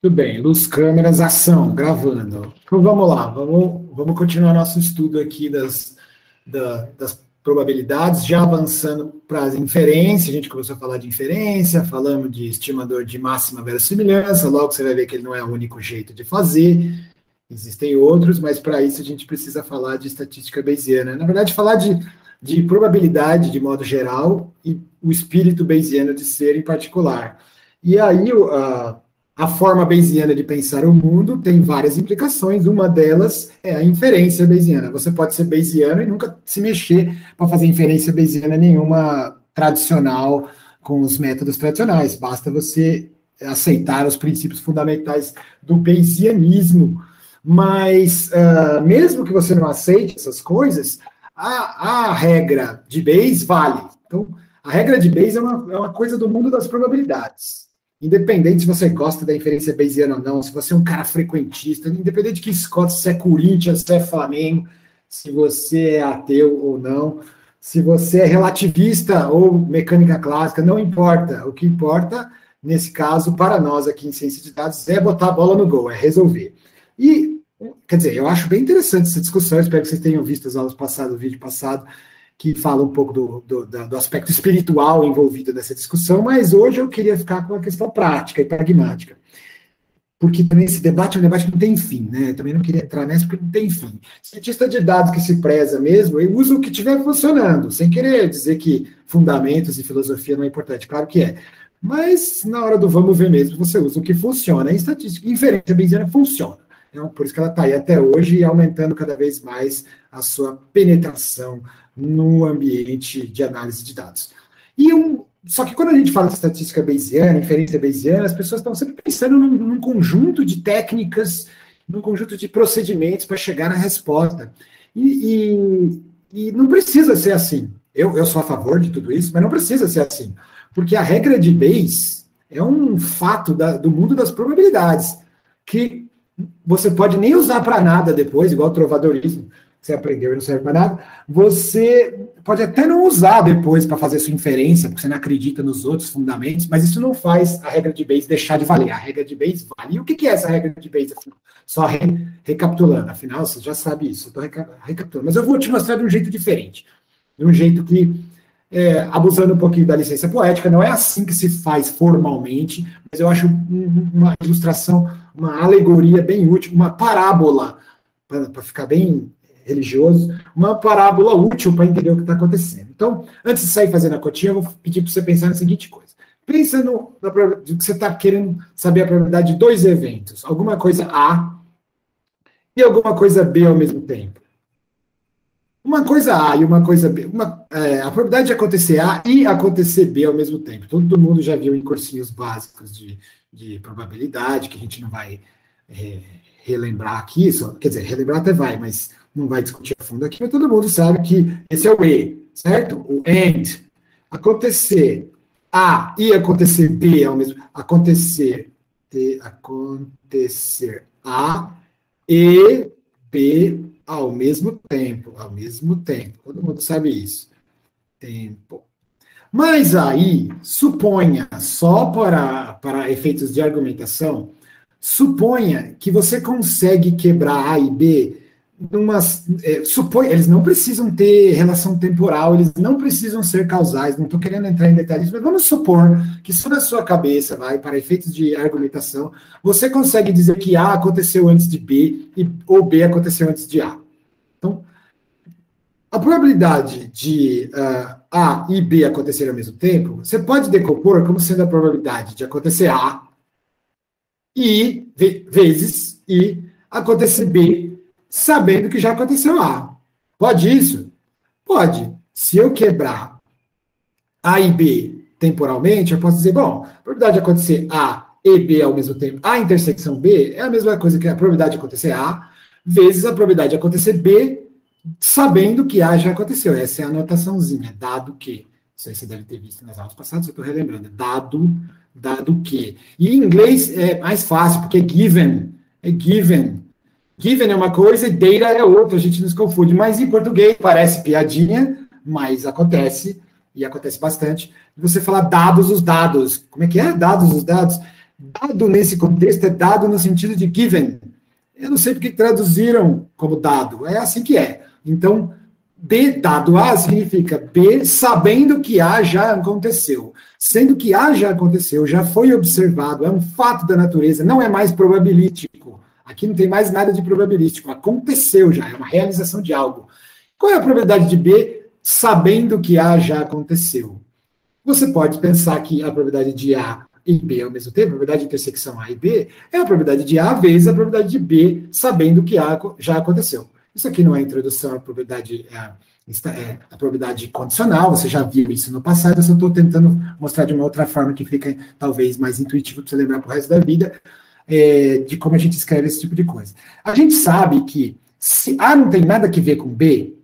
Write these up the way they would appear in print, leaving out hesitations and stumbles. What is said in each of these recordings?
Tudo bem, luz, câmeras, ação, gravando. Então vamos lá, vamos continuar nosso estudo aqui das probabilidades, já avançando para as inferências. A gente começou a falar de inferência, falamos de estimador de máxima verossimilhança, logo você vai ver que ele não é o único jeito de fazer, existem outros, mas para isso a gente precisa falar de estatística bayesiana. Na verdade, falar de probabilidade de modo geral e o espírito bayesiano de ser em particular. E aí, a forma bayesiana de pensar o mundo tem várias implicações, uma delas é a inferência bayesiana. Você pode ser bayesiano e nunca se mexer para fazer inferência bayesiana nenhuma tradicional com os métodos tradicionais, basta você aceitar os princípios fundamentais do bayesianismo. Mas, mesmo que você não aceite essas coisas, a regra de Bayes vale. Então, a regra de Bayes é uma coisa do mundo das probabilidades. Independente se você gosta da inferência bayesiana ou não, se você é um cara frequentista, independente de que escola, se é Corinthians, se é Flamengo, se você é ateu ou não, se você é relativista ou mecânica clássica, não importa. O que importa, nesse caso, para nós aqui em Ciência de Dados, é botar a bola no gol, é resolver. E, quer dizer, eu acho bem interessante essa discussão, espero que vocês tenham visto as aulas passadas, o vídeo passado, que fala um pouco do aspecto espiritual envolvido nessa discussão, mas hoje eu queria ficar com a questão prática e pragmática. Porque também esse debate é um debate que não tem fim, né? Eu também não queria entrar nessa porque não tem fim. Cientista de dados que se preza mesmo, ele usa o que estiver funcionando, sem querer dizer que fundamentos e filosofia não é importante, claro que é. Mas na hora do vamos ver mesmo, você usa o que funciona. E estatística, inferência bayesiana funciona. Então, por isso que ela está aí até hoje e aumentando cada vez mais a sua penetração no ambiente de análise de dados. Só que quando a gente fala de estatística bayesiana, inferência bayesiana, as pessoas estão sempre pensando num conjunto de técnicas, num conjunto de procedimentos para chegar na resposta. E não precisa ser assim. Eu sou a favor de tudo isso, mas não precisa ser assim. Porque a regra de Bayes é um fato do mundo das probabilidades, que você pode nem usar para nada depois, igual o trovadorismo, que você aprendeu e não serve para nada, você pode até não usar depois para fazer sua inferência, porque você não acredita nos outros fundamentos, mas isso não faz a regra de Bayes deixar de valer. A regra de Bayes vale. E o que é essa regra de Bayes? Só recapitulando, afinal, você já sabe isso, eu estou recapitulando. Mas eu vou te mostrar de um jeito diferente, de um jeito que, abusando um pouquinho da licença poética, não é assim que se faz formalmente, mas eu acho uma ilustração, uma alegoria bem útil, uma parábola, para ficar bem religioso, uma parábola útil para entender o que está acontecendo. Então, antes de sair fazendo a cotinha, eu vou pedir para você pensar na seguinte coisa. Pensa que você está querendo saber a probabilidade de dois eventos, alguma coisa A e alguma coisa B ao mesmo tempo. Uma coisa A e uma coisa B. A probabilidade de acontecer A e acontecer B ao mesmo tempo. Todo mundo já viu em cursinhos básicos de probabilidade, que a gente não vai relembrar aqui, quer dizer, relembrar até vai, mas não vai discutir a fundo aqui, mas todo mundo sabe que esse é o E, certo? O AND. Acontecer A e acontecer B ao mesmo... Acontecer A e B ao mesmo tempo. Ao mesmo tempo. Todo mundo sabe isso. Tempo. Mas aí, suponha, só para efeitos de argumentação, suponha que você consegue quebrar A e B eles não precisam ter relação temporal, eles não precisam ser causais, não estou querendo entrar em detalhes, mas vamos supor que só na sua cabeça, para efeitos de argumentação, você consegue dizer que A aconteceu antes de B ou B aconteceu antes de A. Então, a probabilidade de A e B acontecerem ao mesmo tempo, você pode decompor como sendo a probabilidade de acontecer A vezes e acontecer B, sabendo que já aconteceu A. Pode isso? Pode. Se eu quebrar A e B temporalmente, eu posso dizer, bom, a probabilidade de acontecer A e B ao mesmo tempo, A intersecção B, é a mesma coisa que a probabilidade de acontecer A, vezes a probabilidade de acontecer B, sabendo que A já aconteceu. Essa é a anotaçãozinha, dado que. Isso aí você deve ter visto nas aulas passadas, eu estou relembrando. Dado que. E em inglês é mais fácil, porque é given. É given. Given é uma coisa e data é outra, a gente não se confunde. Mas em português parece piadinha, mas acontece, e acontece bastante. Você falar dados, os dados. Como é que é? Dados, os dados. Dado nesse contexto é dado no sentido de given. Eu não sei porque traduziram como dado, é assim que é. Então, B dado A significa B sabendo que A já aconteceu. Sendo que A já aconteceu, já foi observado, é um fato da natureza, não é mais probabilístico. Aqui não tem mais nada de probabilístico, aconteceu já, é uma realização de algo. Qual é a probabilidade de B sabendo que A já aconteceu? Você pode pensar que a probabilidade de A e B ao mesmo tempo, a probabilidade de intersecção A e B, é a probabilidade de A vezes a probabilidade de B sabendo que A já aconteceu. Isso aqui não é introdução à probabilidade, a probabilidade condicional, você já viu isso no passado, eu só estou tentando mostrar de uma outra forma que fica talvez mais intuitivo para você lembrar para o resto da vida, de como a gente escreve esse tipo de coisa. A gente sabe que se A não tem nada a ver com B,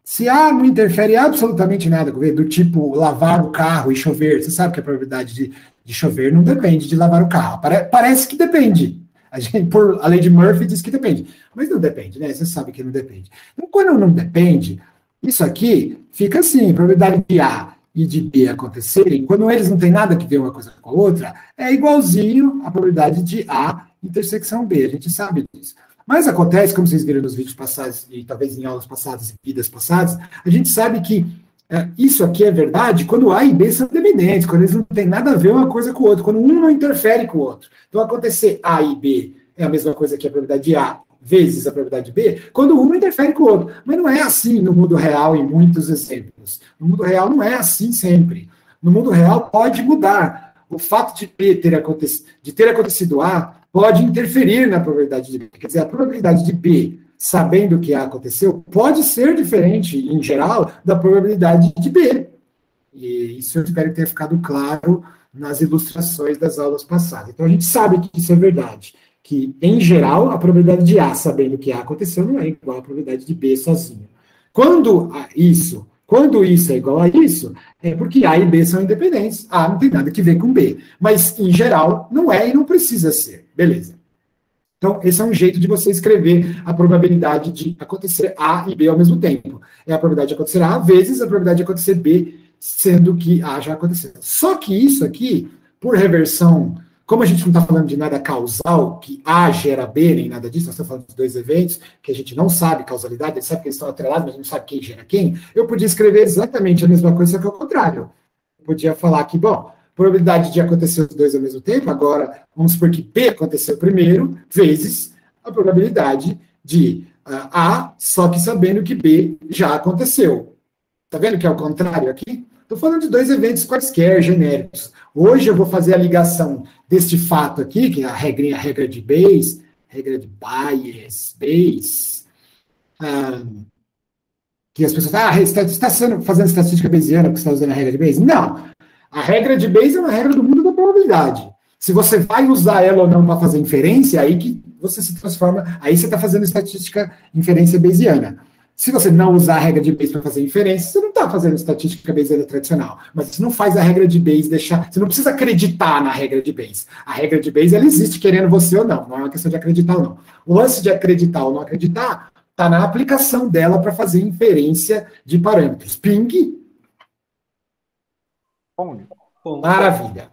se A não interfere absolutamente nada com B, do tipo lavar o carro e chover, você sabe que a probabilidade de chover não depende de lavar o carro. Parece que depende. A lei de Murphy diz que depende, mas não depende, né? Você sabe que não depende. Então, quando não depende, isso aqui fica assim, a probabilidade de A e de B acontecerem, quando eles não têm nada a ver uma coisa com a outra, é igualzinho à probabilidade de A intersecção B, a gente sabe disso. Mas acontece, como vocês viram nos vídeos passados, e talvez em aulas passadas e vidas passadas, a gente sabe que isso aqui é verdade quando A e B são dependentes, quando eles não têm nada a ver uma coisa com o outro, quando um não interfere com o outro. Então, acontecer A e B é a mesma coisa que a probabilidade de A vezes a probabilidade de B, quando um não interfere com o outro. Mas não é assim no mundo real em muitos exemplos. No mundo real não é assim sempre. No mundo real pode mudar. O fato de B ter acontecido A pode interferir na probabilidade de B. Quer dizer, a probabilidade de B, sabendo que A aconteceu, pode ser diferente, em geral, da probabilidade de B. E isso eu espero ter ficado claro nas ilustrações das aulas passadas. Então, a gente sabe que isso é verdade, que, em geral, a probabilidade de A, sabendo que A aconteceu, não é igual à probabilidade de B sozinho. Quando isso é igual a isso, é porque A e B são independentes. A não tem nada a ver com B. Mas, em geral, não é e não precisa ser. Beleza. Então, esse é um jeito de você escrever a probabilidade de acontecer A e B ao mesmo tempo. É a probabilidade de acontecer A vezes a probabilidade de acontecer B, sendo que A já aconteceu. Só que isso aqui, por reversão, como a gente não está falando de nada causal, que A gera B, nem nada disso, nós estamos falando de dois eventos, que a gente não sabe causalidade, a gente sabe que eles estão atrelados, mas não sabe quem gera quem, eu podia escrever exatamente a mesma coisa, só que ao contrário. Eu podia falar que, bom, probabilidade de acontecer os dois ao mesmo tempo, agora, vamos supor que B aconteceu primeiro, vezes a probabilidade de A, só que sabendo que B já aconteceu. Está vendo que é o contrário aqui? Estou falando de dois eventos quaisquer, genéricos. Hoje eu vou fazer a ligação deste fato aqui, que é a regra de Bayes, regra de Bayes, que as pessoas falam, você está fazendo estatística bayesiana porque você está usando a regra de Bayes? Não. A regra de Bayes é uma regra do mundo da probabilidade. Se você vai usar ela ou não para fazer inferência, aí que você se transforma, aí você está fazendo estatística inferência bayesiana. Se você não usar a regra de Bayes para fazer inferência, você não está fazendo estatística bayesiana tradicional. Mas você não faz a regra de Bayes você não precisa acreditar na regra de Bayes. A regra de Bayes, ela existe querendo você ou não. Não é uma questão de acreditar ou não. O lance de acreditar ou não acreditar está na aplicação dela para fazer inferência de parâmetros. Ping. Maravilha.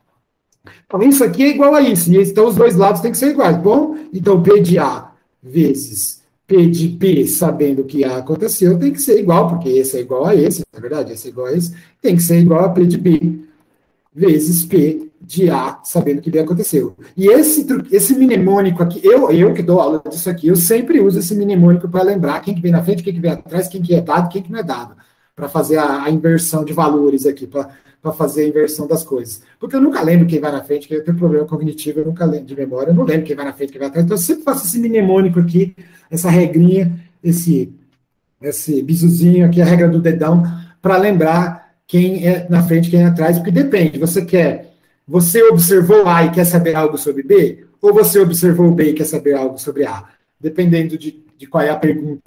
Então, isso aqui é igual a isso. E então, os dois lados têm que ser iguais. Bom, então, P de A vezes P de B, sabendo que A aconteceu, tem que ser igual, porque esse é igual a esse, na verdade, esse é igual a esse, tem que ser igual a P de B vezes P de A, sabendo que B aconteceu. E esse mnemônico aqui, eu que dou aula disso aqui, eu sempre uso esse mnemônico para lembrar quem que vem na frente, quem que vem atrás, quem que é dado, quem que não é dado, para fazer a inversão de valores aqui, para fazer a inversão das coisas. Porque eu nunca lembro quem vai na frente, que eu tenho problema cognitivo, eu nunca lembro de memória, eu não lembro quem vai na frente, quem vai atrás, então eu sempre faço esse mnemônico aqui, essa regrinha, esse bizuzinho aqui, a regra do dedão, para lembrar quem é na frente, quem é atrás, porque depende, você observou A e quer saber algo sobre B, ou você observou B e quer saber algo sobre A? Dependendo de qual é a pergunta,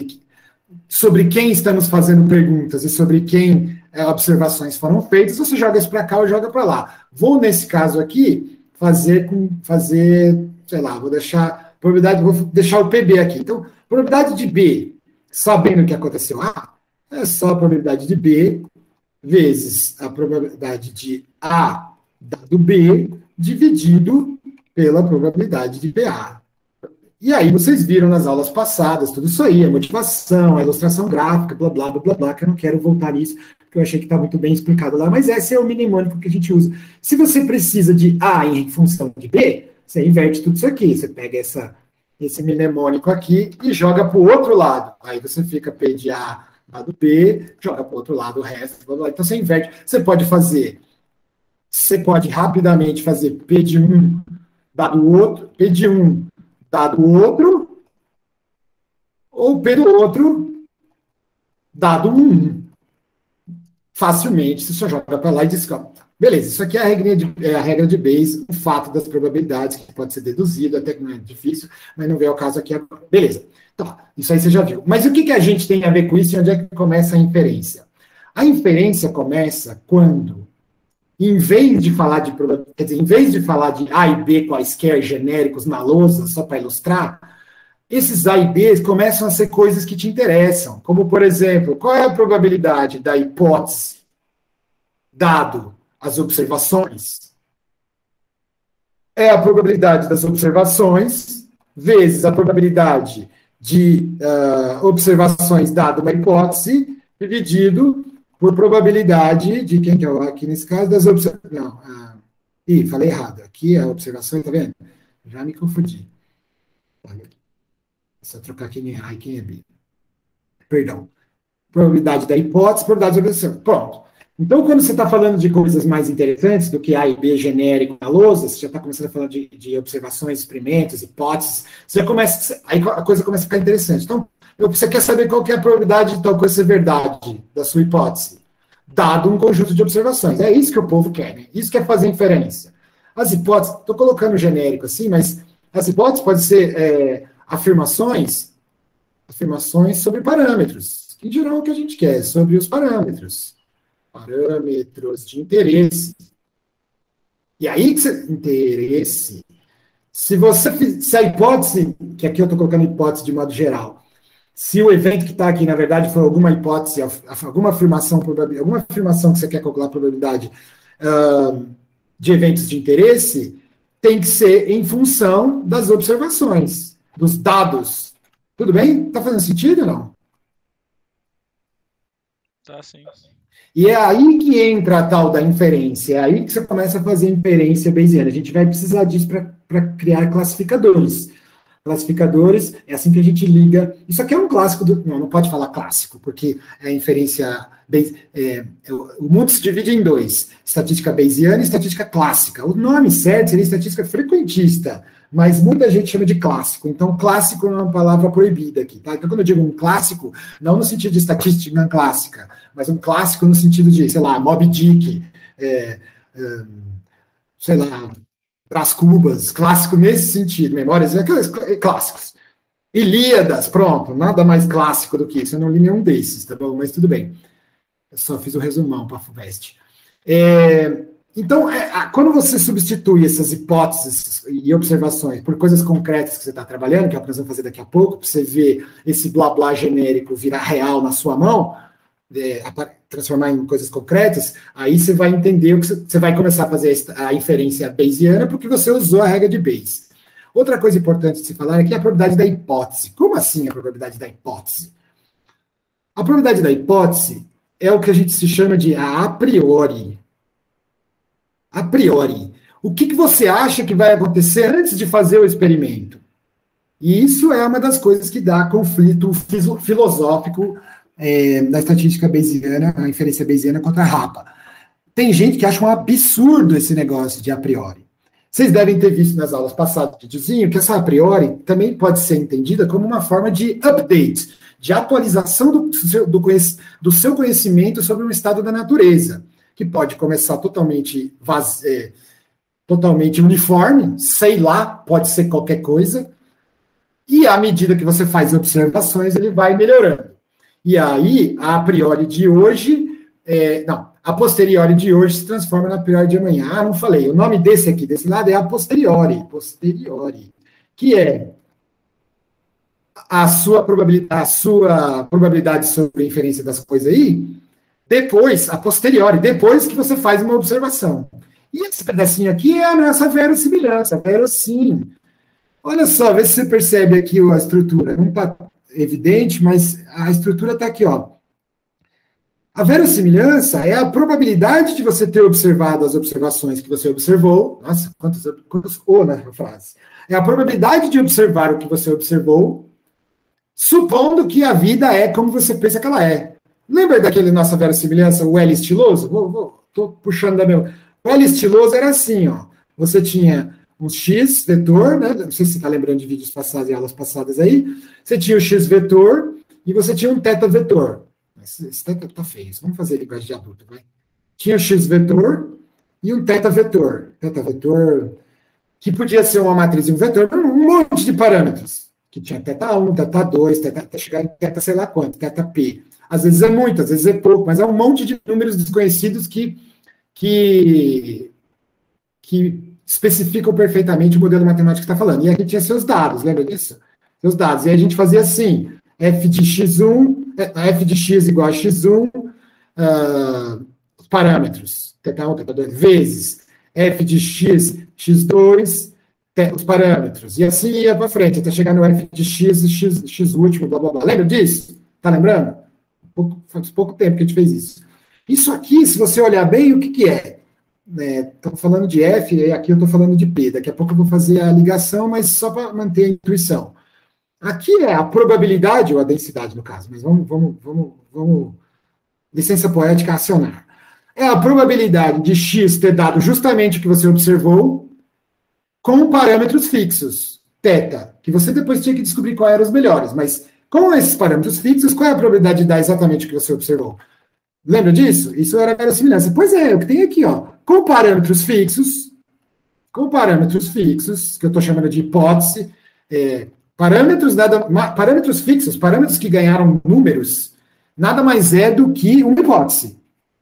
sobre quem estamos fazendo perguntas e sobre quem observações foram feitas, você joga isso para cá ou joga para lá. Vou, nesse caso aqui, fazer, sei lá, vou deixar o PB aqui. Então, probabilidade de B, sabendo o que aconteceu A, é só a probabilidade de B vezes a probabilidade de A dado B, dividido pela probabilidade de PA. E aí vocês viram nas aulas passadas tudo isso aí, a motivação, a ilustração gráfica, blá, blá, blá, blá, blá, que eu não quero voltar nisso, porque eu achei que está muito bem explicado lá, mas esse é o mnemônico que a gente usa. Se você precisa de A em função de B, você inverte tudo isso aqui, você pega esse mnemônico aqui e joga para o outro lado. Aí você fica P de A, lado B, joga para o outro lado o resto, blá, blá. Então você inverte. Você pode rapidamente fazer P de um dado outro, P de um dado outro, ou P do outro dado um. Facilmente, você só joga para lá e desconta. Beleza, isso aqui é a regra de Bayes, o fato das probabilidades, que pode ser deduzido, até que não é difícil, mas não veio ao caso aqui agora. Beleza, então, isso aí você já viu. Mas o que a gente tem a ver com isso e onde é que começa a inferência? A inferência começa quando, em vez de falar de probabilidade, quer dizer, em vez de falar de A e B quaisquer genéricos na lousa, só para ilustrar, esses A e B começam a ser coisas que te interessam, como, por exemplo, qual é a probabilidade da hipótese dado as observações? É a probabilidade das observações vezes a probabilidade de observações dado uma hipótese, dividido por probabilidade de quem que é aqui nesse caso das observações. Não, falei errado. Aqui é a observação, tá vendo? Já me confundi. Olha aqui. É só trocar quem é A e quem é B. Perdão. Probabilidade da hipótese, probabilidade da observação. Pronto. Então, quando você está falando de coisas mais interessantes do que A e B genérico na lousa, você já está começando a falar de observações, experimentos, hipóteses, você já começa, aí a coisa começa a ficar interessante. Então, você quer saber qual que é a probabilidade de tal coisa ser verdade da sua hipótese, dado um conjunto de observações. É isso que o povo quer, né? Isso que é fazer inferência. As hipóteses, estou colocando genérico assim, mas as hipóteses podem ser afirmações sobre parâmetros, que dirão o que a gente quer, sobre os parâmetros de interesse. E aí que você... Interesse. Se a hipótese, que aqui eu estou colocando hipótese de modo geral, se o evento que está aqui, na verdade, for alguma hipótese, alguma afirmação que você quer calcular a probabilidade de eventos de interesse, tem que ser em função das observações, dos dados. Tudo bem? Está fazendo sentido ou não? Tá, sim. E é aí que entra a tal da inferência, é aí que você começa a fazer inferência bayesiana. A gente vai precisar disso para criar classificadores. Classificadores, é assim que a gente liga. Isso aqui é um clássico do. Não pode falar clássico, porque a inferência. O mundo se divide em dois: estatística bayesiana e estatística clássica. O nome certo seria estatística frequentista, mas muita gente chama de clássico. Então, clássico é uma palavra proibida aqui. Tá? Então, quando eu digo um clássico, não no sentido de estatística não clássica, mas um clássico no sentido de, sei lá, Moby Dick, sei lá, Brás Cubas, clássico nesse sentido, memórias, aqueles clássicos. Ilíadas, pronto, nada mais clássico do que isso. Eu não li nenhum desses, tá bom? Mas tudo bem. Eu só fiz o resumão para a FUVEST. Então, quando você substitui essas hipóteses e observações por coisas concretas que você está trabalhando, que é o que nós vamos fazer daqui a pouco, para você ver esse blá blá genérico virar real na sua mão, transformar em coisas concretas, aí você vai entender o que você vai começar a fazer a inferência bayesiana porque você usou a regra de Bayes. Outra coisa importante de se falar é que é a probabilidade da hipótese. Como assim a probabilidade da hipótese? A probabilidade da hipótese é o que a gente se chama de a priori. A priori. O que você acha que vai acontecer antes de fazer o experimento? E isso é uma das coisas que dá conflito filosófico da estatística bayesiana, a inferência bayesiana contra a RAPA. Tem gente que acha um absurdo esse negócio de a priori. Vocês devem ter visto nas aulas passadas de Dizinho que essa a priori também pode ser entendida como uma forma de update, de atualização do seu conhecimento sobre um estado da natureza, que pode começar totalmente uniforme, sei lá, pode ser qualquer coisa, e à medida que você faz observações, ele vai melhorando. E aí, a priori de hoje, a posteriori de hoje se transforma na priori de amanhã. Não falei, o nome desse aqui, desse lado, é a posteriori, que é a sua probabilidade sobre a inferência das coisas aí, depois, a posteriori, depois que você faz uma observação. E esse pedacinho aqui é a nossa verossimilhança, verossim. Olha só, vê se você percebe aqui a estrutura. Não está evidente, mas a estrutura está aqui, ó. A verossimilhança é a probabilidade de você ter observado as observações que você observou. Nossa, quantos O na frase. É a probabilidade de observar o que você observou, supondo que a vida é como você pensa que ela é. Lembra daquele nossa verossimilhança, o L estiloso? Estou puxando da meu. O L estiloso era assim, ó. Você tinha um X vetor, né? Não sei se você está lembrando de vídeos passados e aulas passadas aí. Você tinha o X vetor e você tinha um θ vetor. Esse θ tá feio. Vamos fazer linguagem de adulto, vai. Tinha o X vetor e um θ vetor. Θ vetor que podia ser uma matriz e um vetor, um monte de parâmetros. Que tinha θ1, θ2, até chegar em θ sei lá quanto, θp. Às vezes é muito, às vezes é pouco, mas é um monte de números desconhecidos que especificam perfeitamente o modelo matemático que está falando. E aqui tinha seus dados, lembra disso? Seus dados. E aí a gente fazia assim, f de x igual a x1, os parâmetros, θ1, θ2, vezes f de x, x2, os parâmetros. E assim ia para frente, até chegar no f de x, x último, blá, blá, blá. Lembra disso? Tá lembrando? Faz pouco tempo que a gente fez isso. Isso aqui, se você olhar bem, o que é? Estamos falando de F, e aqui eu estou falando de P. Daqui a pouco eu vou fazer a ligação, mas só para manter a intuição. Aqui é a probabilidade, ou a densidade, no caso, mas vamos licença poética, acionar. É a probabilidade de x ter dado justamente o que você observou com parâmetros fixos, θ, que você depois tinha que descobrir quais eram os melhores, mas com esses parâmetros fixos, qual é a probabilidade de dar exatamente o que você observou? Lembra disso? Isso era a verossimilhança. Pois é, o que tem aqui, ó. Com parâmetros fixos, que eu estou chamando de hipótese, parâmetros fixos, parâmetros que ganharam números, nada mais é do que uma hipótese.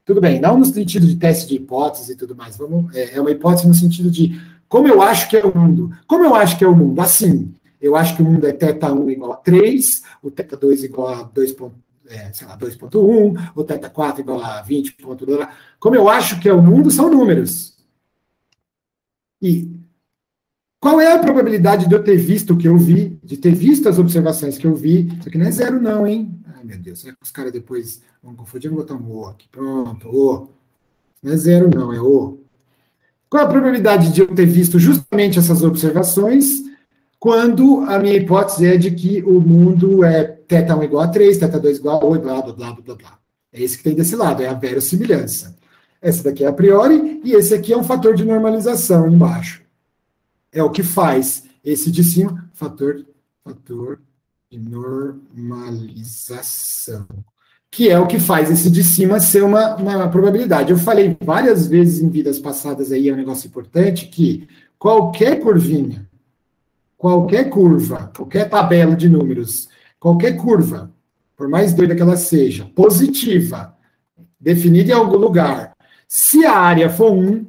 Tudo bem, não no sentido de teste de hipótese e tudo mais. É uma hipótese no sentido de como eu acho que é o mundo. Como eu acho que é o mundo? Assim, eu acho que o mundo é θ1 igual a 3, o θ2 igual a 2.1, o θ4 igual a 20. Como eu acho que é o mundo, são números. E qual é a probabilidade de eu ter visto o que eu vi, de ter visto as observações que eu vi? Isso aqui não é zero, não, hein? Ai, meu Deus, será que os caras depois vão confundir? Vou botar um O aqui. Pronto, O. Não é zero, não, é O. Qual a probabilidade de eu ter visto justamente essas observações quando a minha hipótese é de que o mundo é θ1 igual a 3, θ2 igual a 8, blá, blá, blá, blá, blá. É esse que tem desse lado, é a verossimilhança. Essa daqui é a priori, e esse aqui é um fator de normalização embaixo. É o que faz esse de cima, fator de normalização. Que é o que faz esse de cima ser uma probabilidade. Eu falei várias vezes em vidas passadas aí, é um negócio importante, que qualquer curvinha, qualquer curva, qualquer tabela de números, qualquer curva, por mais doida que ela seja, positiva, definida em algum lugar, se a área for 1,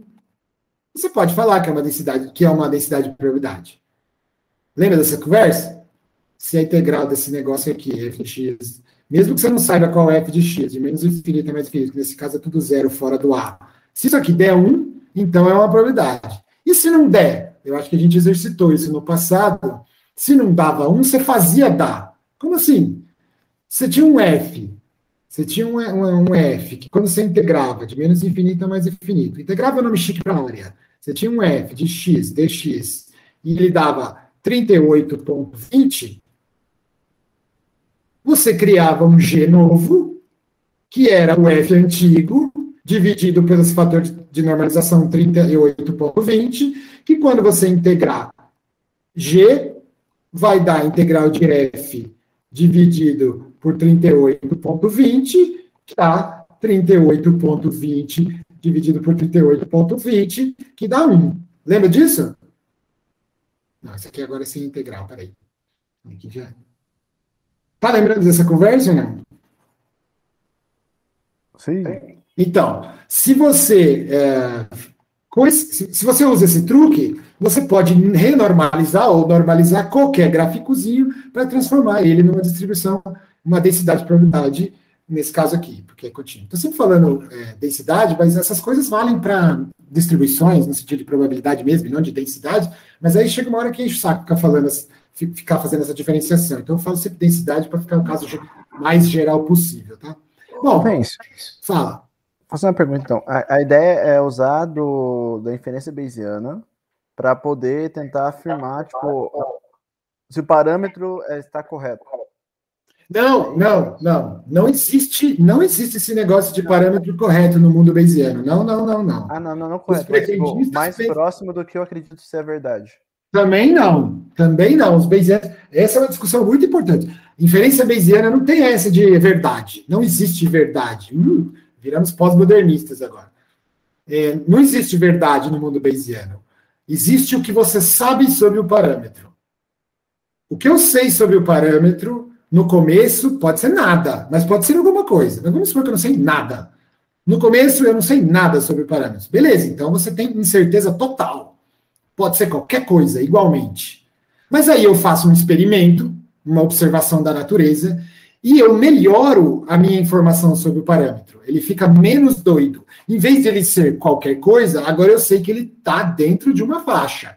você pode falar que é uma densidade de probabilidade. Lembra dessa conversa? Se a integral desse negócio aqui, f de x, mesmo que você não saiba qual é f de x, de menos infinito a mais infinito, nesse caso é tudo zero fora do A. Se isso aqui der 1, então é uma probabilidade. E se não der? Eu acho que a gente exercitou isso no passado. Se não dava 1, você fazia dar. Como assim? Você tinha um f. Você tinha um f, que quando você integrava de menos infinito a mais infinito, integrava o nome chique para a área. Você tinha um f de x, dx, e ele dava 38,20, você criava um g novo, que era o f antigo, dividido pelo fator de normalização 38,20, que quando você integrar g, vai dar a integral de f dividido por 38,20, que dá 38,20 dividido por 38,20, que dá 1. Lembra disso? Não, isso aqui agora é sem integral, peraí. Aqui já. Tá lembrando dessa conversa ou não? Sim. Então, se você usa esse truque, você pode renormalizar ou normalizar qualquer gráficozinho para transformar ele numa distribuição, uma densidade de probabilidade nesse caso aqui, porque é contínuo. Estou sempre falando densidade, mas essas coisas valem para distribuições, no sentido de probabilidade mesmo, e não de densidade, mas aí chega uma hora que enche o saco ficar fazendo essa diferenciação. Então eu falo sempre densidade para ficar o caso mais geral possível, tá? Bom, fala. Vou fazer uma pergunta, então. A ideia é usar da inferência bayesiana para poder tentar afirmar, tipo, se o parâmetro está correto. Não existe esse negócio de parâmetro correto no mundo bayesiano. Não. Não correto, mas, tipo, mais próximo do que eu acredito ser a verdade. Também não. Os bayesianos, essa é uma discussão muito importante. Inferência bayesiana não tem essa de verdade. Não existe verdade. Viramos pós-modernistas agora. Não existe verdade no mundo bayesiano. Existe o que você sabe sobre o parâmetro. O que eu sei sobre o parâmetro, no começo, pode ser nada, mas pode ser alguma coisa. Mas vamos supor que eu não sei nada. No começo, eu não sei nada sobre o parâmetro. Beleza, então você tem incerteza total. Pode ser qualquer coisa, igualmente. Mas aí eu faço um experimento, uma observação da natureza, e eu melhoro a minha informação sobre o parâmetro. Ele fica menos doido. Em vez de ele ser qualquer coisa, agora eu sei que ele está dentro de uma faixa.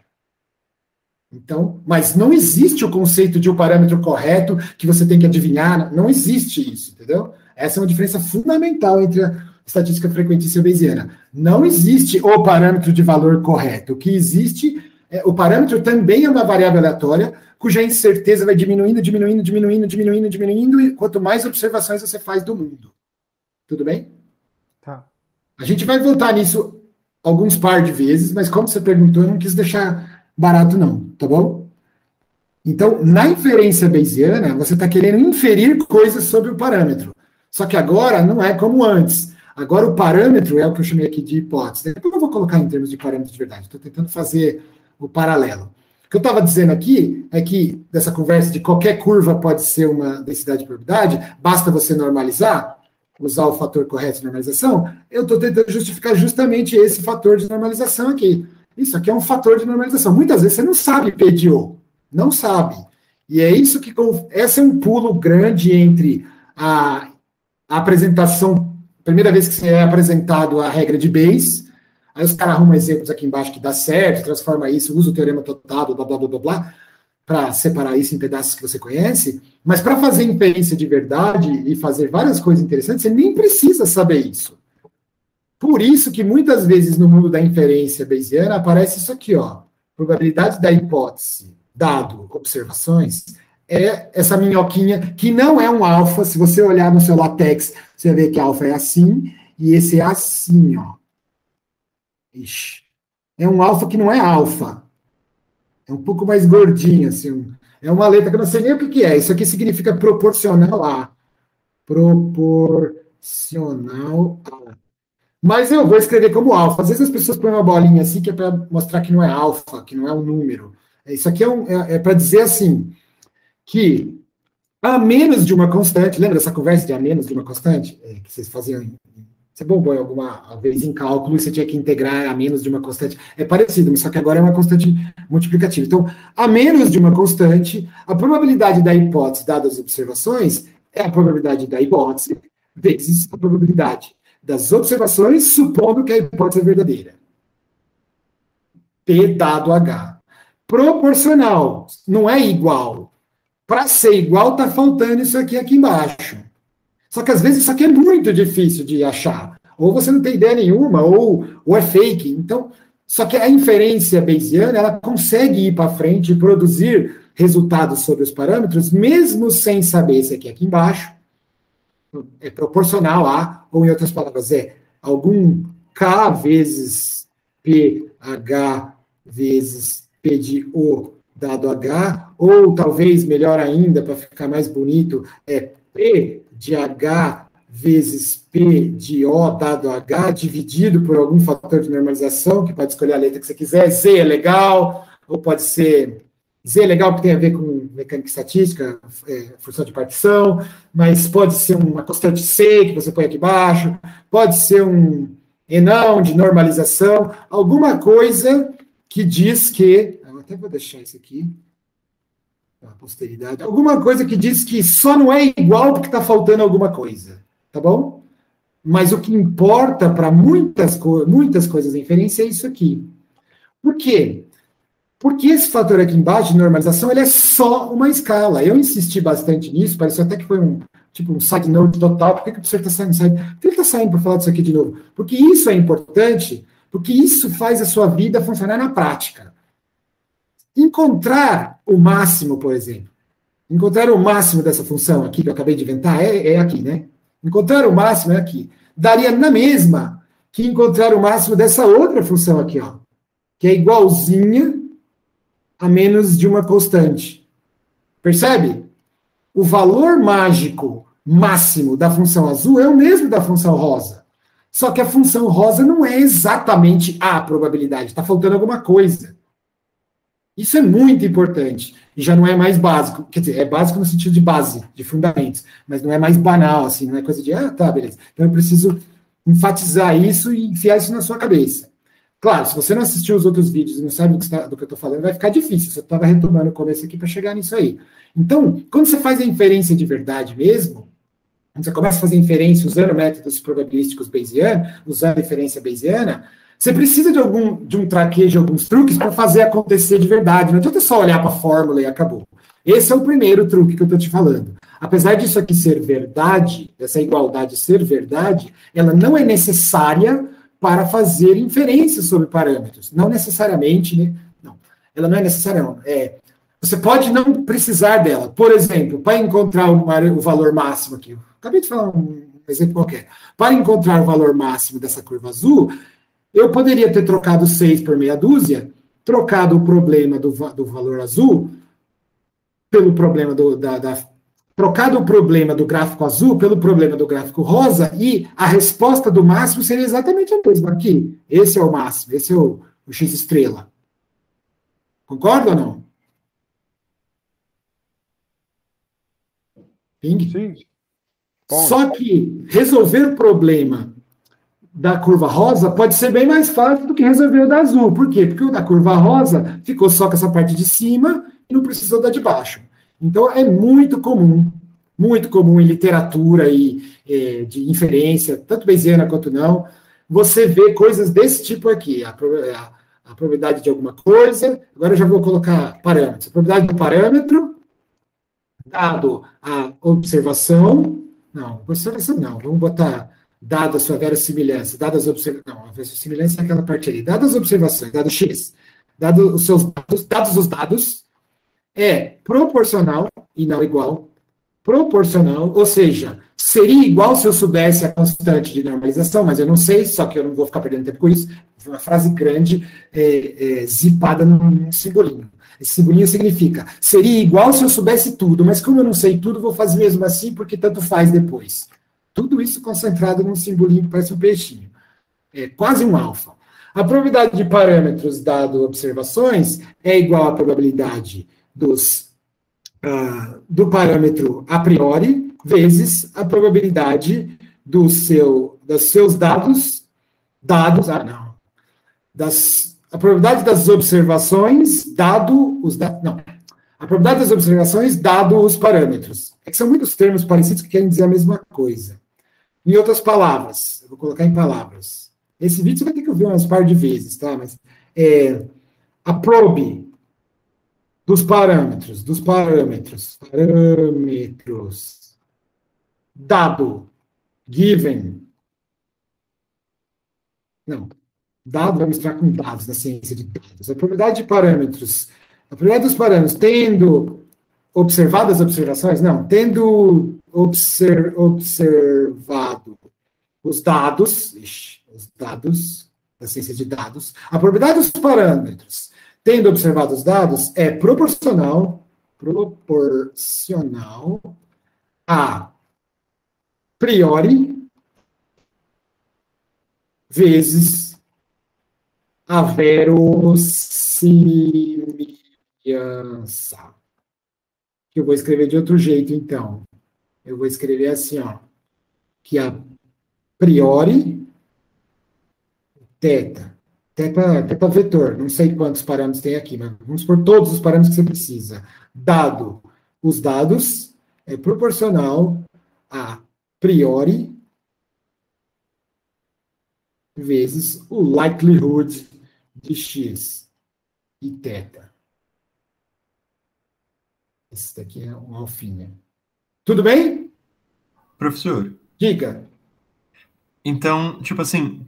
Então, mas não existe o conceito de um parâmetro correto que você tem que adivinhar. Não existe isso, entendeu? Essa é uma diferença fundamental entre a estatística frequentícia bayesiana. Não existe o parâmetro de valor correto. O que existe o parâmetro também é uma variável aleatória, cuja incerteza vai diminuindo, e quanto mais observações você faz do mundo. Tudo bem? Tá. A gente vai voltar nisso alguns par de vezes, mas como você perguntou, eu não quis deixar barato não, tá bom? Então, na inferência bayesiana, você está querendo inferir coisas sobre o parâmetro. Só que agora não é como antes. Agora o parâmetro é o que eu chamei aqui de hipótese. Depois eu vou colocar em termos de parâmetro de verdade. Estou tentando fazer o paralelo. O que eu estava dizendo aqui é que, dessa conversa de qualquer curva pode ser uma densidade de probabilidade, basta você normalizar, usar o fator correto de normalização, eu estou tentando justificar justamente esse fator de normalização aqui. Isso aqui é um fator de normalização. Muitas vezes você não sabe P de O. Não sabe. E é isso que... Esse é um pulo grande entre a apresentação, primeira vez que você é apresentado a regra de Bayes, aí os caras arrumam exemplos aqui embaixo que dá certo, transforma isso, usa o teorema total, blá, para separar isso em pedaços que você conhece, mas para fazer inferência de verdade e fazer várias coisas interessantes, você nem precisa saber isso. Por isso que muitas vezes no mundo da inferência bayesiana aparece isso aqui, ó, probabilidade da hipótese, dado observações, é essa minhoquinha, que não é um alfa. Se você olhar no seu LaTeX, você vai ver que alfa é assim, e esse é assim, ó. Ixi. É um alfa que não é alfa. É um pouco mais gordinho, assim. É uma letra que eu não sei nem o que é. Isso aqui significa proporcional a. Proporcional a. Mas eu vou escrever como alfa. Às vezes as pessoas põem uma bolinha assim, que é para mostrar que não é alfa, que não é um número. Isso aqui é para dizer assim, que a menos de uma constante, lembra dessa conversa de a menos de uma constante? Que vocês faziam, você bombou alguma vez em cálculo e você tinha que integrar a menos de uma constante. É parecido, só que agora é uma constante multiplicativa. Então, a menos de uma constante, a probabilidade da hipótese, dadas as observações, é a probabilidade da hipótese vezes a probabilidade das observações, supondo que a hipótese é verdadeira. P dado H. Proporcional, não é igual. Para ser igual, está faltando isso aqui embaixo. Só que às vezes isso aqui é muito difícil de achar. Ou você não tem ideia nenhuma, ou é fake. Então, só que a inferência bayesiana, ela consegue ir para frente e produzir resultados sobre os parâmetros, mesmo sem saber se aqui embaixo é proporcional a, ou em outras palavras, é algum K vezes PH vezes P de O dado H, ou talvez, melhor ainda, para ficar mais bonito, é P de H vezes P de O dado H, dividido por algum fator de normalização, que pode escolher a letra que você quiser. Z é legal, ou pode ser... Z é legal porque tem a ver com mecânica estatística, função de partição, mas pode ser uma constante C, que você põe aqui embaixo, pode ser um enão de normalização, alguma coisa que diz que... Eu até vou deixar isso aqui, a posteridade. Alguma coisa que diz que só não é igual porque está faltando alguma coisa. tá bom? Mas o que importa para muitas coisas da inferência é isso aqui. Por quê? Porque esse fator aqui embaixo de normalização, ele é só uma escala. Eu insisti bastante nisso, pareceu até que foi um side note total. Por que o professor está saindo? Por que ele está saindo para falar disso aqui de novo? Porque isso é importante, porque isso faz a sua vida funcionar na prática. Encontrar o máximo, por exemplo. Encontrar o máximo dessa função aqui que eu acabei de inventar é aqui, né? Encontrar o máximo é aqui. Daria na mesma que encontrar o máximo dessa outra função aqui, ó, que é igualzinha a menos de uma constante. Percebe? O valor mágico máximo da função azul é o mesmo da função rosa. Só que a função rosa não é exatamente a probabilidade. Está faltando alguma coisa. Isso é muito importante. E já não é mais básico. Quer dizer, é básico no sentido de base, de fundamentos. Mas não é mais banal, assim. Não é coisa de, tá, beleza. Então eu preciso enfatizar isso e enfiar isso na sua cabeça. Claro, se você não assistiu os outros vídeos e não sabe do que eu estou falando, vai ficar difícil. Você estava retomando o começo aqui para chegar nisso aí. Então, quando você faz a inferência de verdade mesmo, quando você começa a fazer inferência usando métodos probabilísticos Bayesianos, usando a inferência Bayesiana, você precisa de um traquejo, alguns truques para fazer acontecer de verdade. Não adianta só olhar para a fórmula e acabou. Esse é o primeiro truque que eu estou te falando. Apesar disso aqui ser verdade, essa igualdade ser verdade, ela não é necessária para fazer inferências sobre parâmetros. Não necessariamente, né? Não, ela não é necessária, não. Você pode não precisar dela. Por exemplo, para encontrar o valor máximo aqui, eu acabei de falar um exemplo qualquer. Para encontrar o valor máximo dessa curva azul, eu poderia ter trocado 6 por meia dúzia, trocado o problema do valor azul pelo problema trocado o problema do gráfico azul pelo problema do gráfico rosa, e a resposta do máximo seria exatamente a mesma aqui. Esse é o máximo, esse é o X estrela. Concorda ou não? Ping? Sim. Só que resolver o problema da curva rosa pode ser bem mais fácil do que resolver o da azul. Por quê? Porque o da curva rosa ficou só com essa parte de cima e não precisou da de baixo. Então, é muito comum em literatura e de inferência, tanto bayesiana quanto não, você vê coisas desse tipo aqui. A probabilidade de alguma coisa, agora eu já vou colocar parâmetros. A probabilidade do parâmetro, dado a observação, vamos botar dado a sua verossimilhança, dadas as observações, não, a verossimilhança é aquela parte ali, dadas as observações, dado X, dado os seus dados os dados, é proporcional e não igual. Proporcional, ou seja, seria igual se eu soubesse a constante de normalização, mas eu não sei, só que eu não vou ficar perdendo tempo com isso. Uma frase grande, zipada num simbolinho. Esse simbolinho significa, seria igual se eu soubesse tudo, mas como eu não sei tudo, vou fazer mesmo assim, porque tanto faz depois. Tudo isso concentrado num simbolinho que parece um peixinho. É quase um alfa. A probabilidade de parâmetros dado observações é igual à probabilidade do parâmetro a priori vezes a probabilidade dos seus a probabilidade das observações dado os dados, não, a probabilidade das observações dado os parâmetros. É que são muitos termos parecidos que querem dizer a mesma coisa. Em outras palavras, eu vou colocar em palavras. Esse vídeo você vai ter que ouvir umas par de vezes, tá? Mas a probe dos parâmetros, dado, given, não, dado vai misturar com dados, na ciência de dados, a probabilidade de parâmetros, a probabilidade dos parâmetros tendo observado as observações, não, tendo observado os dados da ciência de dados, a probabilidade dos parâmetros tendo observado os dados é proporcional a priori vezes a verossimilhança. Que eu vou escrever de outro jeito, então. Eu vou escrever assim, ó, que a priori teta vetor, não sei quantos parâmetros tem aqui, mas vamos por todos os parâmetros que você precisa. Dado os dados, é proporcional a priori vezes o likelihood de x e θ. Esse daqui é um alfinha. Tudo bem? Professor. Diga. Então, tipo assim,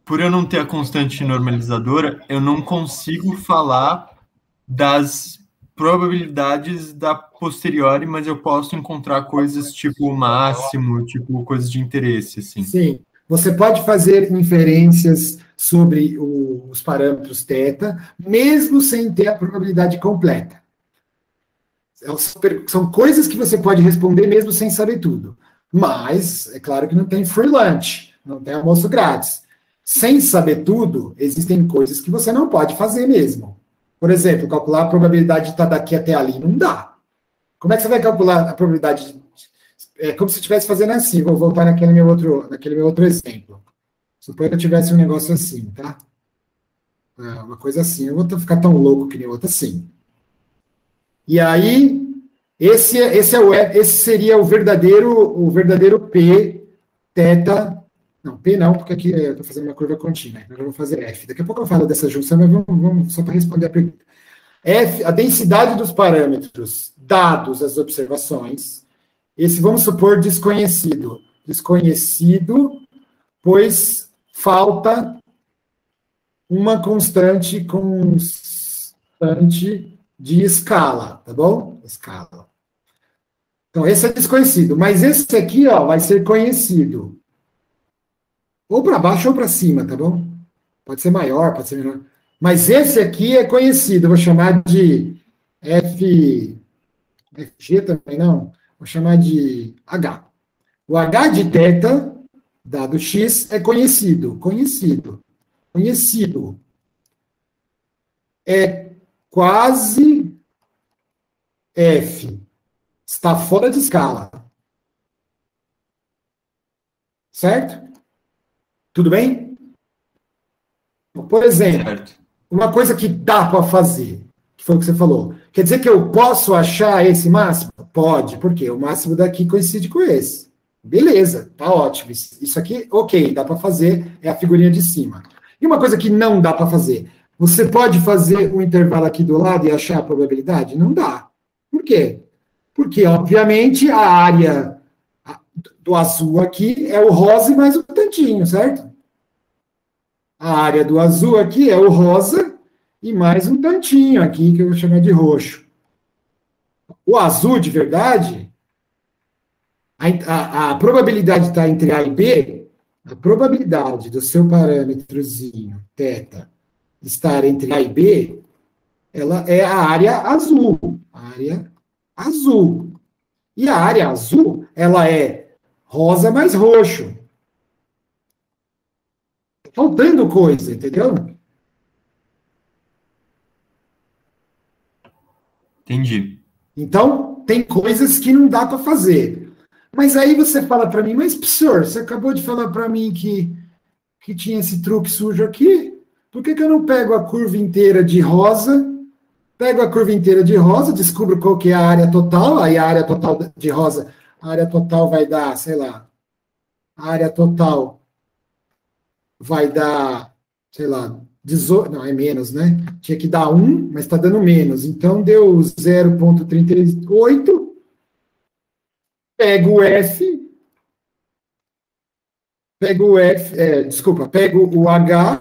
por eu não ter a constante normalizadora, eu não consigo falar das probabilidades da posteriori, mas eu posso encontrar coisas tipo o máximo, tipo coisas de interesse, assim. Sim. Você pode fazer inferências sobre os parâmetros θ, mesmo sem ter a probabilidade completa. São coisas que você pode responder mesmo sem saber tudo. Mas, é claro que não tem free lunch, não tem almoço grátis. Sem saber tudo, existem coisas que você não pode fazer mesmo. Por exemplo, calcular a probabilidade de estar daqui até ali, não dá. Como é que você vai calcular a probabilidade? É como se estivesse fazendo assim, vou voltar naquele meu outro exemplo. Suponha que eu tivesse um negócio assim, tá? Uma coisa assim, eu vou ficar tão louco que nem outro assim. E aí, esse seria o verdadeiro P, θ. Não, P não, porque aqui eu estou fazendo uma curva contínua. Agora eu vou fazer F. Daqui a pouco eu falo dessa junção, mas vamos só para responder a pergunta. F, a densidade dos parâmetros dados as observações. Esse, vamos supor, desconhecido. Desconhecido, pois falta uma constante de escala, tá bom? Escala. Então, esse é desconhecido. Mas esse aqui, ó, vai ser conhecido. Ou para baixo ou para cima, tá bom? Pode ser maior, pode ser menor. Mas esse aqui é conhecido. Eu vou chamar de FG também, não. Vou chamar de H. O H de θ, dado X, é conhecido. Conhecido. Conhecido. É quase F. Está fora de escala. Certo? Tudo bem? Por exemplo, uma coisa que dá para fazer, que foi o que você falou. Quer dizer que eu posso achar esse máximo? Pode, porque o máximo daqui coincide com esse. Beleza, tá ótimo. Isso aqui, ok, dá para fazer, é a figurinha de cima. E uma coisa que não dá para fazer, você pode fazer um intervalo aqui do lado e achar a probabilidade? Não dá. Por quê? Porque, obviamente, a área do azul aqui é o rosa e mais um tantinho, certo? A área do azul aqui é o rosa e mais um tantinho aqui, que eu vou chamar de roxo. O azul, de verdade, a probabilidade de estar entre A e B, a probabilidade do seu parâmetrozinho, θ, estar entre A e B, ela é a área azul. A área azul. E a área azul, ela é rosa mais roxo. Faltando coisa, entendeu? Entendi. Então, tem coisas que não dá para fazer. Mas aí você fala para mim, mas, professor, você acabou de falar para mim que tinha esse truque sujo aqui? Por que eu não pego a curva inteira de rosa? Pego a curva inteira de rosa, descubro qual que é a área total, aí a área total de rosa, a área total vai dar, sei lá, a área total vai dar, sei lá, 18, não, é menos, né? Tinha que dar 1, mas está dando menos. Então, deu 0,38. Pego o F. Pego o H.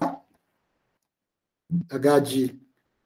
H de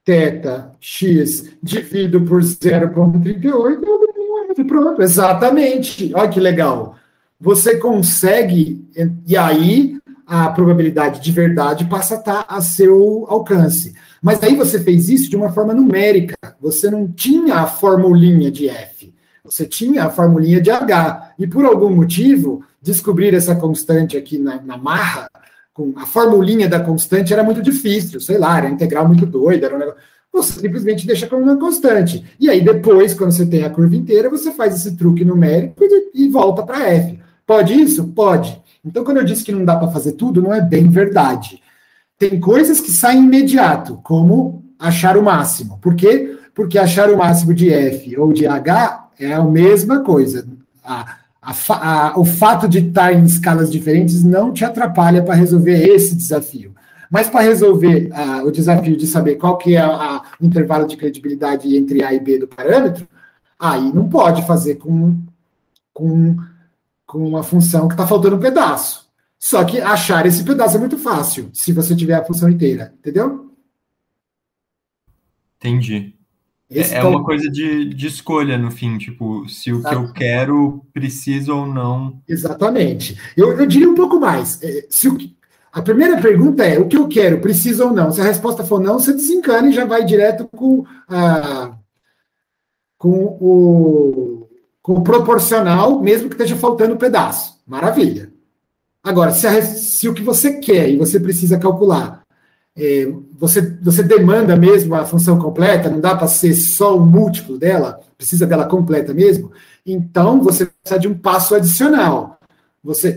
θ, x, divido por 0,38. Eu ganho um F. Pronto, exatamente. Olha que legal. Você consegue, e aí a probabilidade de verdade passa a estar a seu alcance. Mas aí você fez isso de uma forma numérica. Você não tinha a formulinha de F. Você tinha a formulinha de H. E por algum motivo, descobrir essa constante aqui na marra, com a formulinha da constante era muito difícil. Sei lá, era integral muito doida. Era um negócio. Você simplesmente deixa como uma constante. E aí depois, quando você tem a curva inteira, você faz esse truque numérico e volta para F. Pode isso? Pode. Então, quando eu disse que não dá para fazer tudo, não é bem verdade. Tem coisas que saem imediato, como achar o máximo. Por quê? Porque achar o máximo de F ou de H é a mesma coisa. O fato de estar em escalas diferentes não te atrapalha para resolver esse desafio. Mas para resolver o desafio de saber qual que é o intervalo de credibilidade entre A e B do parâmetro, aí não pode fazer com uma função que está faltando um pedaço. Só que achar esse pedaço é muito fácil, se você tiver a função inteira, entendeu? Entendi. É uma coisa de escolha, no fim, tipo, se o que eu quero precisa ou não. Exatamente. Eu diria um pouco mais. A primeira pergunta é, o que eu quero, precisa ou não? Se a resposta for não, você desencana e já vai direto com o proporcional, mesmo que esteja faltando um pedaço. Maravilha. Agora, se o que você quer e você precisa calcular, você demanda mesmo a função completa, não dá para ser só o múltiplo dela, precisa dela completa mesmo, então você precisa de um passo adicional.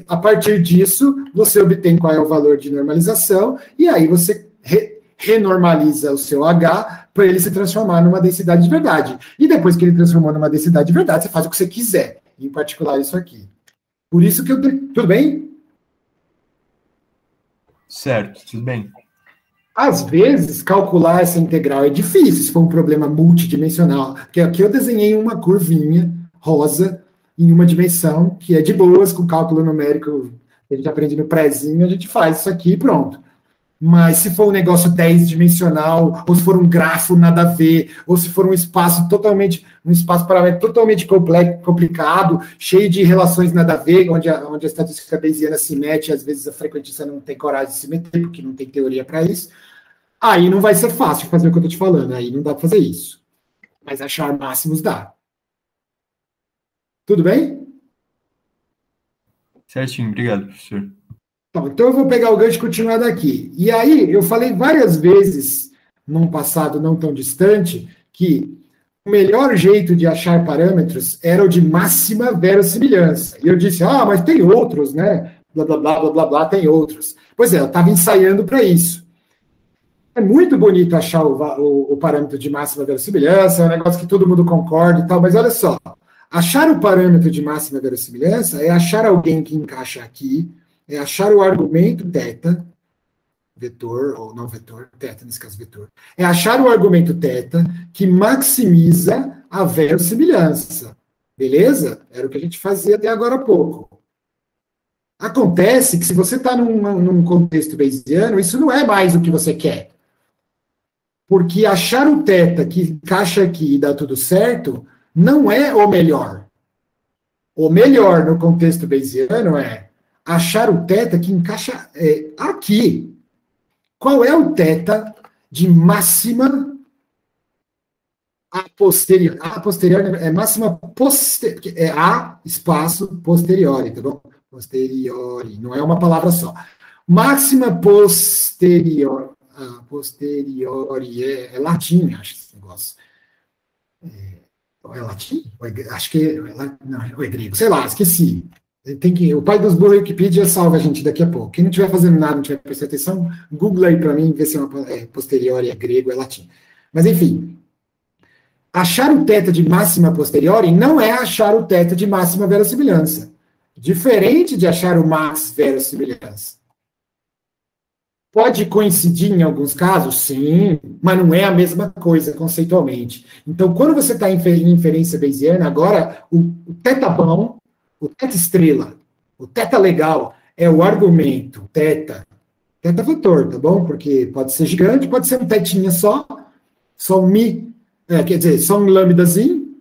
A partir disso, você obtém qual é o valor de normalização, e aí você renormaliza o seu H para ele se transformar numa densidade de verdade. E depois que ele transformou numa densidade de verdade, você faz o que você quiser, em particular isso aqui. Por isso que tudo bem? Certo, tudo bem. Às vezes, calcular essa integral é difícil, se for um problema multidimensional. Porque aqui eu desenhei uma curvinha rosa em uma dimensão, que é de boas, com cálculo numérico, a gente aprende no prézinho, a gente faz isso aqui e pronto. Mas se for um negócio 10-dimensional, ou se for um grafo nada a ver, ou se for um espaço paramétrico totalmente complicado, cheio de relações nada a ver, onde a estatística bayesiana se mete, às vezes a frequentista não tem coragem de se meter, porque não tem teoria para isso, aí não vai ser fácil fazer o que eu estou te falando, aí não dá para fazer isso. Mas achar máximos dá. Tudo bem? Certinho, obrigado, professor. Então eu vou pegar o gancho e continuar daqui. E aí, eu falei várias vezes, num passado não tão distante, que o melhor jeito de achar parâmetros era o de máxima verossimilhança. E eu disse, mas tem outros, né? Blá, blá, blá, blá, blá, blá, tem outros. Pois é, eu estava ensaiando para isso. É muito bonito achar o parâmetro de máxima verossimilhança, é um negócio que todo mundo concorda e tal, mas olha só, achar o parâmetro de máxima verossimilhança é achar alguém que encaixa aqui, é achar o argumento θ, vetor, ou não vetor, θ, nesse caso vetor, é achar o argumento θ que maximiza a verossimilhança. Beleza? Era o que a gente fazia até agora há pouco. Acontece que se você está num contexto bayesiano, isso não é mais o que você quer. Porque achar o θ que encaixa aqui e dá tudo certo, não é o melhor. O melhor no contexto bayesiano é achar o θ que encaixa aqui. Qual é o θ de máxima a posteriori? A posteriori é máxima é a espaço posteriori, tá bom? Posteriori, não é uma palavra só. Máxima posteriori. Posteriori é latim, acho esse negócio. É latim? Acho que não, é grego. Sei lá, esqueci. O pai dos burros Wikipedia salva a gente daqui a pouco. Quem não estiver fazendo nada, não estiver prestando atenção, Google aí para mim, vê se é posteriori, é grego, é latim. Mas, enfim, achar o θ de máxima posteriori não é achar o θ de máxima verossimilhança. Diferente de achar o max verossimilhança. Pode coincidir em alguns casos? Sim, mas não é a mesma coisa conceitualmente. Então, quando você está em inferência bayesiana, agora o θ bom, o θ estrela, o θ legal é o argumento θ vetor, tá bom? Porque pode ser gigante, pode ser um tetinha só um mi, quer dizer, só um lambdazinho,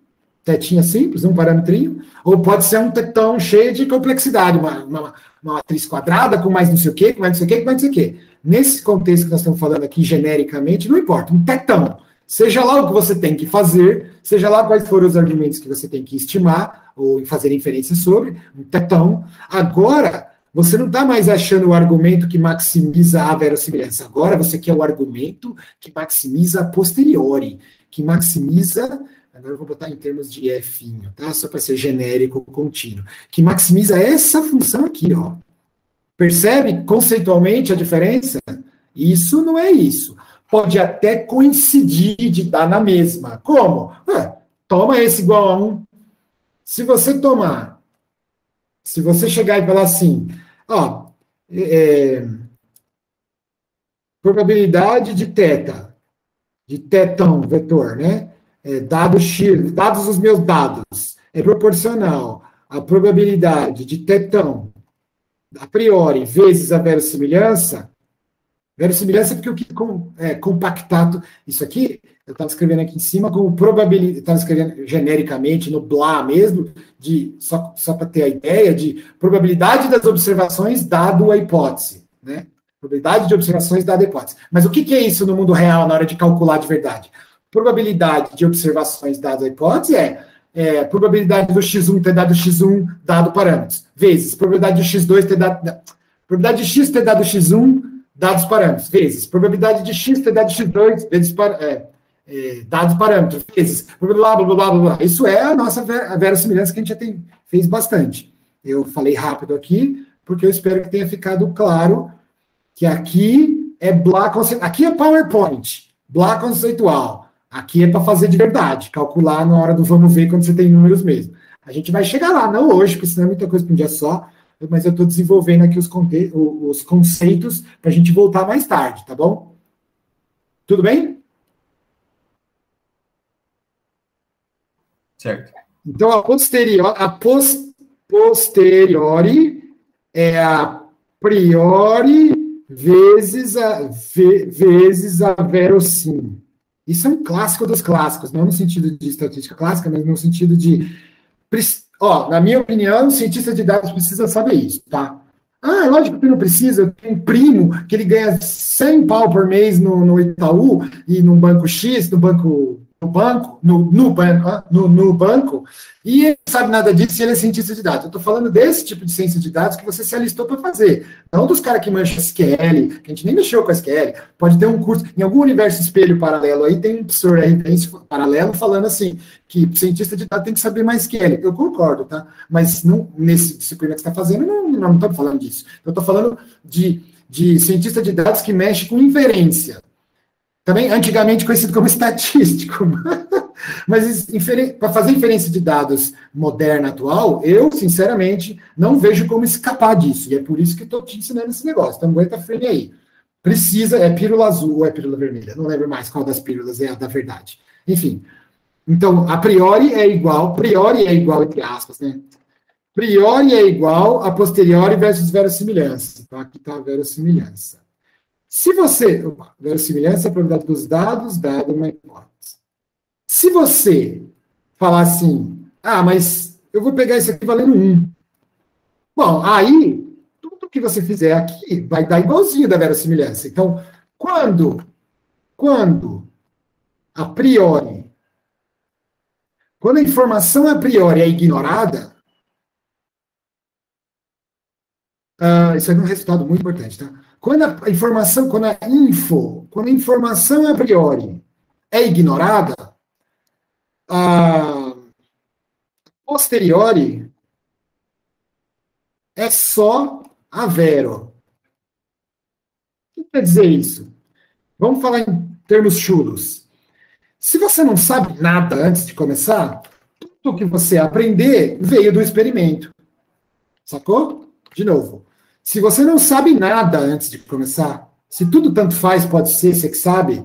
tetinha simples, um parâmetrinho, ou pode ser um tetão cheio de complexidade, uma matriz quadrada com mais não sei o quê, com mais não sei o quê, com mais não sei o quê. Nesse contexto que nós estamos falando aqui, genericamente, não importa, um tetão. Seja lá o que você tem que fazer, seja lá quais foram os argumentos que você tem que estimar, ou fazer inferência sobre, um tetão. Agora, você não está mais achando o argumento que maximiza a verossimilhança. Agora você quer o argumento que maximiza a posteriori, que maximiza, agora eu vou botar em termos de F, tá? Só para ser genérico, contínuo, que maximiza essa função aqui, ó. Percebe conceitualmente a diferença? Isso não é isso. Pode até coincidir de dar na mesma. Como? Toma esse igual a 1. Se você tomar Se você chegar e falar assim, ó, probabilidade de teta, de tetão, vetor, né? Dado X, dados os meus dados, é proporcional à probabilidade de tetão, a priori, vezes a verossimilhança. Verossimilhança porque o que é compactado, isso aqui, eu estava escrevendo aqui em cima como probabilidade, estava escrevendo genericamente no blá mesmo, só para ter a ideia de probabilidade das observações dado a hipótese, né? Probabilidade de observações dada a hipótese. Mas o que é isso no mundo real na hora de calcular de verdade? Probabilidade de observações dadas a hipótese é probabilidade do x1 ter dado x1 dado parâmetros, vezes probabilidade de x2 ter dado... Probabilidade de x ter dado x1 dados parâmetros, vezes probabilidade de x ter dado x2 vezes dados parâmetros, vezes blá, blá, blá, blá, blá. Isso é a nossa verossimilhança que a gente já fez bastante. Eu falei rápido aqui, porque eu espero que tenha ficado claro que aqui é aqui é PowerPoint, blá conceitual. Aqui é para fazer de verdade, calcular na hora do vamos ver quando você tem números mesmo. A gente vai chegar lá, não hoje, porque senão é muita coisa para um dia só, mas eu estou desenvolvendo aqui os conceitos para a gente voltar mais tarde, tá bom? Tudo bem? Certo. Então, a posteriori é a priori vezes a verossímil. Isso é um clássico dos clássicos, não no sentido de estatística clássica, mas no sentido de... na minha opinião, o cientista de dados precisa saber isso, tá? Ah, lógico que não precisa. Eu tenho um primo que ele ganha 100 pau por mês no Itaú e no banco X, no banco, e ele não sabe nada disso e ele é cientista de dados. Eu estou falando desse tipo de ciência de dados que você se alistou para fazer. Não dos caras que mancham SQL, que a gente nem mexeu com SQL. Pode ter um curso, em algum universo espelho paralelo aí, tem um professor paralelo falando assim, que cientista de dados tem que saber mais SQL. Eu concordo, tá? Mas não, nesse disciplina que você está fazendo, não estamos falando disso. Eu estou falando de cientista de dados que mexe com inferência. Também, antigamente conhecido como estatístico. Mas para fazer inferência de dados moderna, atual, eu, sinceramente, não vejo como escapar disso. E é por isso que estou te ensinando esse negócio. Então, aguenta frame aí. Precisa, é pílula azul ou é pílula vermelha? Não lembro mais qual das pílulas é a da verdade. Enfim. Então, a priori é igual entre aspas, né? Priori é igual a posteriori versus verossimilhança. Então, aqui está a verossimilhança. Se você... Verossimilhança é a probabilidade dos dados dada uma hipótese. Se você falar assim, mas eu vou pegar isso aqui valendo 1. Bom, aí, tudo que você fizer aqui vai dar igualzinho da verossimilhança. Então, quando a priori, quando a informação a priori é ignorada, isso é um resultado muito importante, tá? Quando a informação a priori é ignorada, a posteriori é só a vero. O que quer dizer isso? Vamos falar em termos chulos. Se você não sabe nada antes de começar, tudo que você aprender veio do experimento. Sacou? De novo. Se você não sabe nada antes de começar, se tudo tanto faz, pode ser, você que sabe,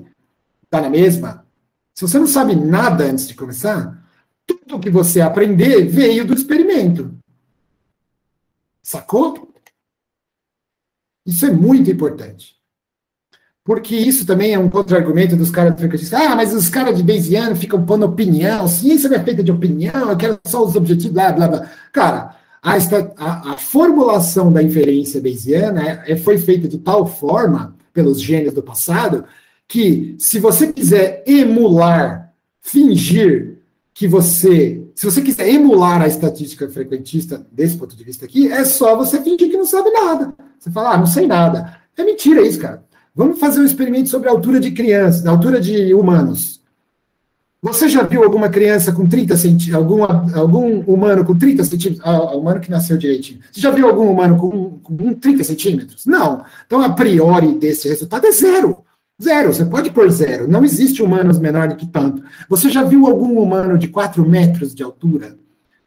tá na mesma. Se você não sabe nada antes de começar, tudo que você aprender veio do experimento. Sacou? Isso é muito importante. Porque isso também é um contra-argumento dos caras frequentistas. Mas os caras de Bayesiano ficam pondo opinião, ciência não é feita de opinião, eu quero só os objetivos, blá, blá, blá. Cara, a formulação da inferência bayesiana foi feita de tal forma, pelos gênios do passado, que se você quiser fingir que se você quiser emular a estatística frequentista desse ponto de vista aqui, é só você fingir que não sabe nada. Você fala, não sei nada. É mentira isso, cara. Vamos fazer um experimento sobre a altura de crianças, a altura de humanos. Você já viu alguma criança com 30 centímetros, algum humano com 30 centímetros? O humano que nasceu direitinho. Você já viu algum humano com 30 centímetros? Não. Então, a priori desse resultado é zero. Zero, você pode pôr zero. Não existe humanos menor do que tanto. Você já viu algum humano de 4 metros de altura?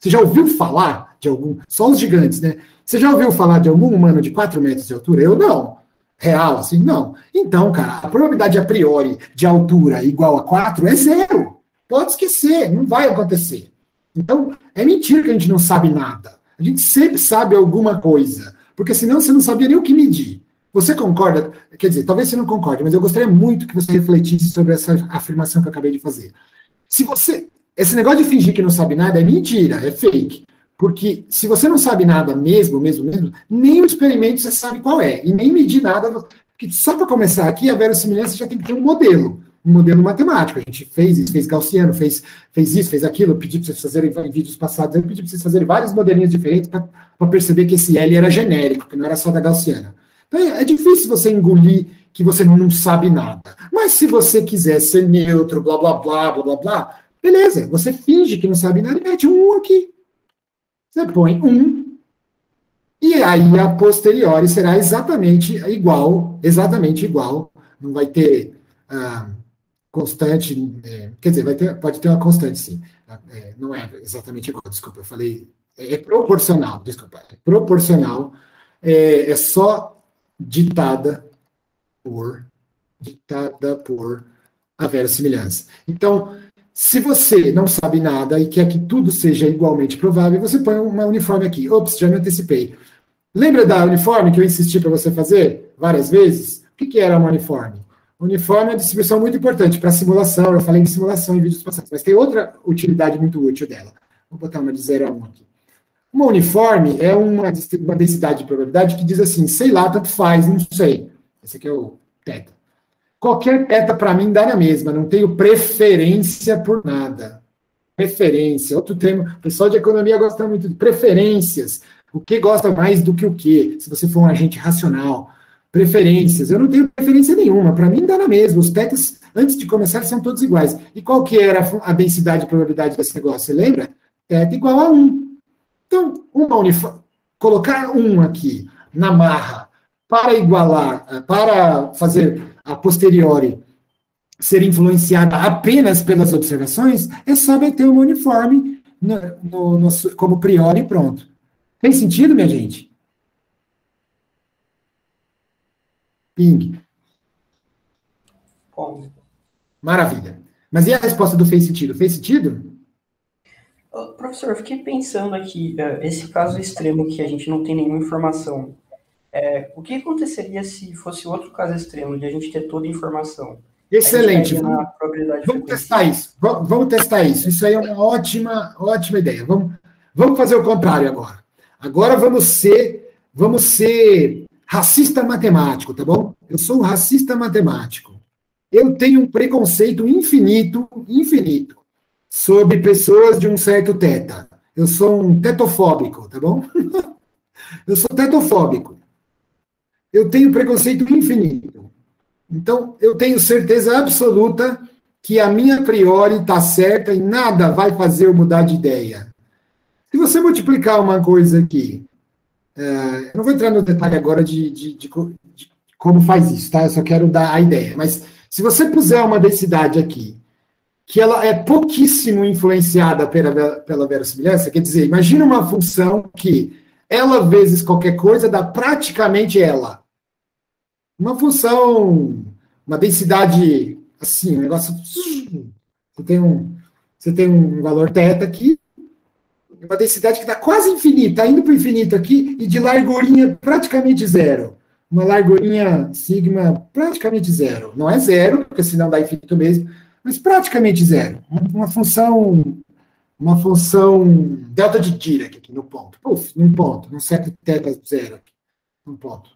Você já ouviu falar de algum... Só os gigantes, né? Você já ouviu falar de algum humano de 4 metros de altura? Eu não. Real, assim, não. Então, cara, a probabilidade a priori de altura igual a 4 é 0. Pode esquecer, não vai acontecer. Então, é mentira que a gente não sabe nada. A gente sempre sabe alguma coisa. Porque senão você não sabia nem o que medir. Você concorda? Quer dizer, talvez você não concorde, mas eu gostaria muito que você refletisse sobre essa afirmação que eu acabei de fazer. Se você... Esse negócio de fingir que não sabe nada é mentira, é fake. Porque se você não sabe nada mesmo, nem o experimento você sabe qual é. E nem medir nada. Porque só para começar aqui, a verossimilhança já tem que ter um modelo matemático. A gente fez isso, fez gaussiano, fez isso, fez aquilo. Eu pedi para vocês fazerem em vídeos passados, eu pedi para vocês fazerem vários modelinhos diferentes para perceber que esse L era genérico, que não era só da gaussiana. Então é difícil você engolir que você não sabe nada. Mas se você quiser ser neutro, blá, blá, blá, blá, blá, blá, beleza, você finge que não sabe nada e mete um aqui. Você põe 1, e aí a posteriori será exatamente igual, não vai ter constante, quer dizer, pode ter uma constante, sim. Não é exatamente igual, desculpa, eu falei, é proporcional, é só ditada por a verossimilhança. Então, se você não sabe nada e quer que tudo seja igualmente provável, você põe uma uniforme aqui. Ops, já me antecipei. Lembra da uniforme que eu insisti para você fazer várias vezes? O que era uma uniforme? Uniforme é uma distribuição muito importante para simulação. Eu falei de simulação em vídeos passados, mas tem outra utilidade muito útil dela. Vou botar uma de 0 a 1 aqui. Uma uniforme é uma densidade de probabilidade que diz assim, sei lá, tanto faz, não sei. Esse aqui é o θ. Qualquer θ para mim dá na mesma, não tenho preferência por nada. Preferência, outro termo, o pessoal de economia gosta muito de preferências. O que gosta mais do que o que, se você for um agente racional. Preferências, eu não tenho preferência nenhuma, para mim dá na mesma. Os θs, antes de começar, são todos iguais. E qual que era a densidade de probabilidade desse negócio? Você lembra? θ igual a 1. Então, colocar 1 aqui na marra para igualar, para fazer a posteriori ser influenciada apenas pelas observações, é só meter uma uniforme como priori e pronto. Tem sentido, minha gente? Ping. Bom. Maravilha. Mas e a resposta do fez sentido? Fez sentido? Professor, eu fiquei pensando aqui, esse caso extremo que a gente não tem nenhuma informação, o que aconteceria se fosse outro caso extremo, de a gente ter toda a informação? Excelente. Vamos testar isso. Vamos testar isso. Isso aí é uma ótima ideia. Vamos fazer o contrário agora. Agora vamos ser racista matemático, tá bom? Eu sou um racista matemático. Eu tenho um preconceito infinito, sobre pessoas de um certo θ. Eu sou um tetofóbico, tá bom? Eu sou tetofóbico. Eu tenho preconceito infinito. Então, eu tenho certeza absoluta que a minha priori está certa e nada vai fazer eu mudar de ideia. Se você multiplicar uma coisa aqui, eu não vou entrar no detalhe agora de como faz isso, tá? Eu só quero dar a ideia. Mas se você puser uma densidade aqui, que ela é pouquíssimo influenciada pela verossimilhança, quer dizer, imagina uma função que ela vezes qualquer coisa dá praticamente ela. Uma função, uma densidade, assim, um negócio... Você tem um valor θ aqui, uma densidade que está quase infinita, indo para o infinito aqui, e de largurinha praticamente zero. Uma largurinha sigma praticamente zero. Não é zero, porque senão dá infinito mesmo, mas praticamente zero. Uma função delta de Dirac aqui no ponto. Num ponto, num certo θ zero aqui, num ponto.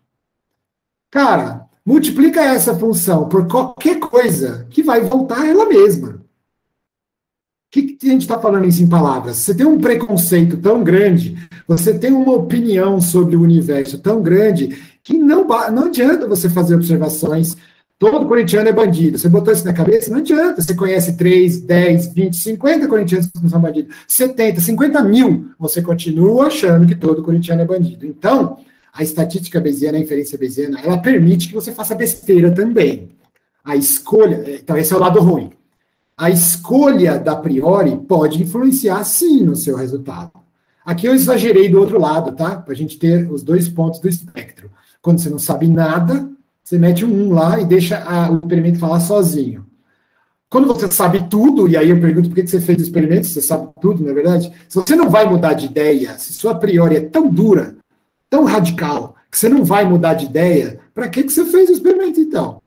Cara, multiplica essa função por qualquer coisa que vai voltar ela mesma. O que a gente está falando isso em palavras? Você tem um preconceito tão grande, você tem uma opinião sobre o universo tão grande, que não adianta você fazer observações. Todo corintiano é bandido. Você botou isso na cabeça? Não adianta. Você conhece 3, 10, 20, 50 corintianos que não são bandidos. 70, 50 mil. Você continua achando que todo corintiano é bandido. Então, a estatística bayesiana, a inferência bayesiana, ela permite que você faça besteira também. A escolha... Então, esse é o lado ruim. A escolha da priori pode influenciar, sim, no seu resultado. Aqui eu exagerei do outro lado, tá? Para a gente ter os dois pontos do espectro. Quando você não sabe nada, você mete um 1 lá e deixa o experimento falar sozinho. Quando você sabe tudo, e aí eu pergunto por que você fez o experimento, você sabe tudo, não é verdade? Se você não vai mudar de ideia, se sua priori é tão dura, tão radical, que você não vai mudar de ideia, para que você fez o experimento, então?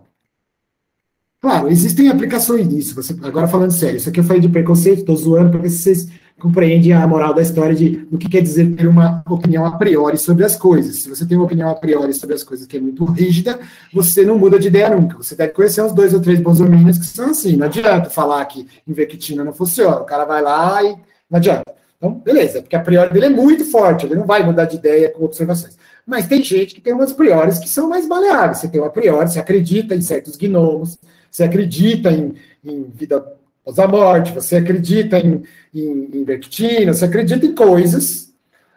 Claro, existem aplicações nisso. Agora falando sério, isso aqui eu falei de preconceito, estou zoando para ver se vocês compreendem a moral da história do que quer dizer ter uma opinião a priori sobre as coisas. Se você tem uma opinião a priori sobre as coisas que é muito rígida, você não muda de ideia nunca. Você deve conhecer uns 2 ou 3 bolsominions que são assim. Não adianta falar que Invectina não funciona. O cara vai lá e não adianta. Então, beleza, porque a priori dele é muito forte, ele não vai mudar de ideia com observações. Mas tem gente que tem umas priores que são mais maleáveis. Você tem uma priori, você acredita em certos gnomos, você acredita em vida após a morte, você acredita em Invectina, você acredita em coisas,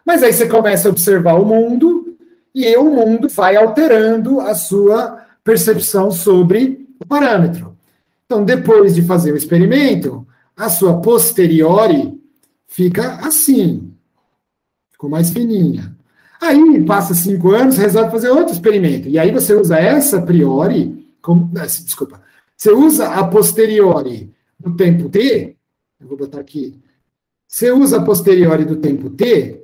mas aí você começa a observar o mundo e o mundo vai alterando a sua percepção sobre o parâmetro. Então, depois de fazer o experimento, a sua posteriori fica assim, ficou mais fininha. Aí, passa 5 anos, resolve fazer outro experimento, e aí você usa essa priori, você usa a posteriori do tempo t, eu vou botar aqui, você usa a posteriori do tempo t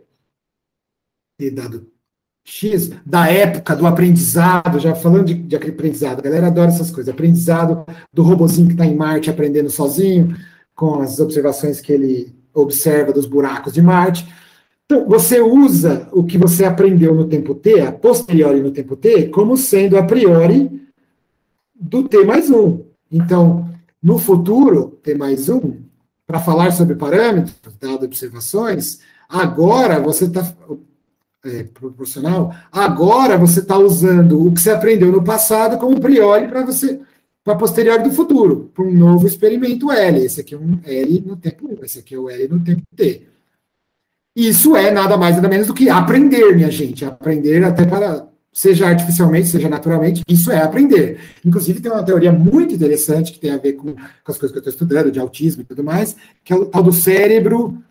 dado x, da época do aprendizado, já falando de aprendizado, a galera adora essas coisas, aprendizado do robozinho que está em Marte aprendendo sozinho, com as observações que ele observa dos buracos de Marte. Então, você usa o que você aprendeu no tempo t, a posteriori no tempo t, como sendo a priori do t mais 1. Então, no futuro, t mais 1, para falar sobre parâmetros, dadas observações, agora você está, proporcional, agora você está usando o que você aprendeu no passado como priori para posteriori do futuro, para um novo experimento L. Esse aqui é um L no tempo 1, esse aqui é o L no tempo t. Isso é nada mais nada menos do que aprender, minha gente. Aprender até para, seja artificialmente, seja naturalmente, isso é aprender. Inclusive, tem uma teoria muito interessante que tem a ver com as coisas que eu estou estudando, de autismo e tudo mais, que é o tal do cérebro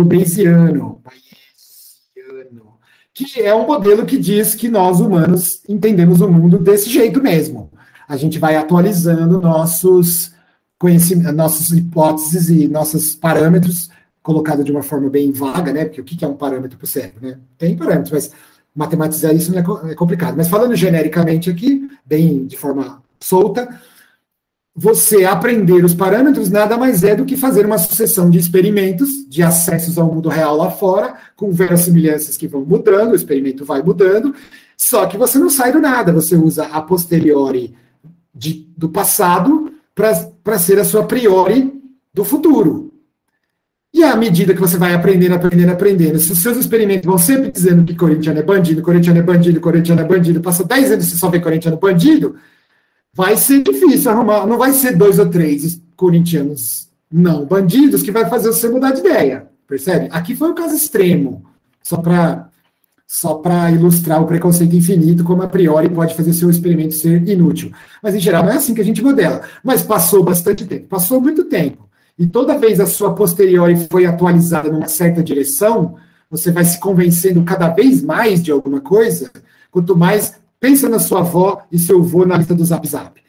bayesiano, que é um modelo que diz que nós, humanos, entendemos o mundo desse jeito mesmo. A gente vai atualizando nossos conhecimentos, nossas hipóteses e nossos parâmetros, colocado de uma forma bem vaga, né? Porque o que é um parâmetro para o cérebro, né? Tem parâmetros, mas matematizar isso não é complicado. Mas falando genericamente aqui, bem de forma solta, você aprender os parâmetros nada mais é do que fazer uma sucessão de experimentos, de acessos ao mundo real lá fora, com verossimilhanças que vão mudando, o experimento vai mudando, só que você não sai do nada, você usa a posteriori do passado para ser a sua priori do futuro. E à medida que você vai aprendendo, se os seus experimentos vão sempre dizendo que corintiano é bandido, passa 10 anos e você só vê corintiano bandido, vai ser difícil arrumar, não vai ser 2 ou 3 corintianos não bandidos que vai fazer você mudar de ideia, percebe? Aqui foi um caso extremo, só para ilustrar o preconceito infinito, como a priori pode fazer seu experimento ser inútil. Mas, em geral, não é assim que a gente modela. Mas passou bastante tempo, passou muito tempo. E toda vez a sua posteriori foi atualizada numa certa direção, você vai se convencendo cada vez mais de alguma coisa, quanto mais pensa na sua avó e seu avô na lista do Zap Zap.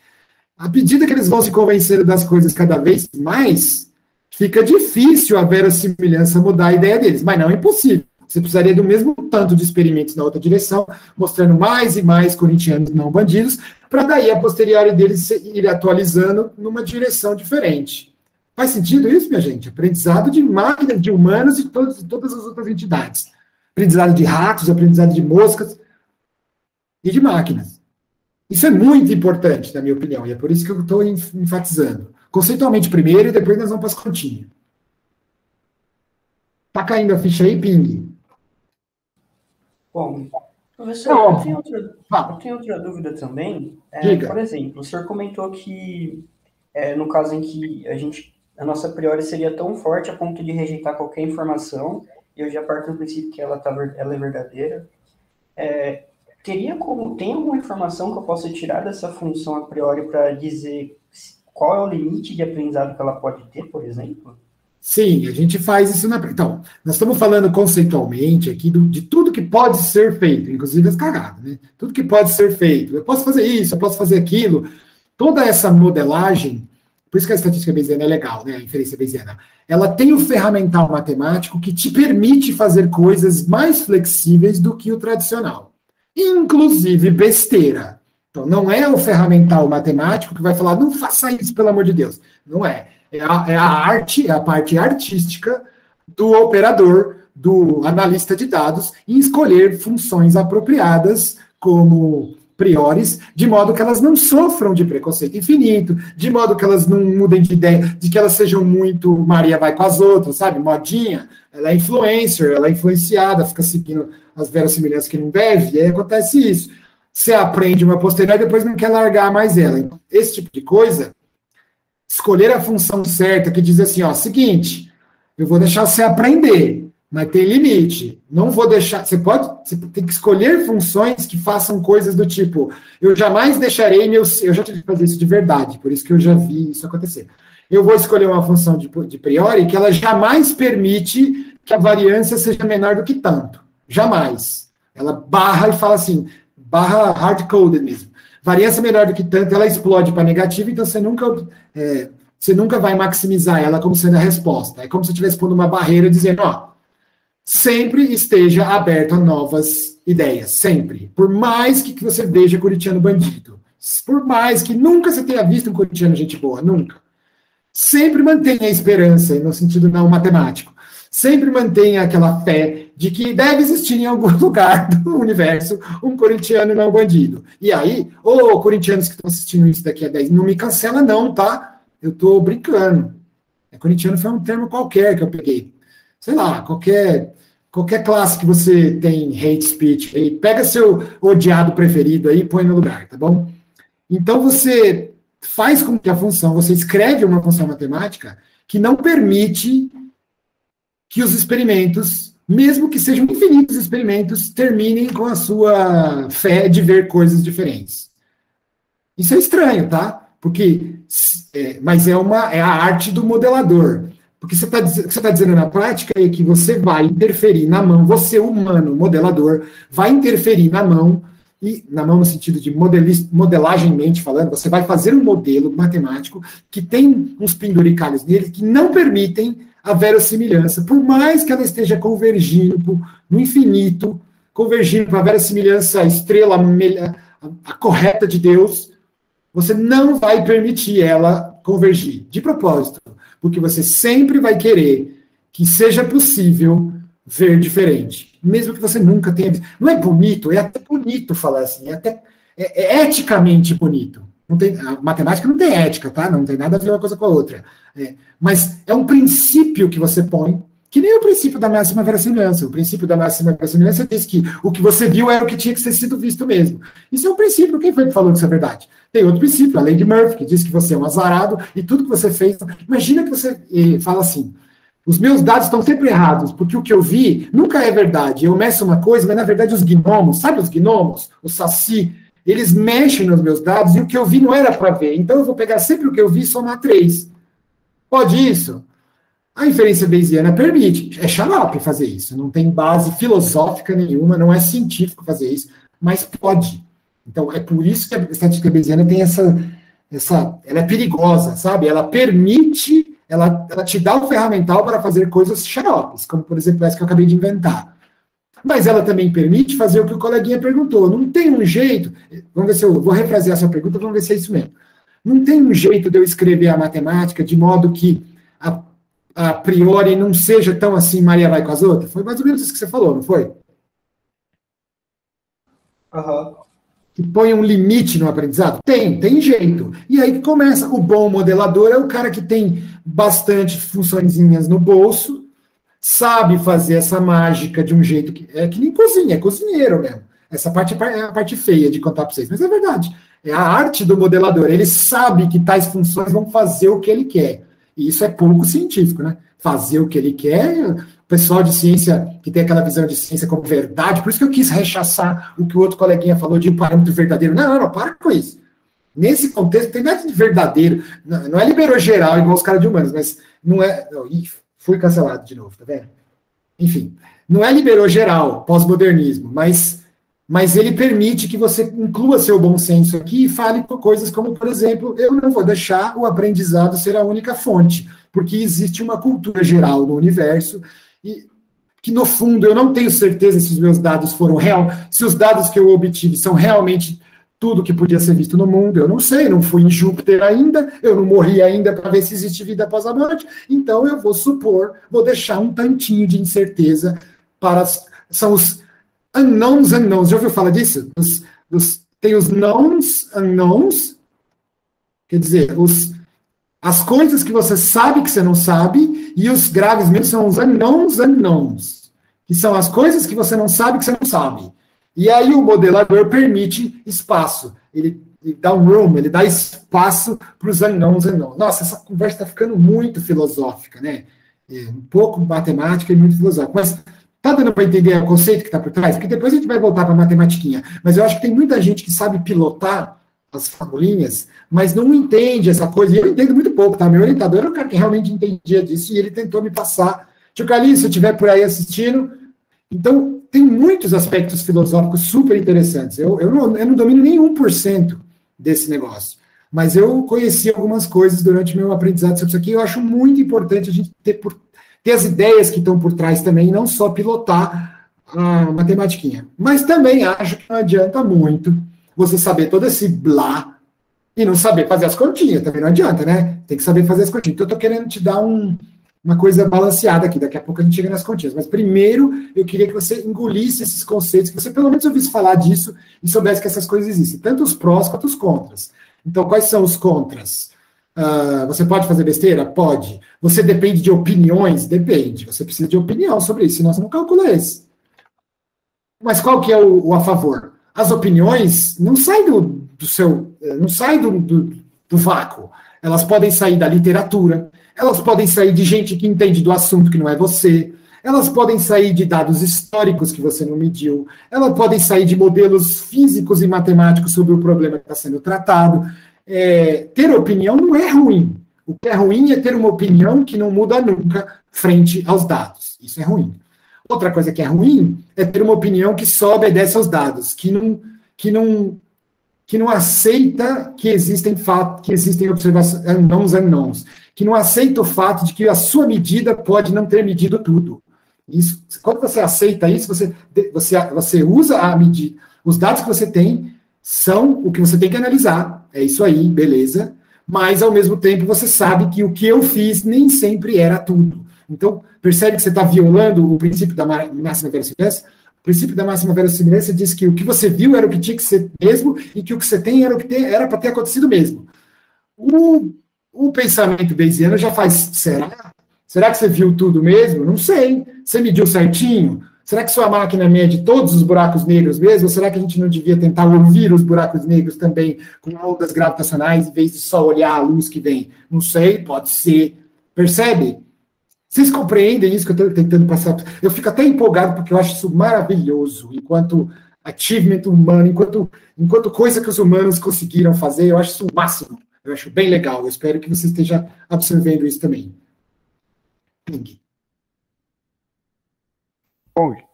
À medida que eles vão se convencendo das coisas cada vez mais, fica difícil a verossimilhança mudar a ideia deles, mas não é impossível. Você precisaria do mesmo tanto de experimentos na outra direção, mostrando mais e mais corintianos não bandidos, para daí a posteriori deles ir atualizando numa direção diferente. Faz sentido isso, minha gente? Aprendizado de máquinas, de humanos e todas as outras entidades. Aprendizado de ratos, aprendizado de moscas e de máquinas. Isso é muito importante, na minha opinião, e é por isso que eu estou enfatizando. Conceitualmente primeiro e depois nós vamos para as continhas. Tá caindo a ficha aí, Ping? Bom, professor, eu tenho outra dúvida também. Por exemplo, o senhor comentou que, no caso em que a nossa priori seria tão forte a ponto de rejeitar qualquer informação, e eu já parto do princípio que ela é verdadeira. Tem alguma informação que eu possa tirar dessa função a priori para dizer qual é o limite de aprendizado que ela pode ter, por exemplo? Sim, a gente faz isso na... Então, nós estamos falando conceitualmente aqui de tudo que pode ser feito, inclusive as cagadas, né? Tudo que pode ser feito. Eu posso fazer isso, eu posso fazer aquilo. Toda essa modelagem, por isso que a estatística bayesiana é legal, né? A inferência bayesiana. Ela tem o ferramental matemático que te permite fazer coisas mais flexíveis do que o tradicional. Inclusive besteira. Então, não é o ferramental matemático que vai falar, não faça isso, pelo amor de Deus. Não é. É a arte, é a parte artística do operador, do analista de dados, em escolher funções apropriadas como priores, de modo que elas não sofram de preconceito infinito, de modo que elas não mudem de ideia, de que elas sejam muito Maria vai com as outras, sabe? Modinha, ela é influencer, ela é influenciada, fica seguindo as verossimilhanças que não deve, e aí acontece isso. Você aprende uma posteriori e depois não quer largar mais ela. Então, esse tipo de coisa, escolher a função certa, que diz assim, ó, seguinte, eu vou deixar você aprender, mas tem limite. Não vou deixar, você tem que escolher funções que façam coisas do tipo, eu jamais deixarei eu já tive que fazer isso de verdade, por isso que eu já vi isso acontecer. Eu vou escolher uma função de priori que ela jamais permite que a variância seja menor do que tanto. Jamais. Ela barra e fala assim, barra hard-coded mesmo. Variância menor do que tanto, ela explode para negativa, então você nunca vai maximizar ela como sendo a resposta. É como se eu estivesse pondo uma barreira dizendo, ó, sempre esteja aberto a novas ideias, sempre. Por mais que você veja corintiano bandido, por mais que nunca você tenha visto um corintiano gente boa, nunca. Sempre mantenha a esperança, no sentido não matemático. Sempre mantenha aquela fé de que deve existir em algum lugar do universo um corintiano não bandido. E aí, corintianos que estão assistindo isso daqui a 10, não me cancela não, tá? Eu tô brincando. Corintiano foi um termo qualquer que eu peguei. Sei lá, qualquer classe que você tem hate speech, aí, pega seu odiado preferido aí e põe no lugar, tá bom? Então você faz com que a função, você escreve uma função matemática que não permite que os experimentos, mesmo que sejam infinitos experimentos, terminem com a sua fé de ver coisas diferentes. Isso é estranho, tá? Mas é a arte do modelador. Porque o que você está dizendo na prática é que você vai interferir na mão, você, humano, modelador, vai interferir na mão no sentido de modelagemmente falando, você vai fazer um modelo matemático que tem uns penduricalhos nele que não permitem a verossimilhança, por mais que ela esteja convergindo no infinito, convergindo para a verossimilhança, a estrela, a correta de Deus, você não vai permitir ela convergir, de propósito, porque você sempre vai querer que seja possível ver diferente, mesmo que você nunca tenha visto. Não é bonito, é até bonito falar assim, é eticamente bonito. A matemática não tem ética, tá? Não tem nada a ver uma coisa com a outra. Mas é um princípio que você põe, que nem o princípio da máxima verossimilhança. O princípio da máxima verossimilhança diz que o que você viu era o que tinha que ter sido visto mesmo. Isso é um princípio. Quem foi que falou que isso é verdade? Tem outro princípio, a lei de Murphy, que diz que você é um azarado e tudo que você fez... Imagina que você fala assim, os meus dados estão sempre errados, porque o que eu vi nunca é verdade. Eu meço uma coisa, mas na verdade os gnomos, sabe os gnomos? O saci... Eles mexem nos meus dados e o que eu vi não era para ver. Então, eu vou pegar sempre o que eu vi e somar 3. Pode isso? A inferência bayesiana permite. É xarope fazer isso. Não tem base filosófica nenhuma, não é científico fazer isso, mas pode. Então, é por isso que a estatística bayesiana tem ela é perigosa, sabe? Ela permite, ela te dá o ferramental para fazer coisas xaropes, como, por exemplo, essa que eu acabei de inventar. Mas ela também permite fazer o que o coleguinha perguntou. Não tem um jeito... Vamos ver se eu vou refrasear essa pergunta, vamos ver se é isso mesmo. Não tem um jeito de eu escrever a matemática de modo que a priori não seja tão assim Maria vai com as outras? Foi mais ou menos isso que você falou, não foi? Aham. Que põe um limite no aprendizado? Tem jeito. E aí que começa. O bom modelador é o cara que tem bastante funçõezinhas no bolso, sabe fazer essa mágica de um jeito que nem cozinha, é cozinheiro mesmo. Essa parte é a parte feia de contar para vocês, mas é verdade. É a arte do modelador. Ele sabe que tais funções vão fazer o que ele quer. E isso é pouco científico, né? Fazer o que ele quer. O pessoal de ciência que tem aquela visão de ciência como verdade, por isso que eu quis rechaçar o que o outro coleguinha falou de um parâmetro verdadeiro. Não, para com isso. Nesse contexto, tem nada de verdadeiro. Não é liberou geral, igual os caras de humanos, mas não é... Não, fui cancelado de novo, tá vendo? Enfim, não é liberou geral, pós-modernismo, mas ele permite que você inclua seu bom senso aqui e fale por coisas como, por exemplo, eu não vou deixar o aprendizado ser a única fonte, porque existe uma cultura geral no universo e que, no fundo, eu não tenho certeza se os meus dados foram real, se os dados que eu obtive são realmente tudo que podia ser visto no mundo, eu não sei, não fui em Júpiter ainda, eu não morri ainda para ver se existe vida após a morte, então eu vou supor, vou deixar um tantinho de incerteza para... São os unknowns, já ouviu falar disso? Tem os unknowns, quer dizer, as coisas que você sabe que você não sabe, e os graves mesmo são os unknowns, que são as coisas que você não sabe que você não sabe. E aí o modelador permite espaço, ele dá um room, ele dá espaço para os unknowns. Nossa, essa conversa está ficando muito filosófica, né? Um pouco matemática e muito filosófica, mas tá dando para entender o conceito que está por trás? Porque depois a gente vai voltar para a matematiquinha, mas eu acho que tem muita gente que sabe pilotar as formulinhas, mas não entende essa coisa, e eu entendo muito pouco, tá? Meu orientador era o cara que realmente entendia disso, e ele tentou me passar. Tio Carlinhos, se eu estiver por aí assistindo, então tem muitos aspectos filosóficos super interessantes. Eu não domino nem 1% desse negócio, mas eu conheci algumas coisas durante o meu aprendizado sobre isso aqui, e eu acho muito importante a gente ter as ideias que estão por trás também, não só pilotar a matematiquinha. Mas também acho que não adianta muito você saber todo esse blá e não saber fazer as continhas, também não adianta, né? Tem que saber fazer as continhas. Então, eu estou querendo te dar uma coisa balanceada aqui, daqui a pouco a gente chega nas continhas. Mas primeiro, eu queria que você engolisse esses conceitos, que você pelo menos ouvisse falar disso e soubesse que essas coisas existem, tanto os prós quanto os contras. Então, quais são os contras? Você pode fazer besteira? Pode. Você depende de opiniões? Depende. Você precisa de opinião sobre isso, senão você não calcula isso. Mas qual que é o a favor? As opiniões não saem não saem do vácuo. Elas podem sair da literatura, elas podem sair de gente que entende do assunto que não é você, elas podem sair de dados históricos que você não mediu, elas podem sair de modelos físicos e matemáticos sobre o problema que está sendo tratado. Ter opinião não é ruim. O que é ruim é ter uma opinião que não muda nunca frente aos dados. Isso é ruim. Outra coisa que é ruim é ter uma opinião que só obedece aos dados, que não aceita que existem fatos, que existem observações, unknowns, que não aceita o fato de que a sua medida pode não ter medido tudo. Isso, quando você aceita isso, você usa a medida. Os dados que você tem são o que você tem que analisar. É isso aí, beleza. Mas, ao mesmo tempo, você sabe que o que eu fiz nem sempre era tudo. Então, percebe que você está violando o princípio da máxima verossimilhança? O princípio da máxima verossimilhança diz que o que você viu era o que tinha que ser mesmo e que o que você tem era o que era para ter acontecido mesmo. O pensamento bayesiano já faz, será que você viu tudo mesmo? Não sei. Você mediu certinho? Será que sua máquina mede todos os buracos negros mesmo? Ou será que a gente não devia tentar ouvir os buracos negros também com ondas gravitacionais, em vez de só olhar a luz que vem? Não sei, pode ser. Percebe? Vocês compreendem isso que eu estou tentando passar? Eu fico até empolgado, porque eu acho isso maravilhoso, enquanto achievement humano, enquanto coisa que os humanos conseguiram fazer, eu acho isso o máximo. Eu acho bem legal. Eu espero que você esteja absorvendo isso também. Ping.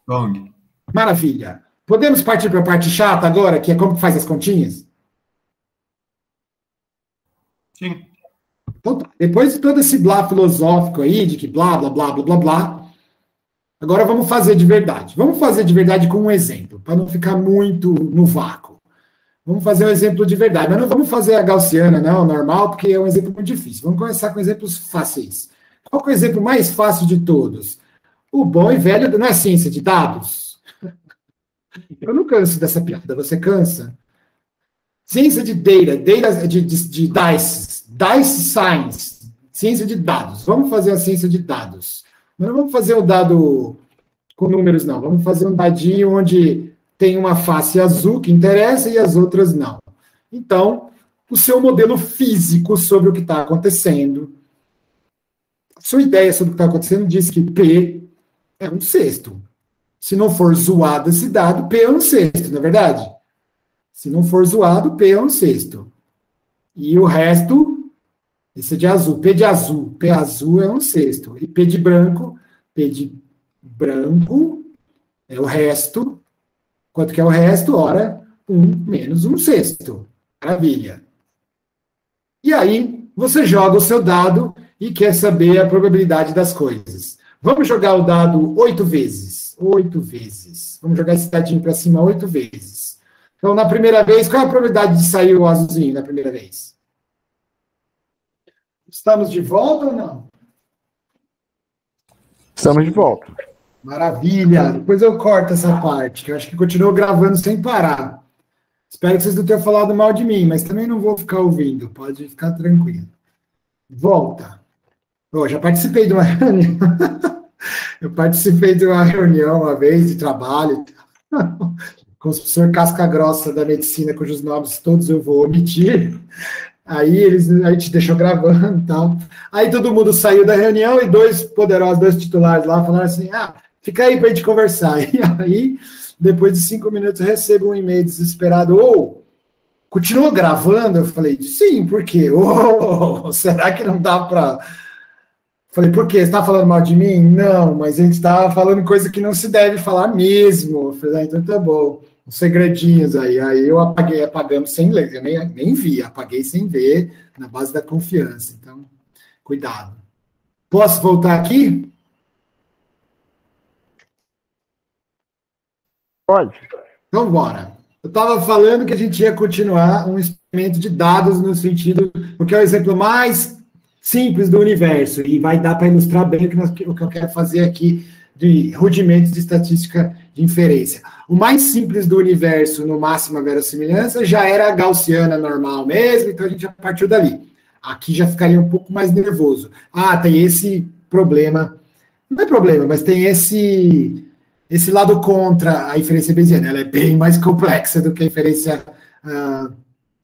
Bong. Maravilha. Podemos partir para a parte chata agora, que é como faz as continhas? Sim. Então, depois de todo esse blá filosófico aí, de que blá, blá, blá, blá, blá, blá, agora vamos fazer de verdade. Vamos fazer de verdade com um exemplo, para não ficar muito no vácuo. Vamos fazer um exemplo de verdade, mas não vamos fazer a gaussiana, não, normal, porque é um exemplo muito difícil. Vamos começar com exemplos fáceis. Qual que é o exemplo mais fácil de todos? O bom e velho não é ciência de dados? Eu não canso dessa piada, você cansa? Ciência de data de dice science, ciência de dados. Vamos fazer a ciência de dados. Mas não vamos fazer o dado com números, não. Vamos fazer um dadinho onde tem uma face azul que interessa e as outras não. Então, o seu modelo físico sobre o que está acontecendo, a sua ideia sobre o que está acontecendo diz que P é um sexto. Se não for zoado esse dado, P é um sexto, não é verdade? Se não for zoado, P é um sexto. E o resto, esse é de azul. P de azul. P azul é 1/6. E P de branco é o resto. Quanto que é o resto? Ora, 1 menos 1/6. Maravilha. E aí, você joga o seu dado e quer saber a probabilidade das coisas. Vamos jogar o dado 8 vezes. 8 vezes. Vamos jogar esse dadinho para cima 8 vezes. Então, na primeira vez, qual é a probabilidade de sair o azulzinho na primeira vez? Estamos de volta ou não? Estamos de volta. Maravilha. Depois eu corto essa parte, que eu acho que continuou gravando sem parar. Espero que vocês não tenham falado mal de mim, mas também não vou ficar ouvindo. Pode ficar tranquilo. Volta. Oh, já participei de uma reunião. Eu participei de uma reunião uma vez de trabalho com o professor Casca Grossa da medicina, cujos nomes todos eu vou omitir. Aí a gente deixou gravando e tal. Aí todo mundo saiu da reunião e dois titulares lá falaram assim, fica aí para a gente conversar. E aí, depois de 5 minutos, eu recebo um e-mail desesperado, continuou gravando? Eu falei, sim, por quê? Será que não dá para... Falei, por quê? Você está falando mal de mim? Não, mas a gente estava falando coisa que não se deve falar mesmo. Eu falei, então tá bom. Uns segredinhos aí. Aí eu apagamos sem ler. Eu nem vi, apaguei sem ver, na base da confiança. Então, cuidado. Posso voltar aqui? Pode. Então, bora. Eu estava falando que a gente ia continuar um experimento de dados no sentido, porque é o exemplo mais simples do universo, e vai dar para ilustrar bem o que eu quero fazer aqui de rudimentos de estatística de inferência. O mais simples do universo, no máximo a verossimilhança, já era a gaussiana normal mesmo, então a gente já partiu dali. Aqui já ficaria um pouco mais nervoso. Tem esse problema, não é problema, mas tem esse lado contra a inferência bayesiana. Ela é bem mais complexa do que a inferência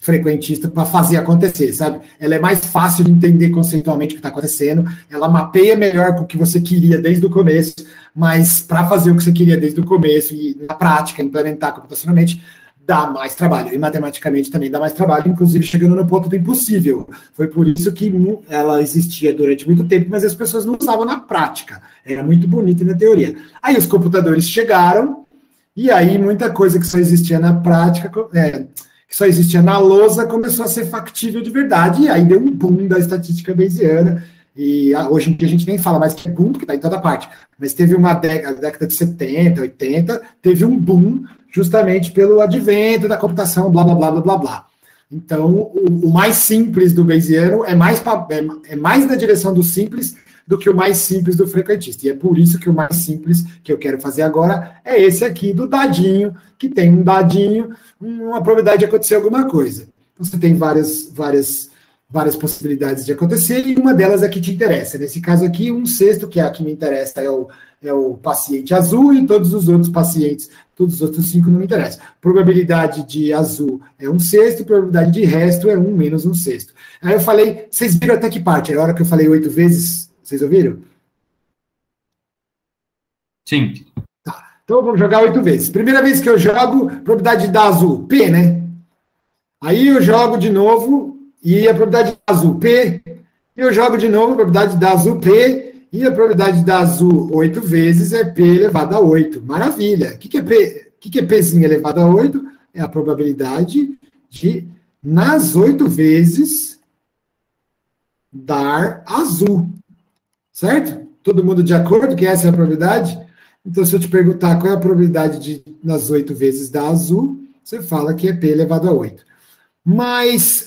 frequentista para fazer acontecer, sabe? Ela é mais fácil de entender conceitualmente o que está acontecendo, ela mapeia melhor com o que você queria desde o começo, mas para fazer o que você queria desde o começo e na prática, implementar computacionalmente, dá mais trabalho. E matematicamente também dá mais trabalho, inclusive chegando no ponto do impossível. Foi por isso que ela existia durante muito tempo, mas as pessoas não usavam na prática. Era muito bonita na teoria. Aí os computadores chegaram, e aí muita coisa que só existia na prática... que só existia na lousa, começou a ser factível de verdade, e aí deu um boom da estatística bayesiana, e hoje em dia a gente nem fala mais que é boom, porque está em toda parte, mas teve uma década de 70, 80, teve um boom justamente pelo advento da computação, blá, blá, blá, blá, blá, blá. Então, o mais simples do bayesiano é mais na direção do simples do que o mais simples do frequentista. E é por isso que o mais simples que eu quero fazer agora é esse aqui do dadinho, que tem um dadinho, uma probabilidade de acontecer alguma coisa. Então, você tem várias possibilidades de acontecer, e uma delas é que te interessa. Nesse caso aqui, 1/6, que é a que me interessa, é o paciente azul, e todos os outros pacientes, todos os outros 5 não me interessam. Probabilidade de azul é 1/6, probabilidade de resto é 1 menos 1/6. Aí eu falei, vocês viram até que parte? Era a hora que eu falei 8 vezes? Vocês ouviram? Sim. Tá. Então vamos jogar 8 vezes. Primeira vez que eu jogo, probabilidade de dar azul, P, né? Aí eu jogo de novo, e a probabilidade de dar azul, P. E eu jogo de novo, a probabilidade de dar azul, P. E a probabilidade de dar azul 8 vezes é P elevado a 8. Maravilha. O que é P? O que é Pzinho elevado a 8? É a probabilidade de, nas 8 vezes, dar azul. Certo? Todo mundo de acordo que essa é a probabilidade? Então, se eu te perguntar qual é a probabilidade de, nas 8 vezes, dar azul, você fala que é P elevado a 8. Mas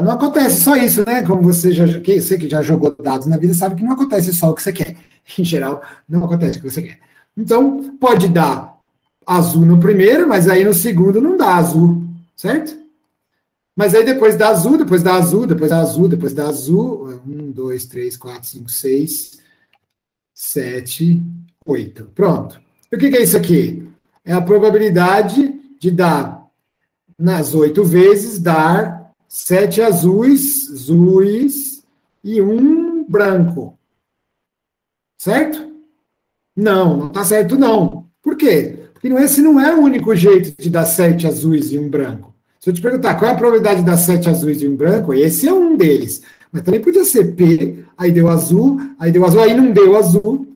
não acontece só isso, né? Como você que já jogou dados na vida, sabe que não acontece só o que você quer. Em geral, não acontece o que você quer. Então, pode dar azul no primeiro, mas aí no segundo não dá azul, certo? Mas aí depois dá azul, depois dá azul, depois dá azul, depois dá azul. 1, 2, 3, 4, 5, 6, 7, 8. Pronto. E o que é isso aqui? É a probabilidade de dar, nas 8 vezes, dar 7 azuis e 1 branco. Certo? Não está certo não. Por quê? Porque esse não é o único jeito de dar 7 azuis e 1 branco. Se eu te perguntar qual é a probabilidade das 7 azuis e um branco, esse é um deles. Mas também podia ser P, aí deu azul, aí não deu azul,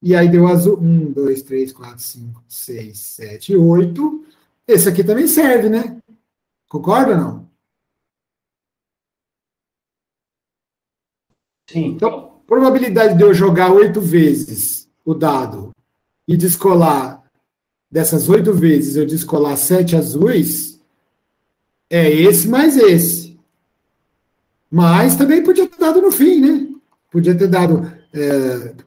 e aí deu azul. 1, 2, 3, 4, 5, 6, 7, 8. Esse aqui também serve, né? Concorda ou não? Sim. Então, a probabilidade de eu jogar 8 vezes o dado e descolar, dessas 8 vezes, eu descolar 7 azuis, é esse mais esse. Mas também podia ter dado no fim, né? Podia ter dado,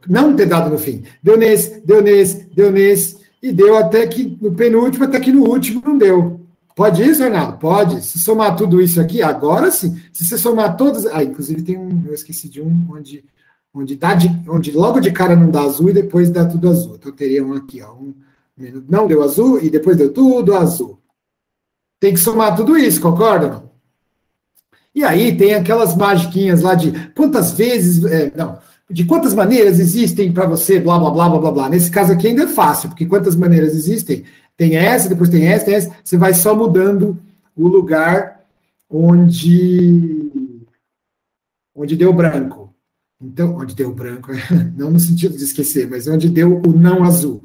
não ter dado no fim. Deu nesse, e deu até que no penúltimo, até que no último não deu. Pode isso, Renato? Pode. Se somar tudo isso aqui, agora sim. Se você somar todos. Inclusive tem um, eu esqueci de um, onde logo de cara não dá azul e depois dá tudo azul. Então teria um aqui, ó. Não deu azul e depois deu tudo azul. Tem que somar tudo isso, concorda? Não? E aí tem aquelas magiquinhas lá de quantas vezes. De quantas maneiras existem para você, blá, blá, blá, blá, blá, blá. Nesse caso aqui ainda é fácil, porque quantas maneiras existem? Tem essa, depois tem essa, você vai só mudando o lugar onde deu branco. Então, onde deu branco, não no sentido de esquecer, mas onde deu o não azul.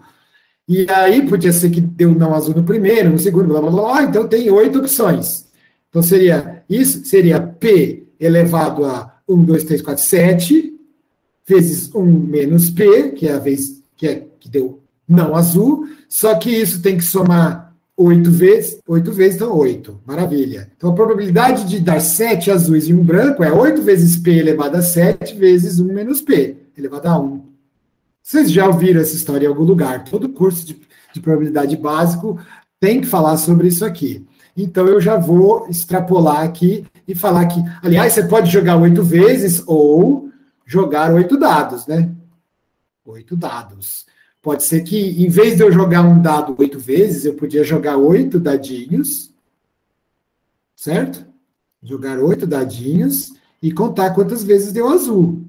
E aí podia ser que deu não azul no primeiro, no segundo, blá, blá, blá, então tem 8 opções. Então seria P elevado a 1, 2, 3, 4, 7, vezes 1 menos P, que é a vez que deu não azul, só que isso tem que somar 8 vezes, então 8. Maravilha. Então a probabilidade de dar 7 azuis e um branco é 8 vezes P elevado a 7 vezes 1 menos P elevado a 1. Vocês já ouviram essa história em algum lugar. Todo curso de probabilidade básico tem que falar sobre isso aqui. Então eu já vou extrapolar aqui e falar que, aliás, você pode jogar 8 vezes ou jogar 8 dados, né? 8 dados. Pode ser que, em vez de eu jogar um dado 8 vezes, eu podia jogar 8 dadinhos, certo? Jogar 8 dadinhos e contar quantas vezes deu azul.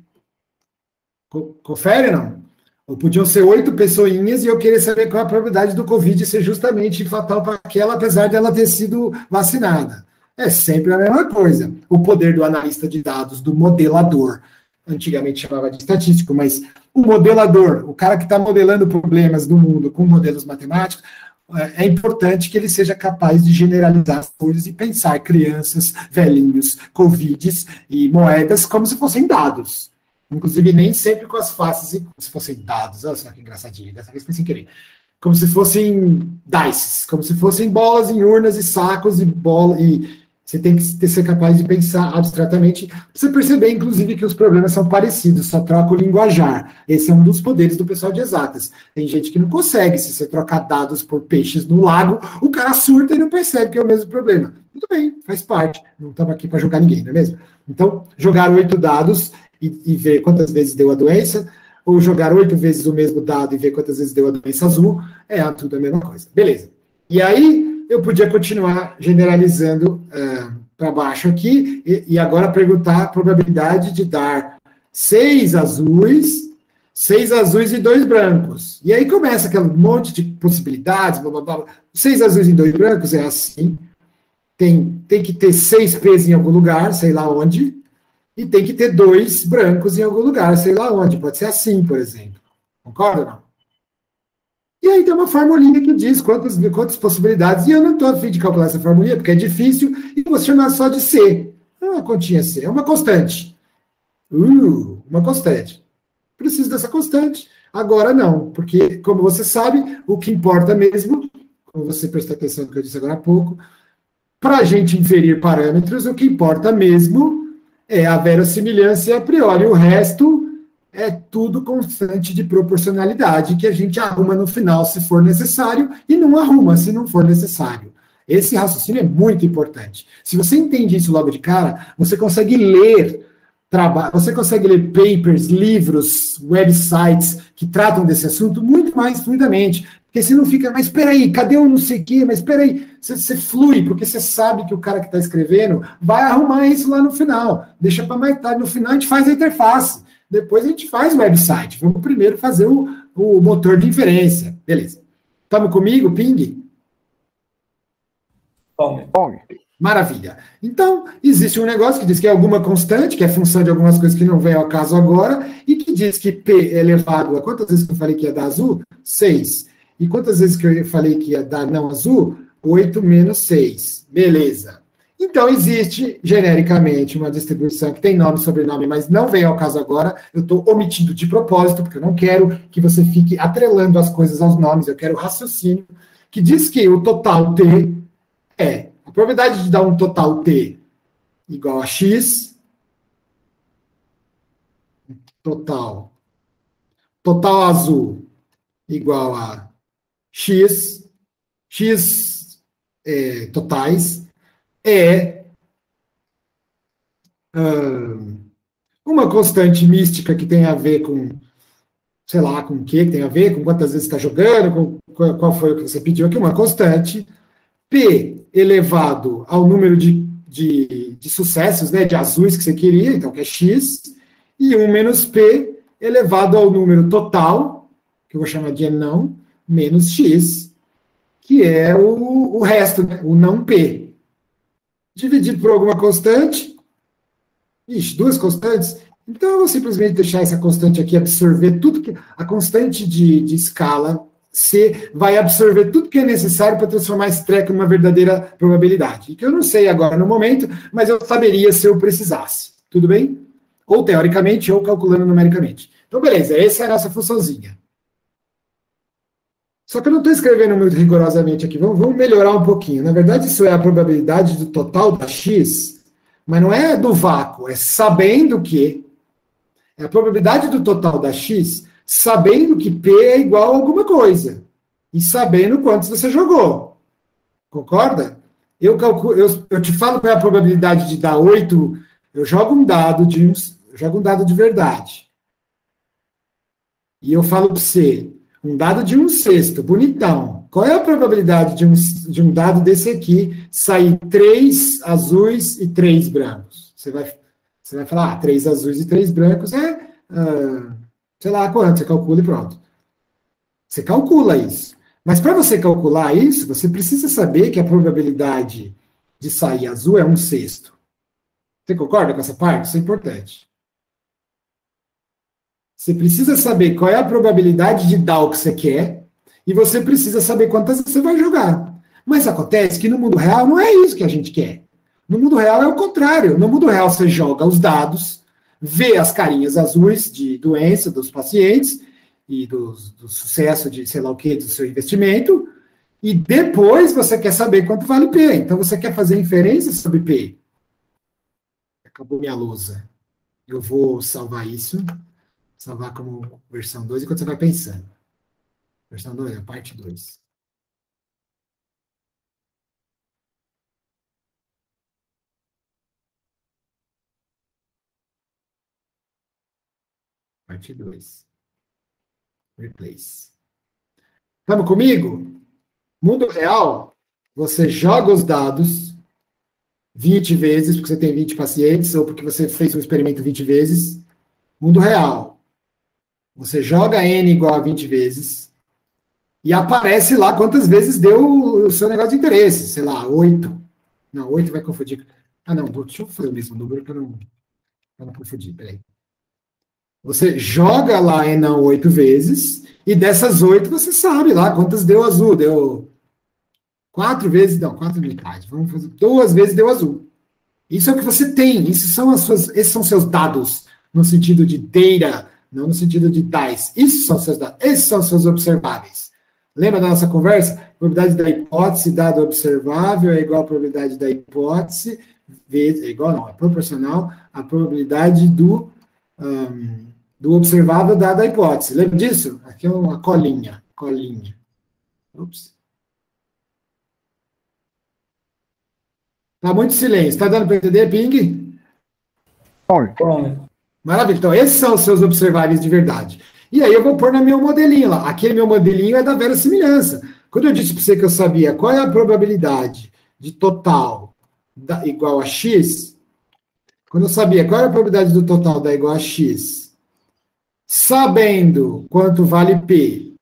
Confere, não? Ou podiam ser 8 pessoinhas e eu queria saber qual a probabilidade do Covid ser justamente fatal para aquela, apesar de ela ter sido vacinada. É sempre a mesma coisa. O poder do analista de dados, do modelador, antigamente chamava de estatístico, mas o modelador, o cara que está modelando problemas do mundo com modelos matemáticos, é importante que ele seja capaz de generalizar as coisas e pensar crianças, velhinhos, covids e moedas como se fossem dados. Inclusive, nem sempre com as faces, como se fossem dados. Olha só que engraçadinho, dessa vez foi sem querer. Como se fossem dice, como se fossem bolas em urnas e sacos e bola. E você tem que ser capaz de pensar abstratamente. Pra você perceber, inclusive, que os problemas são parecidos, só troca o linguajar. Esse é um dos poderes do pessoal de exatas. Tem gente que não consegue. Se você trocar dados por peixes no lago, o cara surta e não percebe que é o mesmo problema. Tudo bem, faz parte. Não estamos aqui para julgar ninguém, não é mesmo? Então, jogar 8 dados e ver quantas vezes deu a doença, ou jogar 8 vezes o mesmo dado e ver quantas vezes deu a doença azul, tudo a mesma coisa. Beleza. E aí, eu podia continuar generalizando para baixo aqui, e agora perguntar a probabilidade de dar 6 azuis e 2 brancos. E aí começa aquele monte de possibilidades, blá, blá, blá. 6 azuis e 2 brancos é assim, tem que ter 6 P's em algum lugar, sei lá onde, e tem que ter 2 brancos em algum lugar, sei lá onde. Pode ser assim, por exemplo. Concorda ou não? E aí tem uma formulinha que diz quantas possibilidades. E eu não estou a fim de calcular essa formulinha, porque é difícil, e vou chamar só de C. É uma continha C, é uma constante. Uma constante. Preciso dessa constante. Agora não, porque, como você sabe, o que importa mesmo, como você prestou atenção no que eu disse agora há pouco, para a gente inferir parâmetros, o que importa mesmo é a verossimilhança a priori. O resto é tudo constante de proporcionalidade que a gente arruma no final se for necessário e não arruma se não for necessário. Esse raciocínio é muito importante. Se você entende isso logo de cara, você consegue ler papers, livros, websites que tratam desse assunto muito mais fluidamente. Porque você não fica, mas espera aí, cadê o não sei o quê? Mas espera aí, você flui, porque você sabe que o cara que está escrevendo vai arrumar isso lá no final. Deixa para mais tarde, no final a gente faz a interface. Depois a gente faz o website. Vamos primeiro fazer o motor de inferência. Beleza. Estamos comigo, Ping? Bom. Maravilha. Então, existe um negócio que diz que é alguma constante, que é função de algumas coisas que não vem ao caso agora, e que diz que P é elevado a quantas vezes que eu falei que ia dar azul? 6. E quantas vezes que eu falei que ia dar não azul? 8 menos 6. Beleza. Então, existe, genericamente, uma distribuição que tem nome e sobrenome, mas não vem ao caso agora. Eu estou omitindo de propósito, porque eu não quero que você fique atrelando as coisas aos nomes, eu quero raciocínio, que diz que o total T é a probabilidade de dar um total T igual a X, total azul igual a X totais, é uma constante mística que tem a ver com, sei lá, com o que tem a ver, com quantas vezes está jogando, com qual foi o que você pediu aqui, uma constante, P elevado ao número de sucessos, né, de azuis que você queria, então que é X, e 1 menos P elevado ao número total, que eu vou chamar de não, menos X, que é o resto, né, o não P. Dividido por alguma constante, duas constantes, então eu vou simplesmente deixar essa constante aqui absorver tudo que... A constante de escala C vai absorver tudo que é necessário para transformar esse treco numa verdadeira probabilidade. Que eu não sei agora no momento, mas eu saberia se eu precisasse. Tudo bem? Ou teoricamente, ou calculando numericamente. Então, beleza, essa é a nossa funçãozinha. Só que eu não estou escrevendo muito rigorosamente aqui. Vamos melhorar um pouquinho. Na verdade, isso é a probabilidade do total da X, mas não é do vácuo, é sabendo que... É a probabilidade do total da X... sabendo que P é igual a alguma coisa. E sabendo quantos você jogou. Concorda? Eu te falo qual é a probabilidade de dar 8. Eu jogo um dado de verdade. E eu falo para você, um dado de 1/6, bonitão. Qual é a probabilidade de um dado desse aqui sair 3 azuis e 3 brancos? Você vai falar, 3 azuis e 3 brancos sei lá quanto, você calcula e pronto. Você calcula isso. Mas para você calcular isso, você precisa saber que a probabilidade de sair azul é 1/6. Você concorda com essa parte? Isso é importante. Você precisa saber qual é a probabilidade de dar o que você quer e você precisa saber quantas você vai jogar. Mas acontece que no mundo real não é isso que a gente quer. No mundo real é o contrário. No mundo real você joga os dados, vê as carinhas azuis de doença dos pacientes e do sucesso de sei lá o que, do seu investimento, e depois você quer saber quanto vale P. Então você quer fazer inferência sobre P. Acabou minha lousa. Eu vou salvar isso, salvar como versão 2, enquanto você vai pensando. Versão 2, a parte 2. Parte 2. Replace. Estamos comigo? Mundo real, você joga os dados 20 vezes, porque você tem 20 pacientes, ou porque você fez um experimento 20 vezes. Mundo real. Você joga N igual a 20 vezes, e aparece lá quantas vezes deu o seu negócio de interesse. Sei lá, 8. Não, 8 vai confundir. Ah, não, deixa eu fazer o mesmo número para não confundir, peraí. Você joga lá Enão 8 vezes, e dessas 8 você sabe lá quantas deu azul. Deu 4 vezes, não, 4 metade. Vamos fazer 2 vezes deu azul. Isso é o que você tem, esses são seus dados, no sentido de data, não no sentido de dice. Isso são seus dados, esses são seus observáveis. Lembra da nossa conversa? A probabilidade da hipótese dado observável é igual à probabilidade da hipótese, vezes, é igual não, é proporcional à probabilidade do observável dado a hipótese. Lembra disso? Aqui é uma colinha. Ups. Tá muito silêncio. Está dando para entender, Ping? Bom. Maravilha. Então, esses são os seus observáveis de verdade. E aí eu vou pôr no meu modelinho lá. Aquele meu modelinho é da verossimilhança. Quando eu disse para você que eu sabia qual é a probabilidade de total igual a X, quando eu sabia qual era a probabilidade do total dar igual a X, sabendo quanto vale P,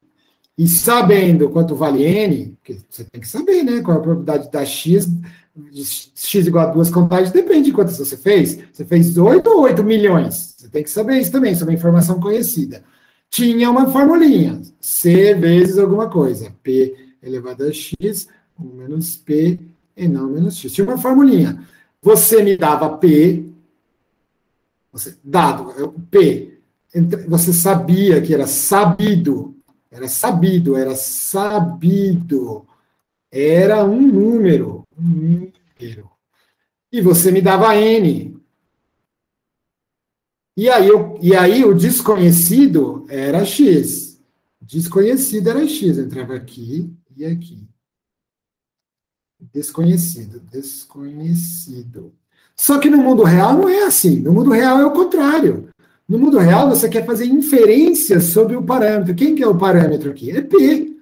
e sabendo quanto vale N, porque você tem que saber, né, qual é a probabilidade da X, de X igual a 2 contagens, depende de quantas você fez. Você fez 8 ou 8 milhões? Você tem que saber isso também, isso é uma informação conhecida. Tinha uma formulinha, C vezes alguma coisa, P elevado a X, 1 menos P, e não menos X. Tinha uma formulinha. Você me dava P, dado P, você sabia que era sabido, era um número, e você me dava N. E aí o desconhecido era X. Desconhecido era X, entrava aqui e aqui. Desconhecido. Só que no mundo real não é assim. No mundo real é o contrário. No mundo real você quer fazer inferências sobre o parâmetro. Quem que é o parâmetro aqui? É P.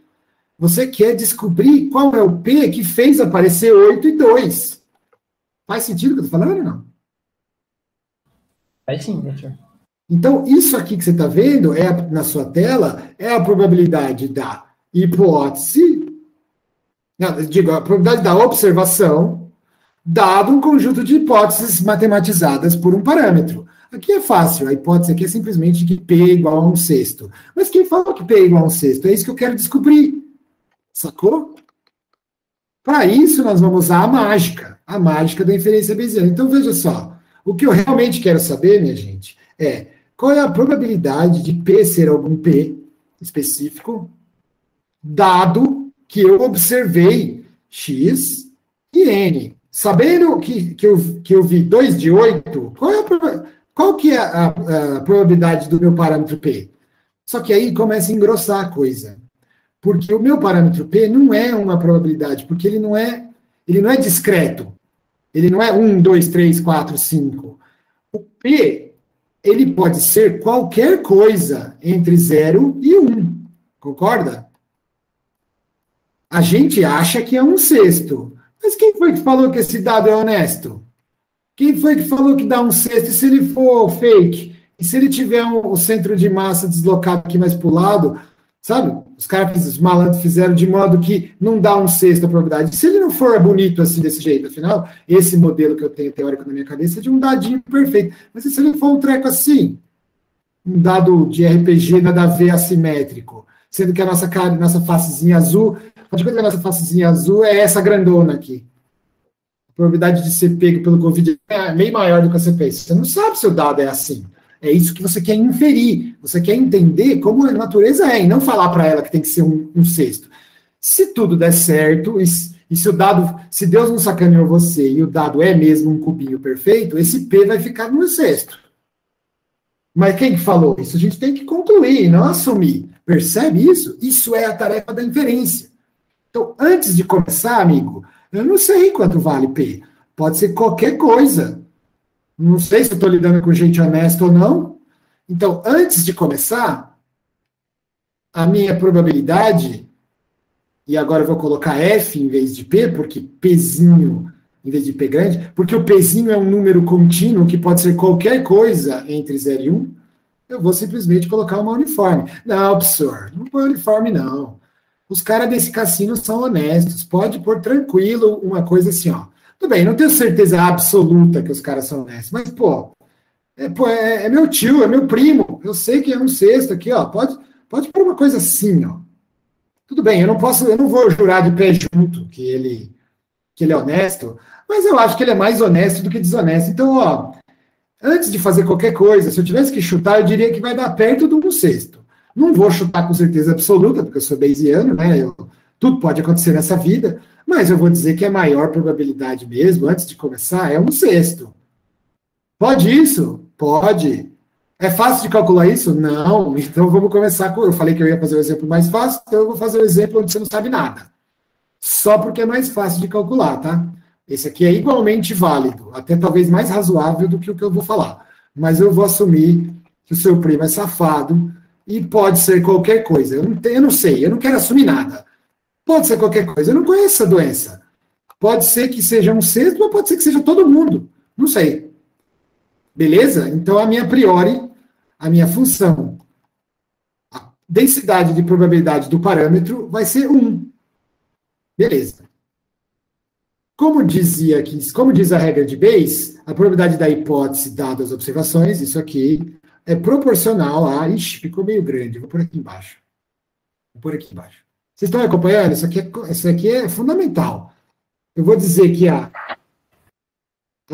Você quer descobrir qual é o P que fez aparecer 8 e 2. Faz sentido o que eu estou falando ou não? Faz sim, doutor. Então, isso aqui que você está vendo na sua tela é a probabilidade da hipótese, a probabilidade da observação, dado um conjunto de hipóteses matematizadas por um parâmetro. Aqui é fácil, a hipótese aqui é simplesmente que P é igual a 1/6. Mas quem falou que P é igual a 1/6? É isso que eu quero descobrir. Sacou? Para isso, nós vamos usar a mágica da inferência bayesiana. Então, veja só, o que eu realmente quero saber, minha gente, é qual é a probabilidade de P ser algum P específico, dado que eu observei X e N. Sabendo que eu vi 2 de 8, qual que é a probabilidade do meu parâmetro P? Só que aí começa a engrossar a coisa. Porque o meu parâmetro P não é uma probabilidade, porque ele não é discreto. Ele não é 1, 2, 3, 4, 5. O P, ele pode ser qualquer coisa entre 0 e 1. Concorda? A gente acha que é 1/6. Mas quem foi que falou que esse dado é honesto? Quem foi que falou que dá 1/6 se ele for fake? E se ele tiver o centro de massa deslocado aqui mais para o lado, sabe? Os malandros fizeram de modo que não dá 1/6 a probabilidade. Se ele não for bonito assim, desse jeito, afinal, esse modelo que eu tenho teórico na minha cabeça é de um dadinho perfeito. Mas se ele for um treco assim, um dado de RPG nada a ver assimétrico, sendo que a nossa facezinha azul, pode ver que a nossa facezinha azul é essa grandona aqui. A probabilidade de ser pego pelo Covid é bem maior do que você pensa. Você não sabe se o dado é assim. É isso que você quer inferir. Você quer entender como a natureza é, e não falar para ela que tem que ser 1/6. Se tudo der certo, e se o dado, se Deus não sacaneou você e o dado é mesmo um cubinho perfeito, esse P vai ficar no 1/6. Mas quem que falou isso? A gente tem que concluir, não assumir. Percebe isso? Isso é a tarefa da inferência. Então, antes de começar, amigo, eu não sei quanto vale P. Pode ser qualquer coisa. Não sei se eu estou lidando com gente honesta ou não. Então, antes de começar, a minha probabilidade, e agora eu vou colocar F em vez de P, porque Pzinho em vez de P grande, porque o Pzinho é um número contínuo que pode ser qualquer coisa entre 0 e 1, eu vou simplesmente colocar uma uniforme. Não, professor, não põe uniforme, não. Os caras desse cassino são honestos. Pode pôr tranquilo uma coisa assim, ó. Tudo bem, não tenho certeza absoluta que os caras são honestos, mas, é meu tio, é meu primo. Eu sei que é 1/6 aqui, ó. Pode pôr uma coisa assim, ó. Tudo bem, eu não vou jurar de pé junto que ele é honesto, mas eu acho que ele é mais honesto do que desonesto. Então, ó, antes de fazer qualquer coisa, se eu tivesse que chutar, eu diria que vai dar perto do 1/6. Não vou chutar com certeza absoluta, porque eu sou bayesiano, né? Tudo pode acontecer nessa vida, mas eu vou dizer que a maior probabilidade mesmo, antes de começar, é 1/6. Pode isso? Pode. É fácil de calcular isso? Não. Então vamos começar com... Eu falei que eu ia fazer o exemplo mais fácil, então eu vou fazer o exemplo onde você não sabe nada. Só porque é mais fácil de calcular, tá? Esse aqui é igualmente válido, até talvez mais razoável do que o que eu vou falar. Mas eu vou assumir que o seu primo é safado e pode ser qualquer coisa. Eu não sei, eu não quero assumir nada. Pode ser qualquer coisa, eu não conheço essa doença. Pode ser que seja 1/6, mas pode ser que seja todo mundo. Não sei. Beleza? Então, a minha função, densidade de probabilidade do parâmetro vai ser 1. Beleza. Como diz a regra de Bayes, a probabilidade da hipótese dada as observações, isso aqui, é proporcional a... Ixi, ficou meio grande, vou por aqui embaixo. Vocês estão acompanhando? Isso aqui é fundamental. Eu vou dizer que a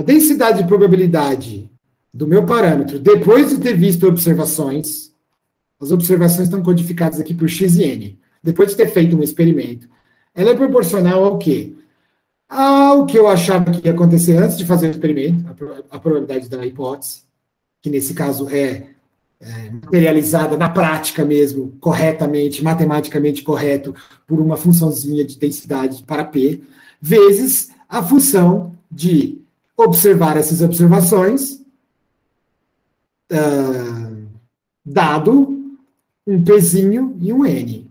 densidade de probabilidade do meu parâmetro, depois de ter visto observações, as observações estão codificadas aqui por x e n, depois de ter feito um experimento, ela é proporcional ao quê? Ao que eu achava que ia acontecer antes de fazer o experimento, a probabilidade da hipótese, que nesse caso é materializada na prática mesmo, corretamente, matematicamente correto, por uma funçãozinha de densidade para P, vezes a função de observar essas observações, dado um Pzinho e um N.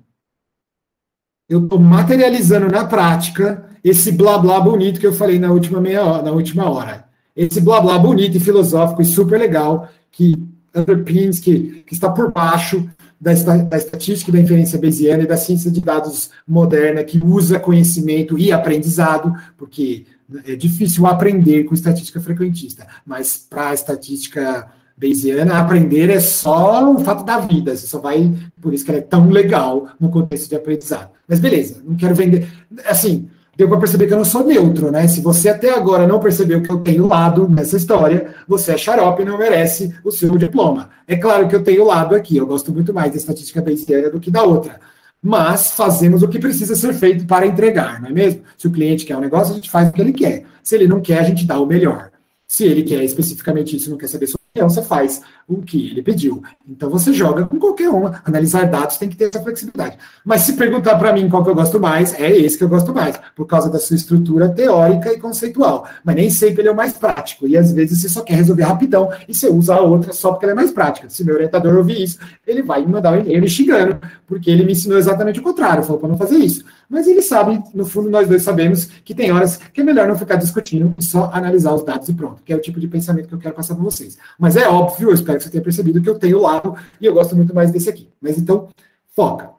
Eu estou materializando na prática esse blá blá bonito que eu falei na última hora. Esse blá blá bonito e filosófico e super legal que underpins, que está por baixo da estatística, da inferência bayesiana e da ciência de dados moderna, que usa conhecimento e aprendizado, porque é difícil aprender com estatística frequentista, mas para a estatística bayesiana, aprender é só o fato da vida, você só vai, por isso que ela é tão legal no contexto de aprendizado. Mas beleza, não quero vender, assim, deu para perceber que eu não sou neutro, né? Se você até agora não percebeu que eu tenho lado nessa história, você é xarope e não merece o seu diploma. É claro que eu tenho lado aqui, eu gosto muito mais da estatística bayesiana do que da outra, mas fazemos o que precisa ser feito para entregar, não é mesmo? Se o cliente quer um negócio, a gente faz o que ele quer. Se ele não quer, a gente dá o melhor. Se ele quer especificamente isso, não quer saber sua opinião, você faz o que ele pediu. Então você joga com qualquer uma. Analisar dados tem que ter essa flexibilidade. Mas se perguntar para mim qual que eu gosto mais, é esse que eu gosto mais, por causa da sua estrutura teórica e conceitual. Mas nem sempre ele é o mais prático. E às vezes você só quer resolver rapidão e você usa a outra só porque ela é mais prática. Se meu orientador ouvir isso, ele vai me mandar um e-mail me xingando, porque ele me ensinou exatamente o contrário, falou para não fazer isso. Mas ele sabe, no fundo nós dois sabemos, que tem horas que é melhor não ficar discutindo e só analisar os dados e pronto, que é o tipo de pensamento que eu quero passar para vocês. Mas é óbvio, eu espero que você tenha percebido que eu tenho lado e eu gosto muito mais desse aqui. Mas então, foca.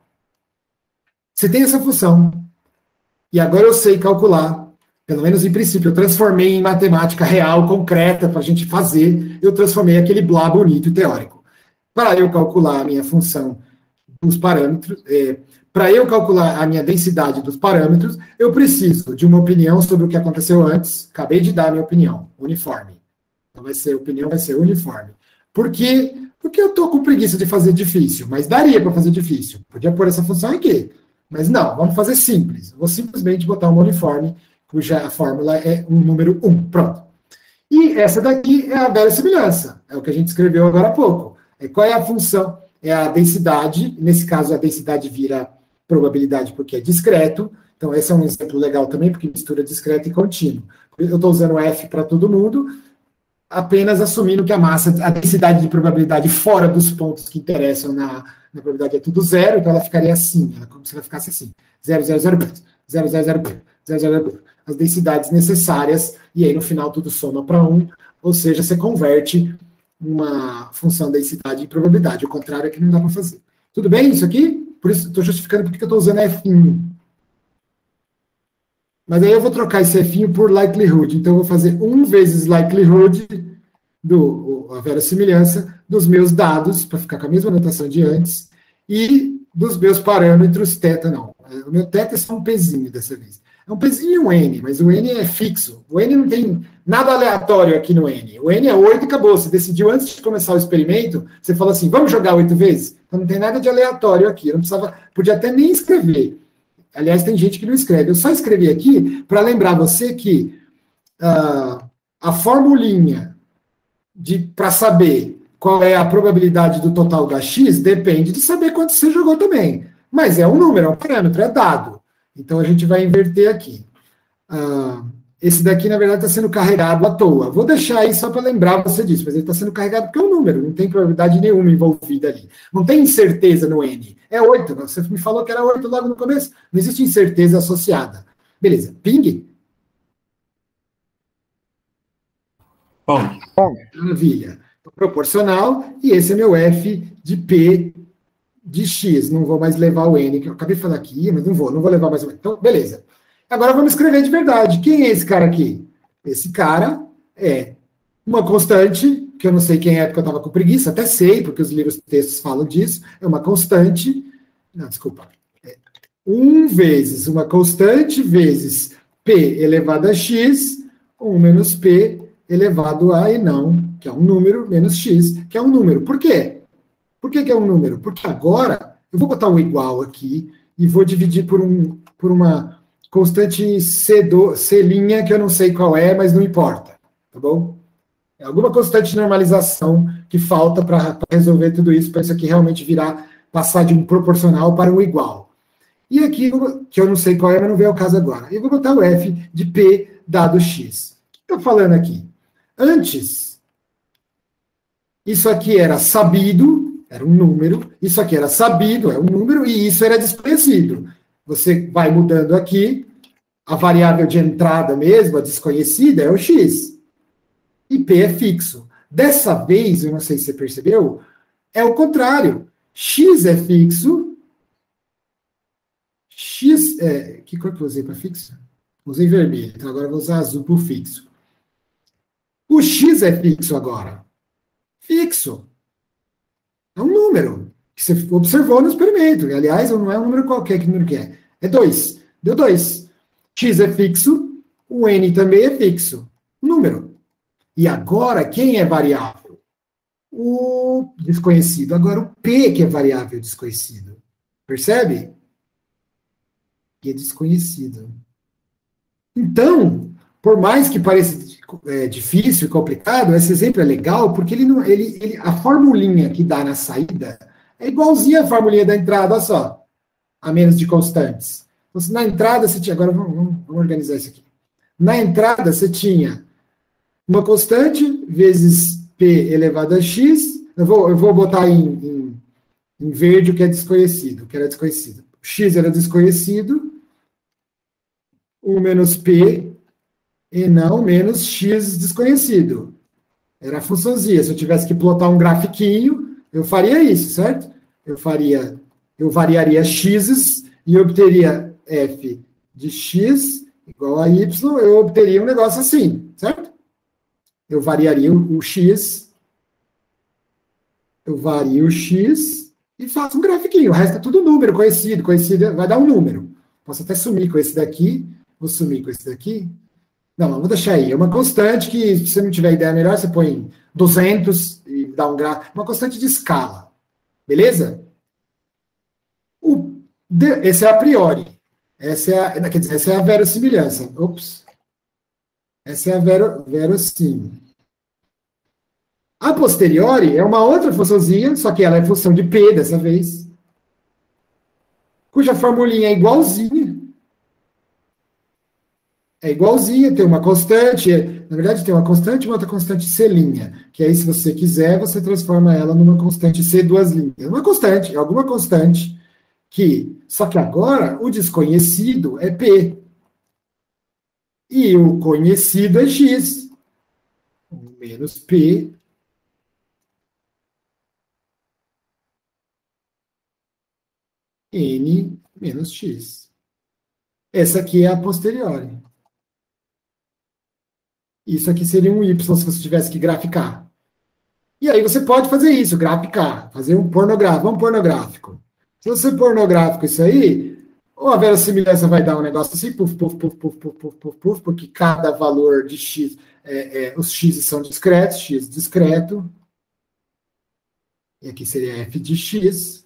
Você tem essa função, e agora eu sei calcular, pelo menos em princípio, eu transformei em matemática real, concreta, para a gente fazer, eu transformei aquele blá bonito e teórico. Para eu calcular a minha função dos parâmetros, para eu calcular a minha densidade dos parâmetros, eu preciso de uma opinião sobre o que aconteceu antes. Acabei de dar a minha opinião, uniforme. Então a opinião vai ser uniforme. Por quê? Porque eu estou com preguiça de fazer difícil, mas daria para fazer difícil. Podia pôr essa função aqui. Mas não, vamos fazer simples. Vou simplesmente botar uma uniforme, cuja fórmula é um número 1. Pronto. E essa daqui é a verossimilhança. É o que a gente escreveu agora há pouco. Qual é a função? É a densidade. Nesse caso, a densidade vira probabilidade porque é discreto. Então, esse é um exemplo legal também, porque mistura discreto e contínuo. Eu estou usando F para todo mundo, apenas assumindo que a densidade de probabilidade fora dos pontos que interessam na probabilidade é tudo zero, então ela ficaria assim, como se ela ficasse assim. 0, 0, 0, 0, 0, 0, 0, 0, as densidades necessárias, e aí no final tudo soma para 1, ou seja, você converte uma função densidade em probabilidade. O contrário é que não dá para fazer. Tudo bem isso aqui? Por isso, estou justificando porque eu estou usando F. Mas aí eu vou trocar esse F por likelihood. Então, eu vou fazer 1 vezes likelihood, a verossimilhança, dos meus dados, para ficar com a mesma notação de antes, e dos meus parâmetros θ, não. O meu θ é só um Pzinho dessa vez. É um Pzinho e um N, mas o N é fixo. O N não tem nada aleatório aqui no N. O N é 8 e acabou. Você decidiu antes de começar o experimento, você falou assim, vamos jogar 8 vezes? Então não tem nada de aleatório aqui. Eu não precisava, podia até nem escrever. Aliás, tem gente que não escreve. Eu só escrevi aqui para lembrar você que a formulinha para saber qual é a probabilidade do total da X depende de saber quanto você jogou também. Mas é um número, é um parâmetro, é dado. Então, a gente vai inverter aqui. Esse daqui, na verdade, está sendo carregado à toa. Vou deixar aí só para lembrar você disso, mas ele está sendo carregado porque é um número, não tem probabilidade nenhuma envolvida ali. Não tem incerteza no N. É 8, você me falou que era 8 logo no começo. Não existe incerteza associada. Beleza, ping? Bom. Maravilha. Proporcional, e esse é meu F de P de X, não vou mais levar o N, que eu acabei de falar aqui, mas não vou levar mais o N. Então, beleza. Agora vamos escrever de verdade. Quem é esse cara aqui? Esse cara é uma constante, que eu não sei quem é, porque eu estava com preguiça, até sei, porque os livros textos falam disso, é uma constante, não, desculpa, 1 vezes uma constante vezes P elevado a X, 1 menos P elevado a, e não, que é um número, menos X, que é um número. Por quê? Por que é um número? Porque agora, eu vou botar um igual aqui, e vou dividir por uma constante C linha, que eu não sei qual é, mas não importa, tá bom? É alguma constante de normalização que falta para resolver tudo isso, para isso aqui realmente passar de um proporcional para um igual. E aqui, que eu não sei qual é, mas não veio ao caso agora. Eu vou botar o f de P dado X. O que estou falando aqui? Antes, isso aqui era sabido, era um número, isso aqui era sabido, é um número, e isso era desconhecido. Você vai mudando aqui, a variável de entrada mesmo, a desconhecida, é o X. E P é fixo. Dessa vez, eu não sei se você percebeu, é o contrário. X é fixo. X é... Que cor que eu usei para fixo? Usei vermelho, então agora eu vou usar azul para fixo. O X é fixo agora. Fixo. É um número que você observou no experimento. Aliás, não é um número qualquer, que número que é? É 2. Deu 2. X é fixo, o N também é fixo. Número. E agora, quem é variável? O desconhecido. Agora, o P que é variável desconhecido. Percebe? Que é desconhecido. Então, por mais que pareça difícil e complicado, esse exemplo é legal porque a formulinha que dá na saída é igualzinha à formulinha da entrada, olha só, a menos de constantes. Então, na entrada você tinha, agora vamos organizar isso aqui. Na entrada você tinha uma constante vezes P elevado a X, eu vou botar em verde o que é desconhecido, o que era desconhecido. X era desconhecido, 1 menos P, e não menos X desconhecido. Era a funçãozinha. Se eu tivesse que plotar um grafiquinho, eu faria isso, certo? Eu variaria X e obteria F de X igual a Y, eu obteria um negócio assim, certo? Eu variaria o X, eu vario o X e faço um grafiquinho. O resto é tudo número, conhecido vai dar um número. Posso até sumir com esse daqui, vou sumir com esse daqui. Não, vou deixar aí. É uma constante que, se você não tiver ideia melhor, você põe 200 e dá um gráfico. Uma constante de escala. Beleza? Esse é a priori. Essa é a verossimilhança. Ops. Essa é a verossim. A posteriori é uma outra funçãozinha, só que ela é função de P dessa vez, cuja formulinha é igualzinha. É igualzinha, tem uma constante, na verdade tem uma constante e uma outra constante C', que aí se você quiser, você transforma ela numa constante C duas linhas. É uma constante, é alguma constante só que agora o desconhecido é P. E o conhecido é X. Menos P. N menos X. Essa aqui é a posteriori. Isso aqui seria um Y se você tivesse que graficar. E aí você pode fazer isso, graficar, fazer um pornográfico. Vamos pornográfico. Se você pornográfico isso aí, ou a verossimilhança vai dar um negócio assim, puf, puf, puf, puf, puf, puf, puf, puf, porque cada valor de X, os X são discretos, X discreto. E aqui seria F de X.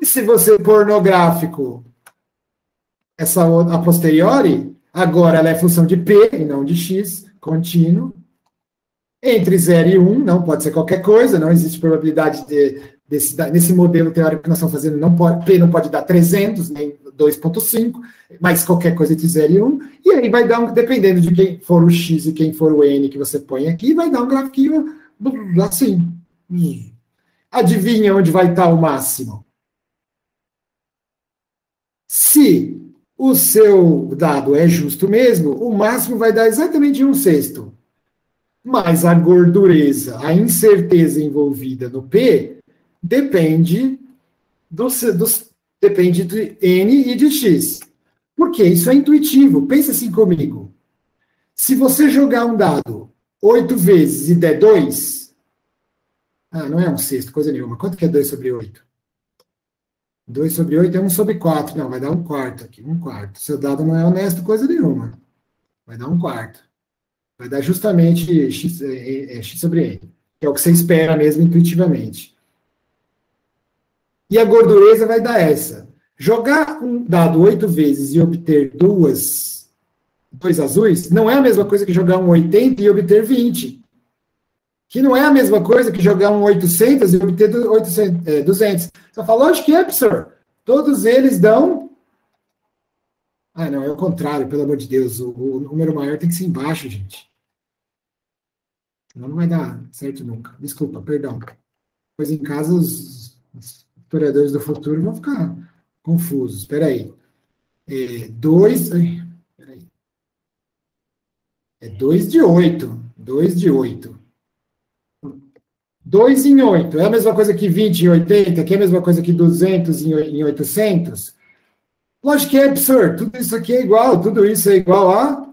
E se você pornográfico a posteriori, agora ela é função de P e não de X, contínuo. Entre 0 e 1, não pode ser qualquer coisa, não existe probabilidade nesse modelo teórico que nós estamos fazendo, P não pode dar 300, nem 2,5, mas qualquer coisa entre 0 e 1, e aí vai dar, dependendo de quem for o X e quem for o N que você põe aqui, vai dar um grafiquinho assim. Adivinha onde vai estar o máximo? Se o seu dado é justo mesmo, o máximo vai dar exatamente 1/6. Mas a gordureza, a incerteza envolvida no P, depende depende de N e de X. Por quê? Isso é intuitivo. Pensa assim comigo. Se você jogar um dado 8 vezes e der 2, não é um sexto, coisa nenhuma. Quanto que é 2 sobre 8? 2 sobre 8 é 1 sobre 4. Não, vai dar um quarto aqui, um quarto. Seu dado não é honesto, coisa nenhuma. Vai dar um quarto. Vai dar justamente X sobre N, que é o que você espera mesmo intuitivamente. E a gordureza vai dar essa. Jogar um dado 8 vezes e obter dois azuis não é a mesma coisa que jogar um 80 e obter 20. Que não é a mesma coisa que jogar um 800 e obter 200. Você fala, lógico que é, professor. Todos eles dão... não, é o contrário, pelo amor de Deus. O número maior tem que ser embaixo, gente. Senão não vai dar certo nunca. Desculpa, perdão. Pois em casa os historiadores do futuro vão ficar confusos. Espera aí. 2 de 8. 2 de 8. 2 em 8. É a mesma coisa que 20 em 80, que é a mesma coisa que 200 em 800? Lógico que é absurdo. Tudo isso aqui é igual. Tudo isso é igual a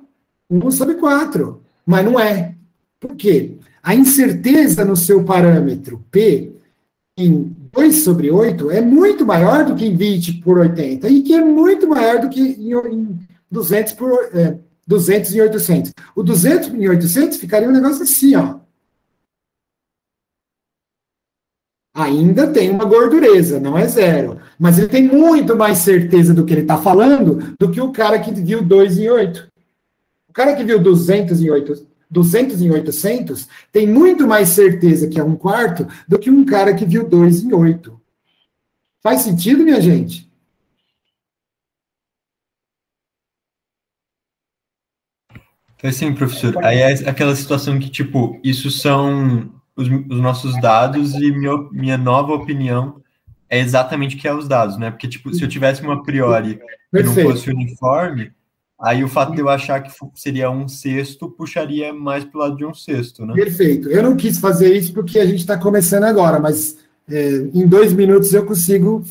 1 sobre 4. Mas não é. Por quê? A incerteza no seu parâmetro P em 2 sobre 8 é muito maior do que em 20 por 80, e que é muito maior do que em 200 em 800. O 200 em 800 ficaria um negócio assim, ó. Ainda tem uma gordureza, não é zero. Mas ele tem muito mais certeza do que ele está falando do que o cara que viu 2 em 8. O cara que viu 200 em 800 tem muito mais certeza que é um quarto do que um cara que viu 2 em 8. Faz sentido, minha gente? Então, assim, professor, aí é aquela situação que, tipo, isso são os nossos dados e minha nova opinião é exatamente o que é os dados, né? Porque, tipo, se eu tivesse uma a priori que não fosse uniforme, aí o fato de eu achar que seria 1/6 puxaria mais para o lado de 1/6, né? Perfeito. Eu não quis fazer isso porque a gente está começando agora, mas em 2 minutos eu consigo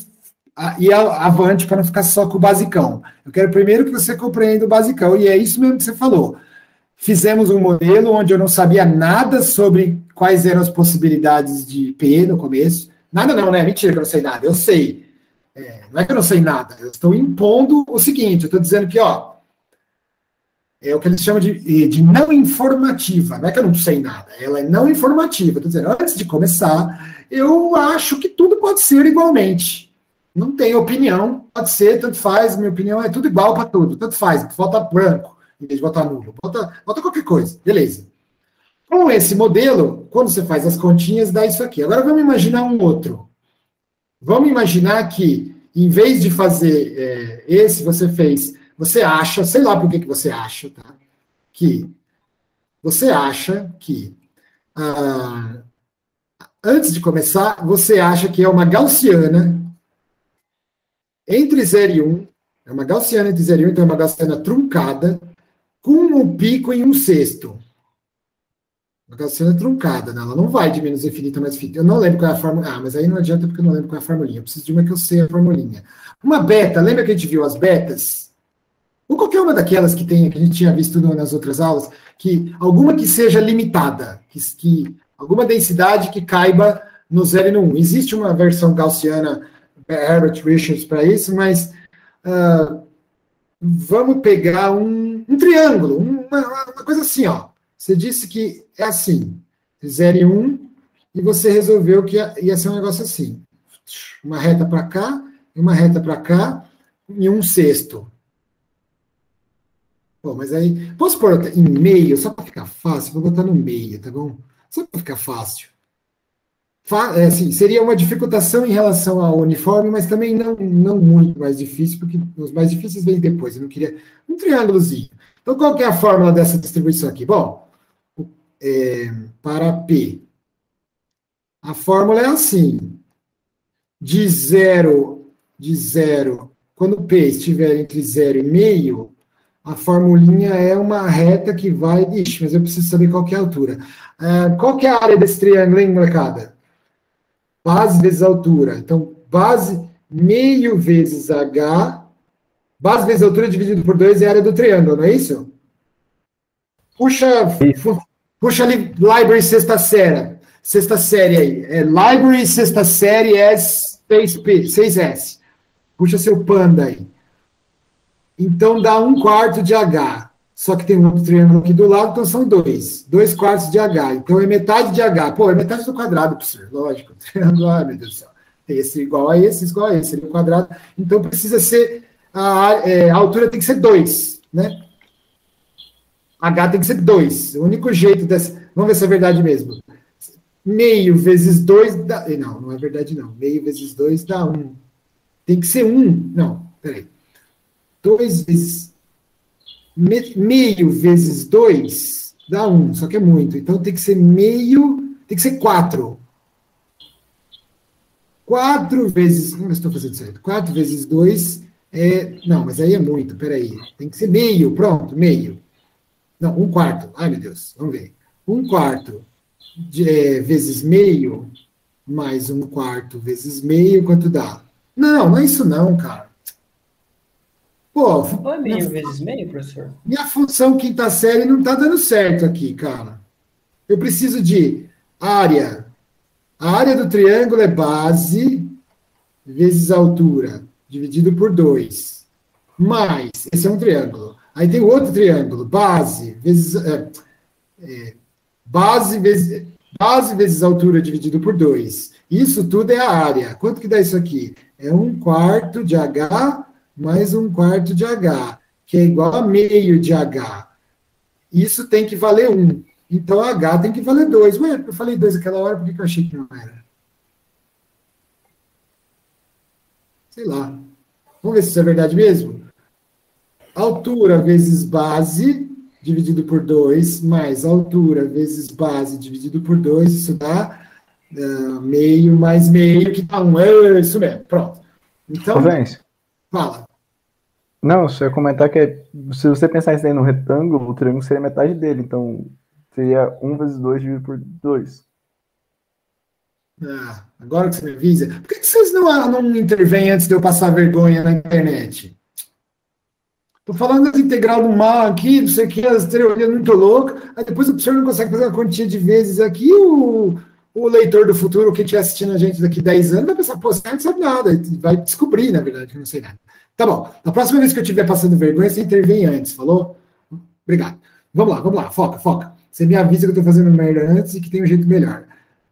ir avante para não ficar só com o basicão. Eu quero primeiro que você compreenda o basicão, e é isso mesmo que você falou. Fizemos um modelo onde eu não sabia nada sobre quais eram as possibilidades de P no começo. Nada não, né? Mentira que eu não sei nada. Eu sei. Não é que eu não sei nada. Eu estou impondo o seguinte. Eu estou dizendo que, ó, é o que eles chamam de não informativa. Não é que eu não sei nada. Ela é não informativa. Estou dizendo, antes de começar, eu acho que tudo pode ser igualmente. Não tem opinião. Pode ser, tanto faz. Minha opinião é tudo igual para tudo. Tanto faz. Falta branco em vez de botar nulo. Bota qualquer coisa. Beleza. Com esse modelo, quando você faz as continhas, dá isso aqui. Agora vamos imaginar um outro. Vamos imaginar que, em vez de fazer esse, você acha, sei lá por que você acha, tá? Que você acha que, antes de começar, você acha que é uma gaussiana entre 0 e 1, é uma gaussiana entre 0 e 1, então é uma gaussiana truncada, com um pico em 1/6. Uma gaussiana truncada, né? Ela não vai de menos infinito a mais infinito. Eu não lembro qual é a fórmula. Mas aí não adianta porque eu não lembro qual é a formulinha. Eu preciso de uma que eu sei a formulinha. Uma beta, lembra que a gente viu as betas? Ou qualquer uma daquelas que a gente tinha visto nas outras aulas, que alguma que seja limitada, que alguma densidade que caiba no 0 e no 1. Existe uma versão gaussiana, Herbert Richards, para isso, mas vamos pegar um triângulo, uma coisa assim, ó. Você disse que é assim, 0 e 1, e você resolveu que ia ser um negócio assim. Uma reta para cá, e uma reta para cá, e 1/6. Bom, mas aí, posso pôr em meio, só para ficar fácil? Vou botar no meio, tá bom? Só para ficar fácil. Assim, seria uma dificultação em relação ao uniforme, mas também não muito mais difícil, porque os mais difíceis vêm depois. Eu não queria um triângulozinho. Então, qual que é a fórmula dessa distribuição aqui? Bom, para P, a fórmula é assim. De zero, quando P estiver entre 0 e meio, a formulinha é uma reta que vai... Ixi, mas eu preciso saber qual que é a altura. Qual que é a área desse triângulo, hein, molecada? base vezes altura. Então, base meio vezes H, base vezes altura dividido por 2 é a área do triângulo, não é isso? Puxa ali, library sexta série aí. Library sexta série S6S. Puxa seu panda aí. Então, dá 1/4 de H. Só que tem um outro triângulo aqui do lado, então são 2. 2/4 de H. Então, é metade de H. Pô, é metade do quadrado, professor. Lógico. Triângulo, ai, meu Deus do céu. Esse igual a esse, igual a esse. Seria o quadrado. Então, precisa ser... A altura tem que ser 2, né? H tem que ser 2. O único jeito dessa... Vamos ver se é verdade mesmo. Meio vezes 2 dá... Não é verdade, não. Meio vezes 2 dá 1. Tem que ser 1. Não, peraí. 2 vezes... Meio vezes 2 dá 1, só que é muito. Então, tem que ser meio... Tem que ser 4. 4 vezes... Não estou fazendo certo. 4 vezes 2 é... Não, mas aí é muito, peraí. Tem que ser meio, pronto, meio. Não, 1/4. Ai, meu Deus, vamos ver. 1/4 vezes meio, mais 1/4 vezes meio, quanto dá? Não, não é isso não, cara. Pô, não é meio vezes meio, professor? Minha função quinta série não está dando certo aqui, cara. Eu preciso de área. A área do triângulo é base vezes altura, dividido por 2. Mais, esse é um triângulo. Aí tem outro triângulo, base vezes altura dividido por 2. Isso tudo é a área. Quanto que dá isso aqui? É 1/4 de H mais 1/4 de H, que é igual a meio de H. Isso tem que valer 1. Então, H tem que valer 2. Ué, eu falei 2 aquela hora, por que eu achei que não era? Sei lá. Vamos ver se isso é verdade mesmo? Altura vezes base, dividido por 2, mais altura vezes base, dividido por 2, isso dá meio mais meio, que dá 1. É isso mesmo, pronto. Então, fala. Não, só ia comentar que se você pensar isso aí no retângulo, o triângulo seria metade dele, então seria 1 vezes 2 dividido por 2. Agora que você me avisa, por que vocês não intervêm antes de eu passar vergonha na internet? Estou falando das integral do mar aqui, não sei o que, as teorias muito loucas, aí depois o professor não consegue fazer uma quantia de vezes aqui, o leitor do futuro, quem estiver assistindo a gente daqui 10 anos, vai pensar, pô, você não sabe nada, vai descobrir, na verdade, que eu não sei nada. Tá bom, na próxima vez que eu estiver passando vergonha, você intervém antes, falou? Obrigado. Vamos lá, foca. Você me avisa que eu estou fazendo merda antes e que tem um jeito melhor.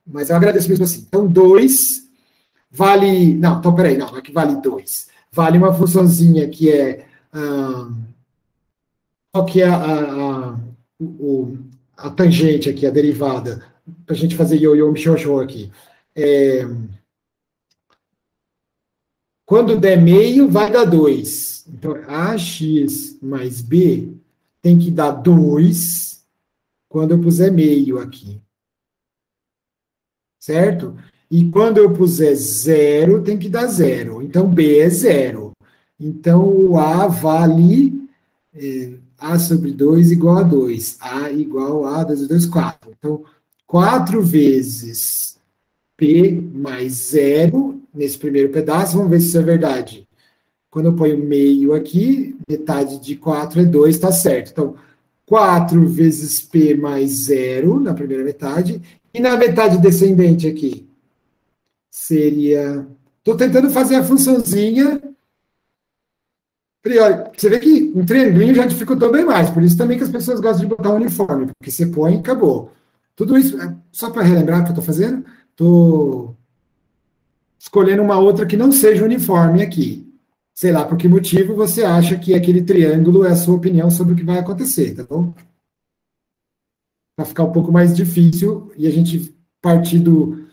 Mas eu agradeço mesmo assim. Então, 2 vale... Não, então, peraí, não é que vale 2. Vale uma funçãozinha que é... qual que é a tangente aqui, a derivada, para a gente fazer ioiô, mixoxô aqui. Quando der meio, vai dar 2. Então, AX mais B tem que dar 2 quando eu puser meio aqui. Certo? E quando eu puser 0, tem que dar 0. Então, B é 0. Então, o A vale A sobre 2 igual a 2. A igual a 2 vezes 2, 4. Então, 4 vezes P mais 0 nesse primeiro pedaço. Vamos ver se isso é verdade. Quando eu ponho meio aqui, metade de 4 é 2, está certo. Então, 4 vezes P mais 0 na primeira metade. E na metade descendente aqui? Seria... Estou tentando fazer a funçãozinha... Você vê que um triangulinho já dificultou bem mais, por isso também que as pessoas gostam de botar um uniforme, porque você põe e acabou. Tudo isso, só para relembrar o que eu estou fazendo, estou escolhendo uma outra que não seja uniforme aqui. Sei lá por que motivo você acha que aquele triângulo é a sua opinião sobre o que vai acontecer, tá bom? Para ficar um pouco mais difícil e a gente partir do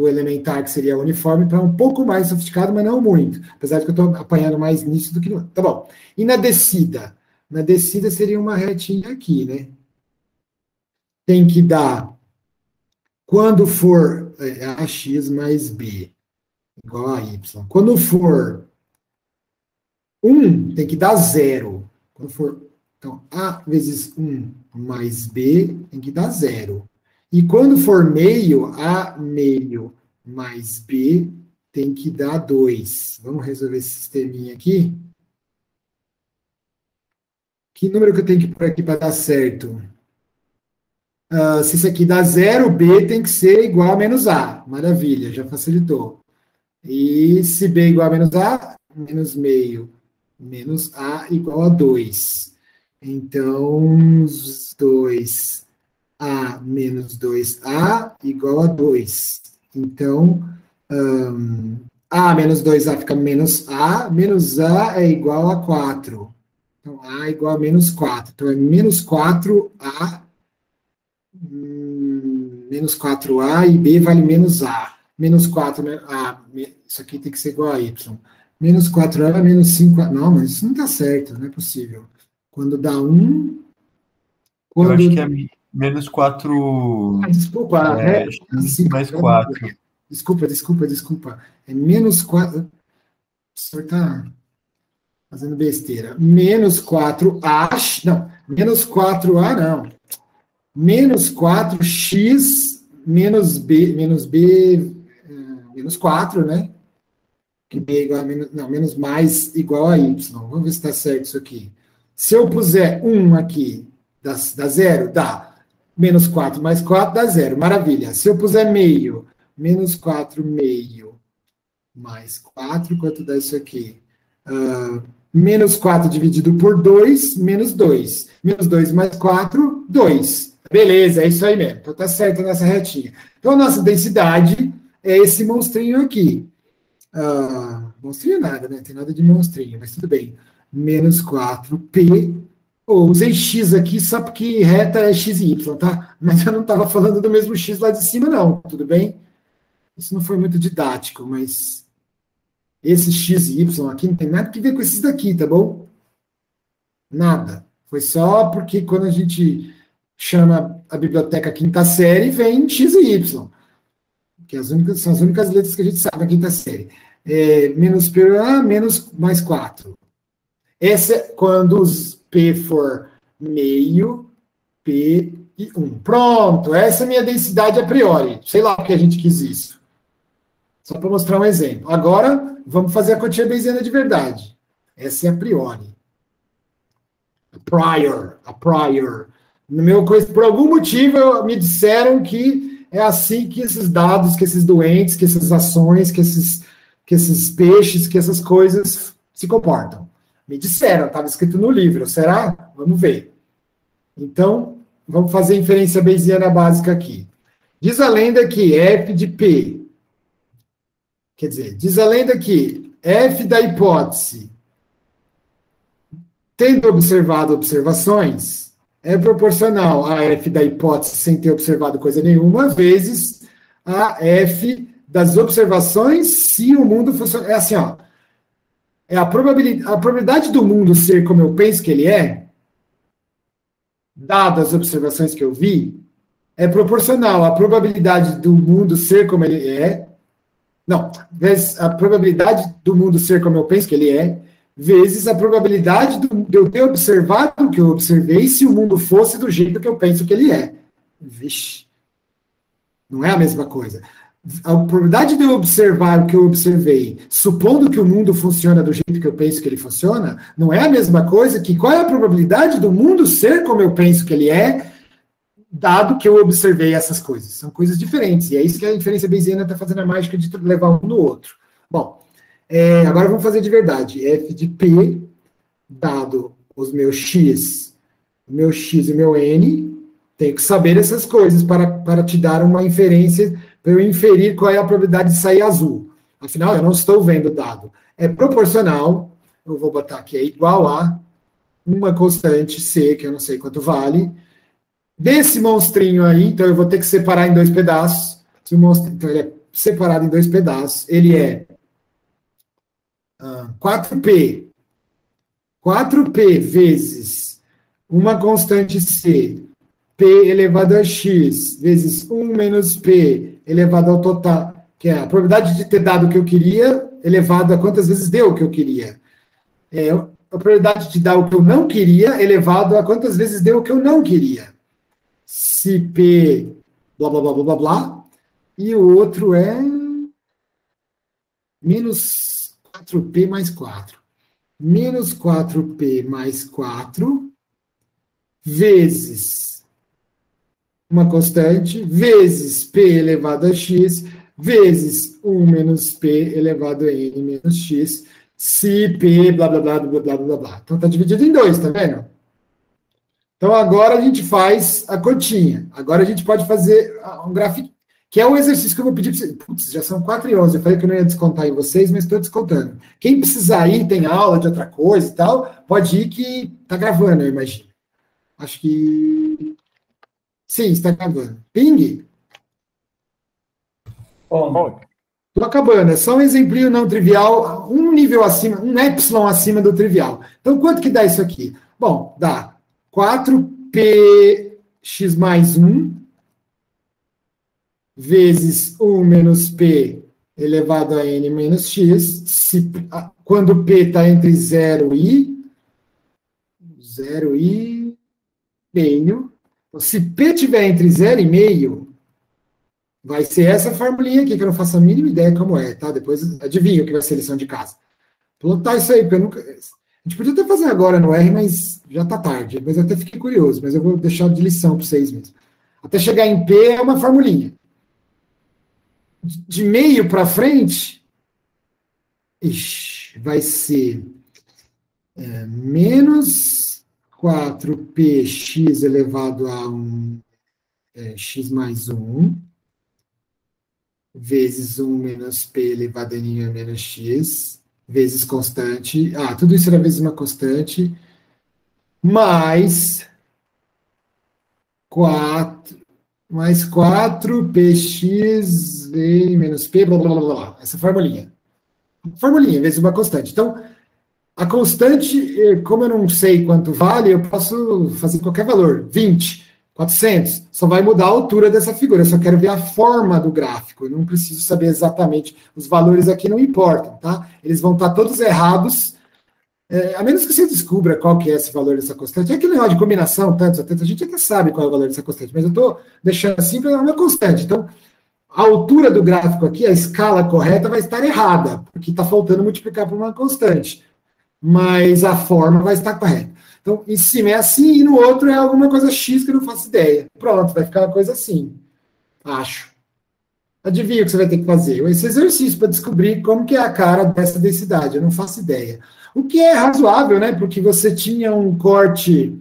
elementar, que seria uniforme, para um pouco mais sofisticado, mas não muito. Apesar de que eu estou apanhando mais nisso do que no... Tá bom. E na descida? Na descida seria uma retinha aqui, né? Tem que dar, quando for AX mais B igual a Y. Quando for 1, tem que dar 0. Quando for... Então, A vezes 1 mais B tem que dar 0. E quando for meio, A meio mais B tem que dar 2. Vamos resolver esse sisteminha aqui. Que número que eu tenho que pôr aqui para dar certo? Se isso aqui dá 0, B tem que ser igual a menos A. Maravilha, já facilitou. E se B igual a menos A, menos meio, menos A igual a 2. Então, 2A menos 2A igual a 2. Então, A menos 2A fica menos A é igual a 4. Então, A igual a menos 4. Então, é menos 4A, menos 4A e B vale menos A. Menos 4A, isso aqui tem que ser igual a Y. Menos 4A é menos 5A. Não, mas isso não está certo, não é possível. Quando dá 1... Eu acho que é menos 4... desculpa, mais 4. Desculpa. É menos 4... O senhor está fazendo besteira. Menos 4A... Não, menos 4A não. Menos 4x menos B, menos 4, né? Que B é igual a menos... Não, menos mais igual a Y. Vamos ver se está certo isso aqui. Se eu puser 1 aqui, dá 0? Dá. Menos 4 mais 4 dá 0. Maravilha. Se eu puser meio, menos 4 meio mais 4, quanto dá isso aqui? Menos 4 dividido por 2, menos 2. Menos 2 mais 4, 2. Beleza, é isso aí mesmo. Então tá certo nessa retinha. Então a nossa densidade é esse monstrinho aqui. Monstrinho nada, né? Tem nada de monstrinho, mas tudo bem. Menos 4P. Usei X aqui só porque reta é X e Y, tá? Mas eu não estava falando do mesmo X lá de cima, não. Tudo bem? Isso não foi muito didático, mas esse X e Y aqui não tem nada a ver com esses daqui, tá bom? Nada. Foi só porque quando a gente chama a biblioteca quinta série, vem X e Y. Que são as únicas letras que a gente sabe na quinta série. Menos PA, menos mais 4. Essa é quando os P for meio, P e 1. Pronto, essa é a minha densidade a priori. Sei lá porque a gente quis isso. Só para mostrar um exemplo. Agora, vamos fazer a quantia bayesiana de verdade. Essa é a priori. A prior. No meu, por algum motivo, me disseram que é assim que esses dados, que esses doentes, que essas ações, que esses peixes, que essas coisas se comportam. Me disseram, estava escrito no livro. Será? Vamos ver. Então, vamos fazer a inferência bayesiana básica aqui. Diz a lenda que f de P, quer dizer, diz a lenda que f da hipótese, tendo observado observações, é proporcional a f da hipótese sem ter observado coisa nenhuma, vezes a f das observações se o mundo funciona. É assim, ó. É a probabilidade do mundo ser como eu penso que ele é, dadas as observações que eu vi, é proporcional à probabilidade do mundo ser como ele é, vezes a probabilidade do mundo ser como eu penso que ele é, vezes a probabilidade de eu ter observado o que eu observei se o mundo fosse do jeito que eu penso que ele é. Vixe, não é a mesma coisa. A probabilidade de eu observar o que eu observei, supondo que o mundo funciona do jeito que eu penso que ele funciona, não é a mesma coisa que qual é a probabilidade do mundo ser como eu penso que ele é, dado que eu observei essas coisas. São coisas diferentes, e é isso que a inferência bayesiana está fazendo a mágica de levar um no outro. Bom, agora vamos fazer de verdade. F de P, dado os meus X e o meu N, tenho que saber essas coisas para te dar uma inferência, para eu inferir qual é a probabilidade de sair azul. Afinal, eu não estou vendo o dado. É proporcional, eu vou botar aqui, é igual a uma constante C, que eu não sei quanto vale, desse monstrinho aí, então eu vou ter que separar em 2 pedaços. Então ele é separado em 2 pedaços. Ele é 4P. 4P vezes uma constante C, P elevado a X, vezes 1 menos P elevado ao total, que é a probabilidade de ter dado o que eu queria, elevado a quantas vezes deu o que eu queria. A probabilidade de dar o que eu não queria, elevado a quantas vezes deu o que eu não queria. Se P, blá, blá, blá, blá, blá, blá. E o outro é menos 4P mais 4. Menos 4P mais 4 vezes uma constante, vezes P elevado a X, vezes 1 menos P elevado a N menos X, se P, blá, blá, blá, blá, blá, blá, blá. Então, está dividido em 2, tá vendo? Então, agora a gente faz a continha. Agora a gente pode fazer um gráfico, que é o exercício que eu vou pedir para vocês. Putz, já são 4h11. Eu falei que eu não ia descontar em vocês, mas estou descontando. Quem precisar ir, tem aula de outra coisa e tal, pode ir que está gravando, eu imagino. Acho que... Sim, está gravando. Ping? Bom. Estou acabando. É só um exemplinho não trivial, um nível acima, um epsilon acima do trivial. Então, quanto que dá isso aqui? Bom, dá 4px mais 1 vezes 1 menos p elevado a n menos x, quando p está entre 0 e meio. Se p estiver entre 0 e meio, vai ser essa formulinha aqui, que eu não faço a mínima ideia como é, tá? Depois adivinha o que vai ser lição de casa. Vou botar isso aí, porque eu nunca... A gente podia até fazer agora no R, mas já está tarde. Mas eu até fiquei curioso, mas eu vou deixar de lição para vocês mesmo. Até chegar em P é uma formulinha. De meio para frente, vai ser menos 4px elevado a x mais 1, vezes 1 menos p elevado a n menos x, vezes constante, tudo isso era vezes uma constante, mais 4px menos p, blá, blá, blá, blá, essa formulinha. Formulinha, vezes uma constante. Então, a constante, como eu não sei quanto vale, eu posso fazer qualquer valor, 20, 400, só vai mudar a altura dessa figura, eu só quero ver a forma do gráfico, eu não preciso saber exatamente, os valores aqui não importam, tá? Eles vão estar todos errados, a menos que você descubra qual que é esse valor dessa constante. É aquele negócio de combinação, tanto, a gente até sabe qual é o valor dessa constante, mas eu estou deixando assim para uma constante. Então, a altura do gráfico aqui, a escala correta vai estar errada, porque está faltando multiplicar por uma constante, mas a forma vai estar correta. Então, em cima é assim, e no outro é alguma coisa X que eu não faço ideia. Pronto, vai ficar uma coisa assim, acho. Adivinha o que você vai ter que fazer? Esse exercício para descobrir como que é a cara dessa densidade, eu não faço ideia. O que é razoável, né? Porque você tinha um corte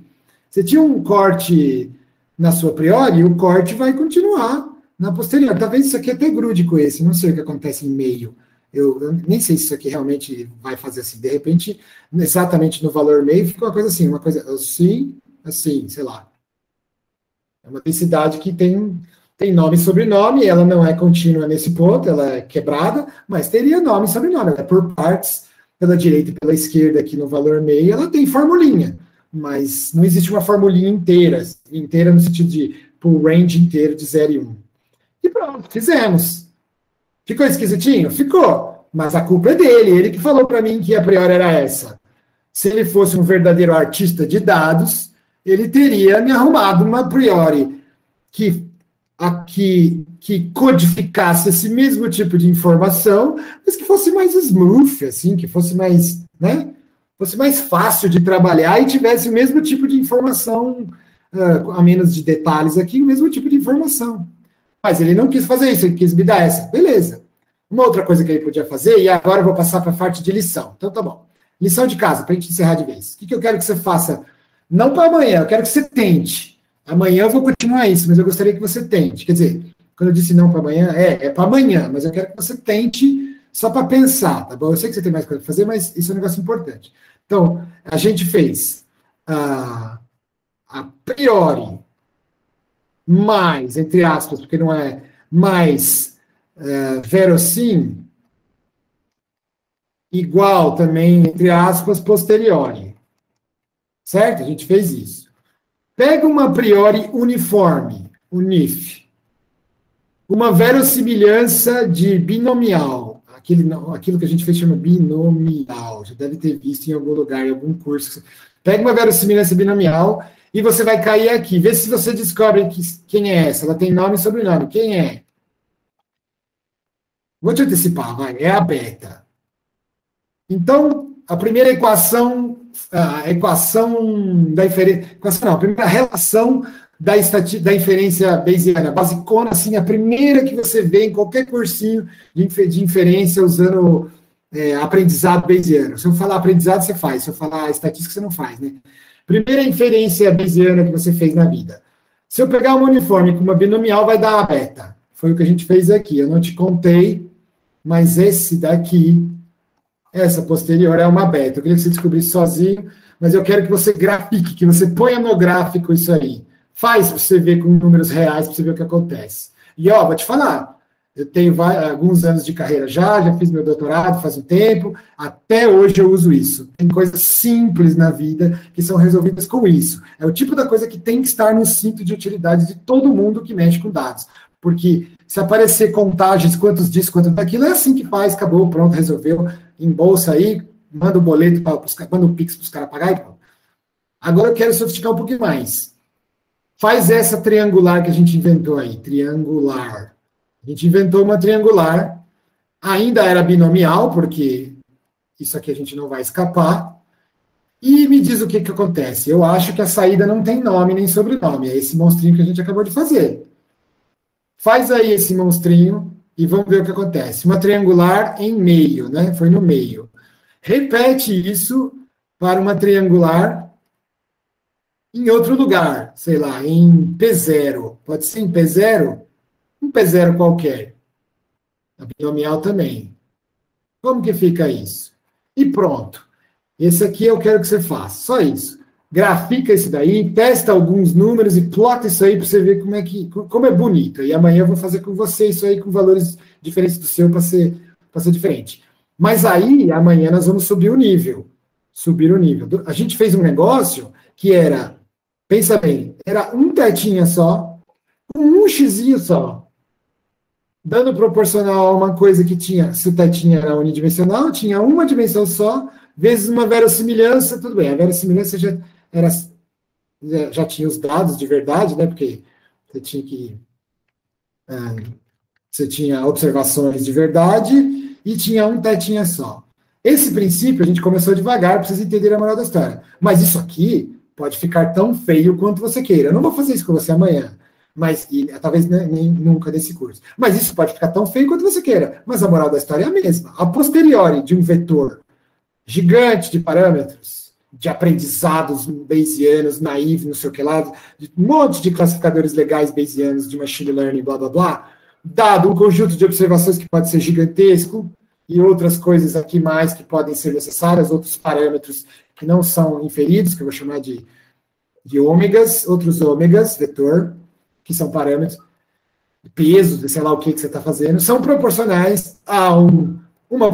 na sua priori, e o corte vai continuar na posterior. Talvez isso aqui até grude com esse, não sei o que acontece em meio. Eu nem sei se isso aqui realmente vai fazer assim. De repente, exatamente no valor meio, fica uma coisa assim, sei lá. É uma densidade que tem nome e sobrenome, ela não é contínua nesse ponto, ela é quebrada, mas teria nome e sobrenome. Ela é por partes, pela direita e pela esquerda aqui no valor meio, ela tem formulinha, mas não existe uma formulinha inteira no sentido de por range inteiro de 0 e 1. E pronto, fizemos. Ficou esquisitinho? Ficou. Mas a culpa é dele. Ele que falou para mim que a priori era essa. Se ele fosse um verdadeiro artista de dados, ele teria me arrumado uma priori que codificasse esse mesmo tipo de informação, mas que fosse mais smooth, assim, que fosse mais, né? Fosse mais fácil de trabalhar e tivesse o mesmo tipo de informação, a menos de detalhes aqui, o mesmo tipo de informação. Mas ele não quis fazer isso, ele quis me dar essa. Beleza. Uma outra coisa que ele podia fazer, e agora eu vou passar para a parte de lição. Então, tá bom. Lição de casa, para a gente encerrar de vez. O que eu quero que você faça? Não para amanhã, eu quero que você tente. Amanhã eu vou continuar isso, mas eu gostaria que você tente. Quer dizer, quando eu disse não para amanhã, é para amanhã, mas eu quero que você tente só para pensar, tá bom? Eu sei que você tem mais coisa para fazer, mas isso é um negócio importante. Então, a gente fez a priori mais, entre aspas, porque não é mais verossímil, igual também, entre aspas, posteriori. Certo? A gente fez isso. Pega uma priori uniforme, unif. Uma verossimilhança de binomial. Aquilo que a gente fez chama binomial. Já deve ter visto em algum lugar, em algum curso. Pega uma verossimilhança binomial e você vai cair aqui. Vê se você descobre quem é essa. Ela tem nome e sobrenome. Quem é? Vou te antecipar, vai, é a beta. Então, a primeira equação, a primeira relação da inferência bayesiana, basicona, assim, a primeira que você vê em qualquer cursinho de inferência usando aprendizado bayesiano. Se eu falar aprendizado, você faz. Se eu falar estatística, você não faz, né? Primeira inferência bayesiana que você fez na vida. Se eu pegar uma uniforme com uma binomial, vai dar a beta. Foi o que a gente fez aqui. Eu não te contei, mas esse daqui, essa posterior é uma beta. Eu queria que você descobrisse sozinho, mas eu quero que você grafique, que você ponha no gráfico isso aí. Faz para você ver com números reais, para você ver o que acontece. E, ó, vou te falar, eu tenho alguns anos de carreira já fiz meu doutorado faz um tempo, até hoje eu uso isso. Tem coisas simples na vida que são resolvidas com isso. É o tipo da coisa que tem que estar no cinto de utilidade de todo mundo que mexe com dados. Porque se aparecer contagens, quantos disso, quanto daquilo, é assim que faz, acabou, pronto, resolveu, embolsa aí, manda o boleto, manda o Pix para os caras pagar e pronto. Agora eu quero sofisticar um pouquinho mais. Faz essa triangular que a gente inventou aí, triangular. A gente inventou uma triangular, ainda era binomial, porque isso aqui a gente não vai escapar, e me diz o que acontece. Eu acho que a saída não tem nome nem sobrenome, é esse monstrinho que a gente acabou de fazer. Faz aí esse monstrinho e vamos ver o que acontece. Uma triangular em meio, né? Foi no meio. Repete isso para uma triangular em outro lugar, sei lá, em P0. Pode ser em P0? Um P0 qualquer. A binomial também. Como que fica isso? E pronto. Esse aqui eu quero que você faça. Só isso. Grafica isso daí, testa alguns números e plota isso aí para você ver como é bonito. E amanhã eu vou fazer com você isso aí com valores diferentes do seu para ser diferente. Mas aí, amanhã nós vamos subir o nível. Subir o nível. A gente fez um negócio que era, pensa bem, era um tetinha só, um xizinho só. Dando proporcional a uma coisa que tinha, se o tetinha era unidimensional, tinha uma dimensão só, vezes uma verossimilhança, tudo bem, a verossimilhança já tinha os dados de verdade, né, porque você tinha observações de verdade e tinha um tetinha só. Esse princípio a gente começou devagar, para vocês entenderem a moral da história. Mas isso aqui pode ficar tão feio quanto você queira. Eu não vou fazer isso com você amanhã, talvez nem nunca nesse curso. Mas isso pode ficar tão feio quanto você queira. Mas a moral da história é a mesma. A posteriori de um vetor gigante de parâmetros, de aprendizados bayesianos, naive, não sei o que lá, de um monte de classificadores legais bayesianos de machine learning, blá, blá, blá, dado um conjunto de observações que pode ser gigantesco e outras coisas aqui mais que podem ser necessárias, outros parâmetros que não são inferidos, que eu vou chamar de ômegas, outros ômegas, vetor, que são parâmetros, pesos, sei lá o que você está fazendo, são proporcionais a uma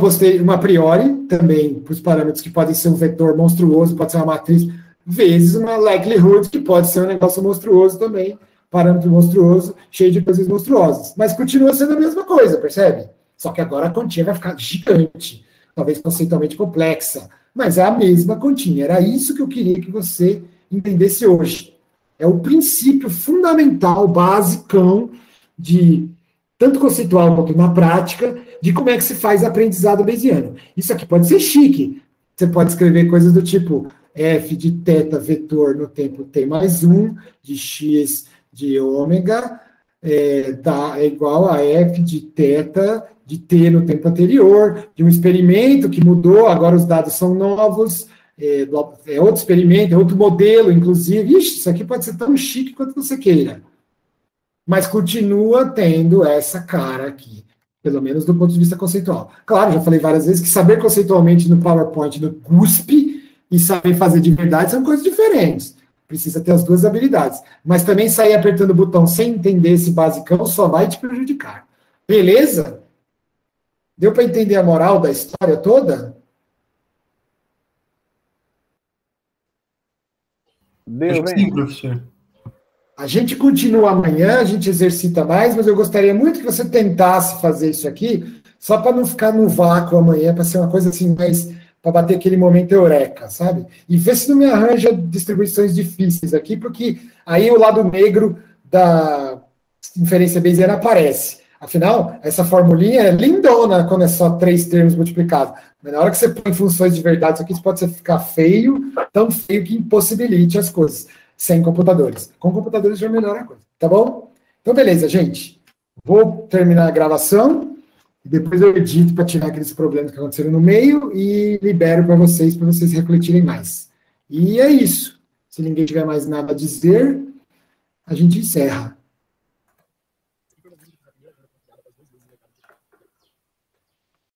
a priori, também para os parâmetros que podem ser um vetor monstruoso, pode ser uma matriz, vezes uma likelihood, que pode ser um negócio monstruoso também, parâmetro monstruoso, cheio de coisas monstruosas. Mas continua sendo a mesma coisa, percebe? Só que agora a continha vai ficar gigante, talvez conceitualmente complexa, mas é a mesma continha. Era isso que eu queria que você entendesse hoje. É o princípio fundamental, basicão, de tanto conceitual quanto na prática, de como é que se faz aprendizado bayesiano. Isso aqui pode ser chique. Você pode escrever coisas do tipo f de θ vetor no tempo t mais 1, de x de ômega, é igual a f de θ de t no tempo anterior, de um experimento que mudou, agora os dados são novos, é outro experimento, é outro modelo, inclusive. Ixi, isso aqui pode ser tão chique quanto você queira. Mas continua tendo essa cara aqui, pelo menos do ponto de vista conceitual. Claro, já falei várias vezes que saber conceitualmente no PowerPoint, no CUSP, e saber fazer de verdade são coisas diferentes. Precisa ter as duas habilidades. Mas também sair apertando o botão sem entender esse basicão só vai te prejudicar. Beleza? Deu para entender a moral da história toda? Deu, sim, professor. A gente continua amanhã, a gente exercita mais, mas eu gostaria muito que você tentasse fazer isso aqui, só para não ficar no vácuo amanhã, para ser uma coisa assim mais, para bater aquele momento eureka, sabe? E ver se não me arranja distribuições difíceis aqui, porque aí o lado negro da inferência bayesiana aparece. Afinal, essa formulinha é lindona quando é só 3 termos multiplicados. Mas na hora que você põe funções de verdade, isso aqui pode ficar feio, tão feio que impossibilite as coisas, sem computadores. Com computadores já melhora a coisa, tá bom? Então, beleza, gente. Vou terminar a gravação, e depois eu edito para tirar aqueles problemas que aconteceram no meio e libero para vocês refletirem mais. E é isso. Se ninguém tiver mais nada a dizer, a gente encerra.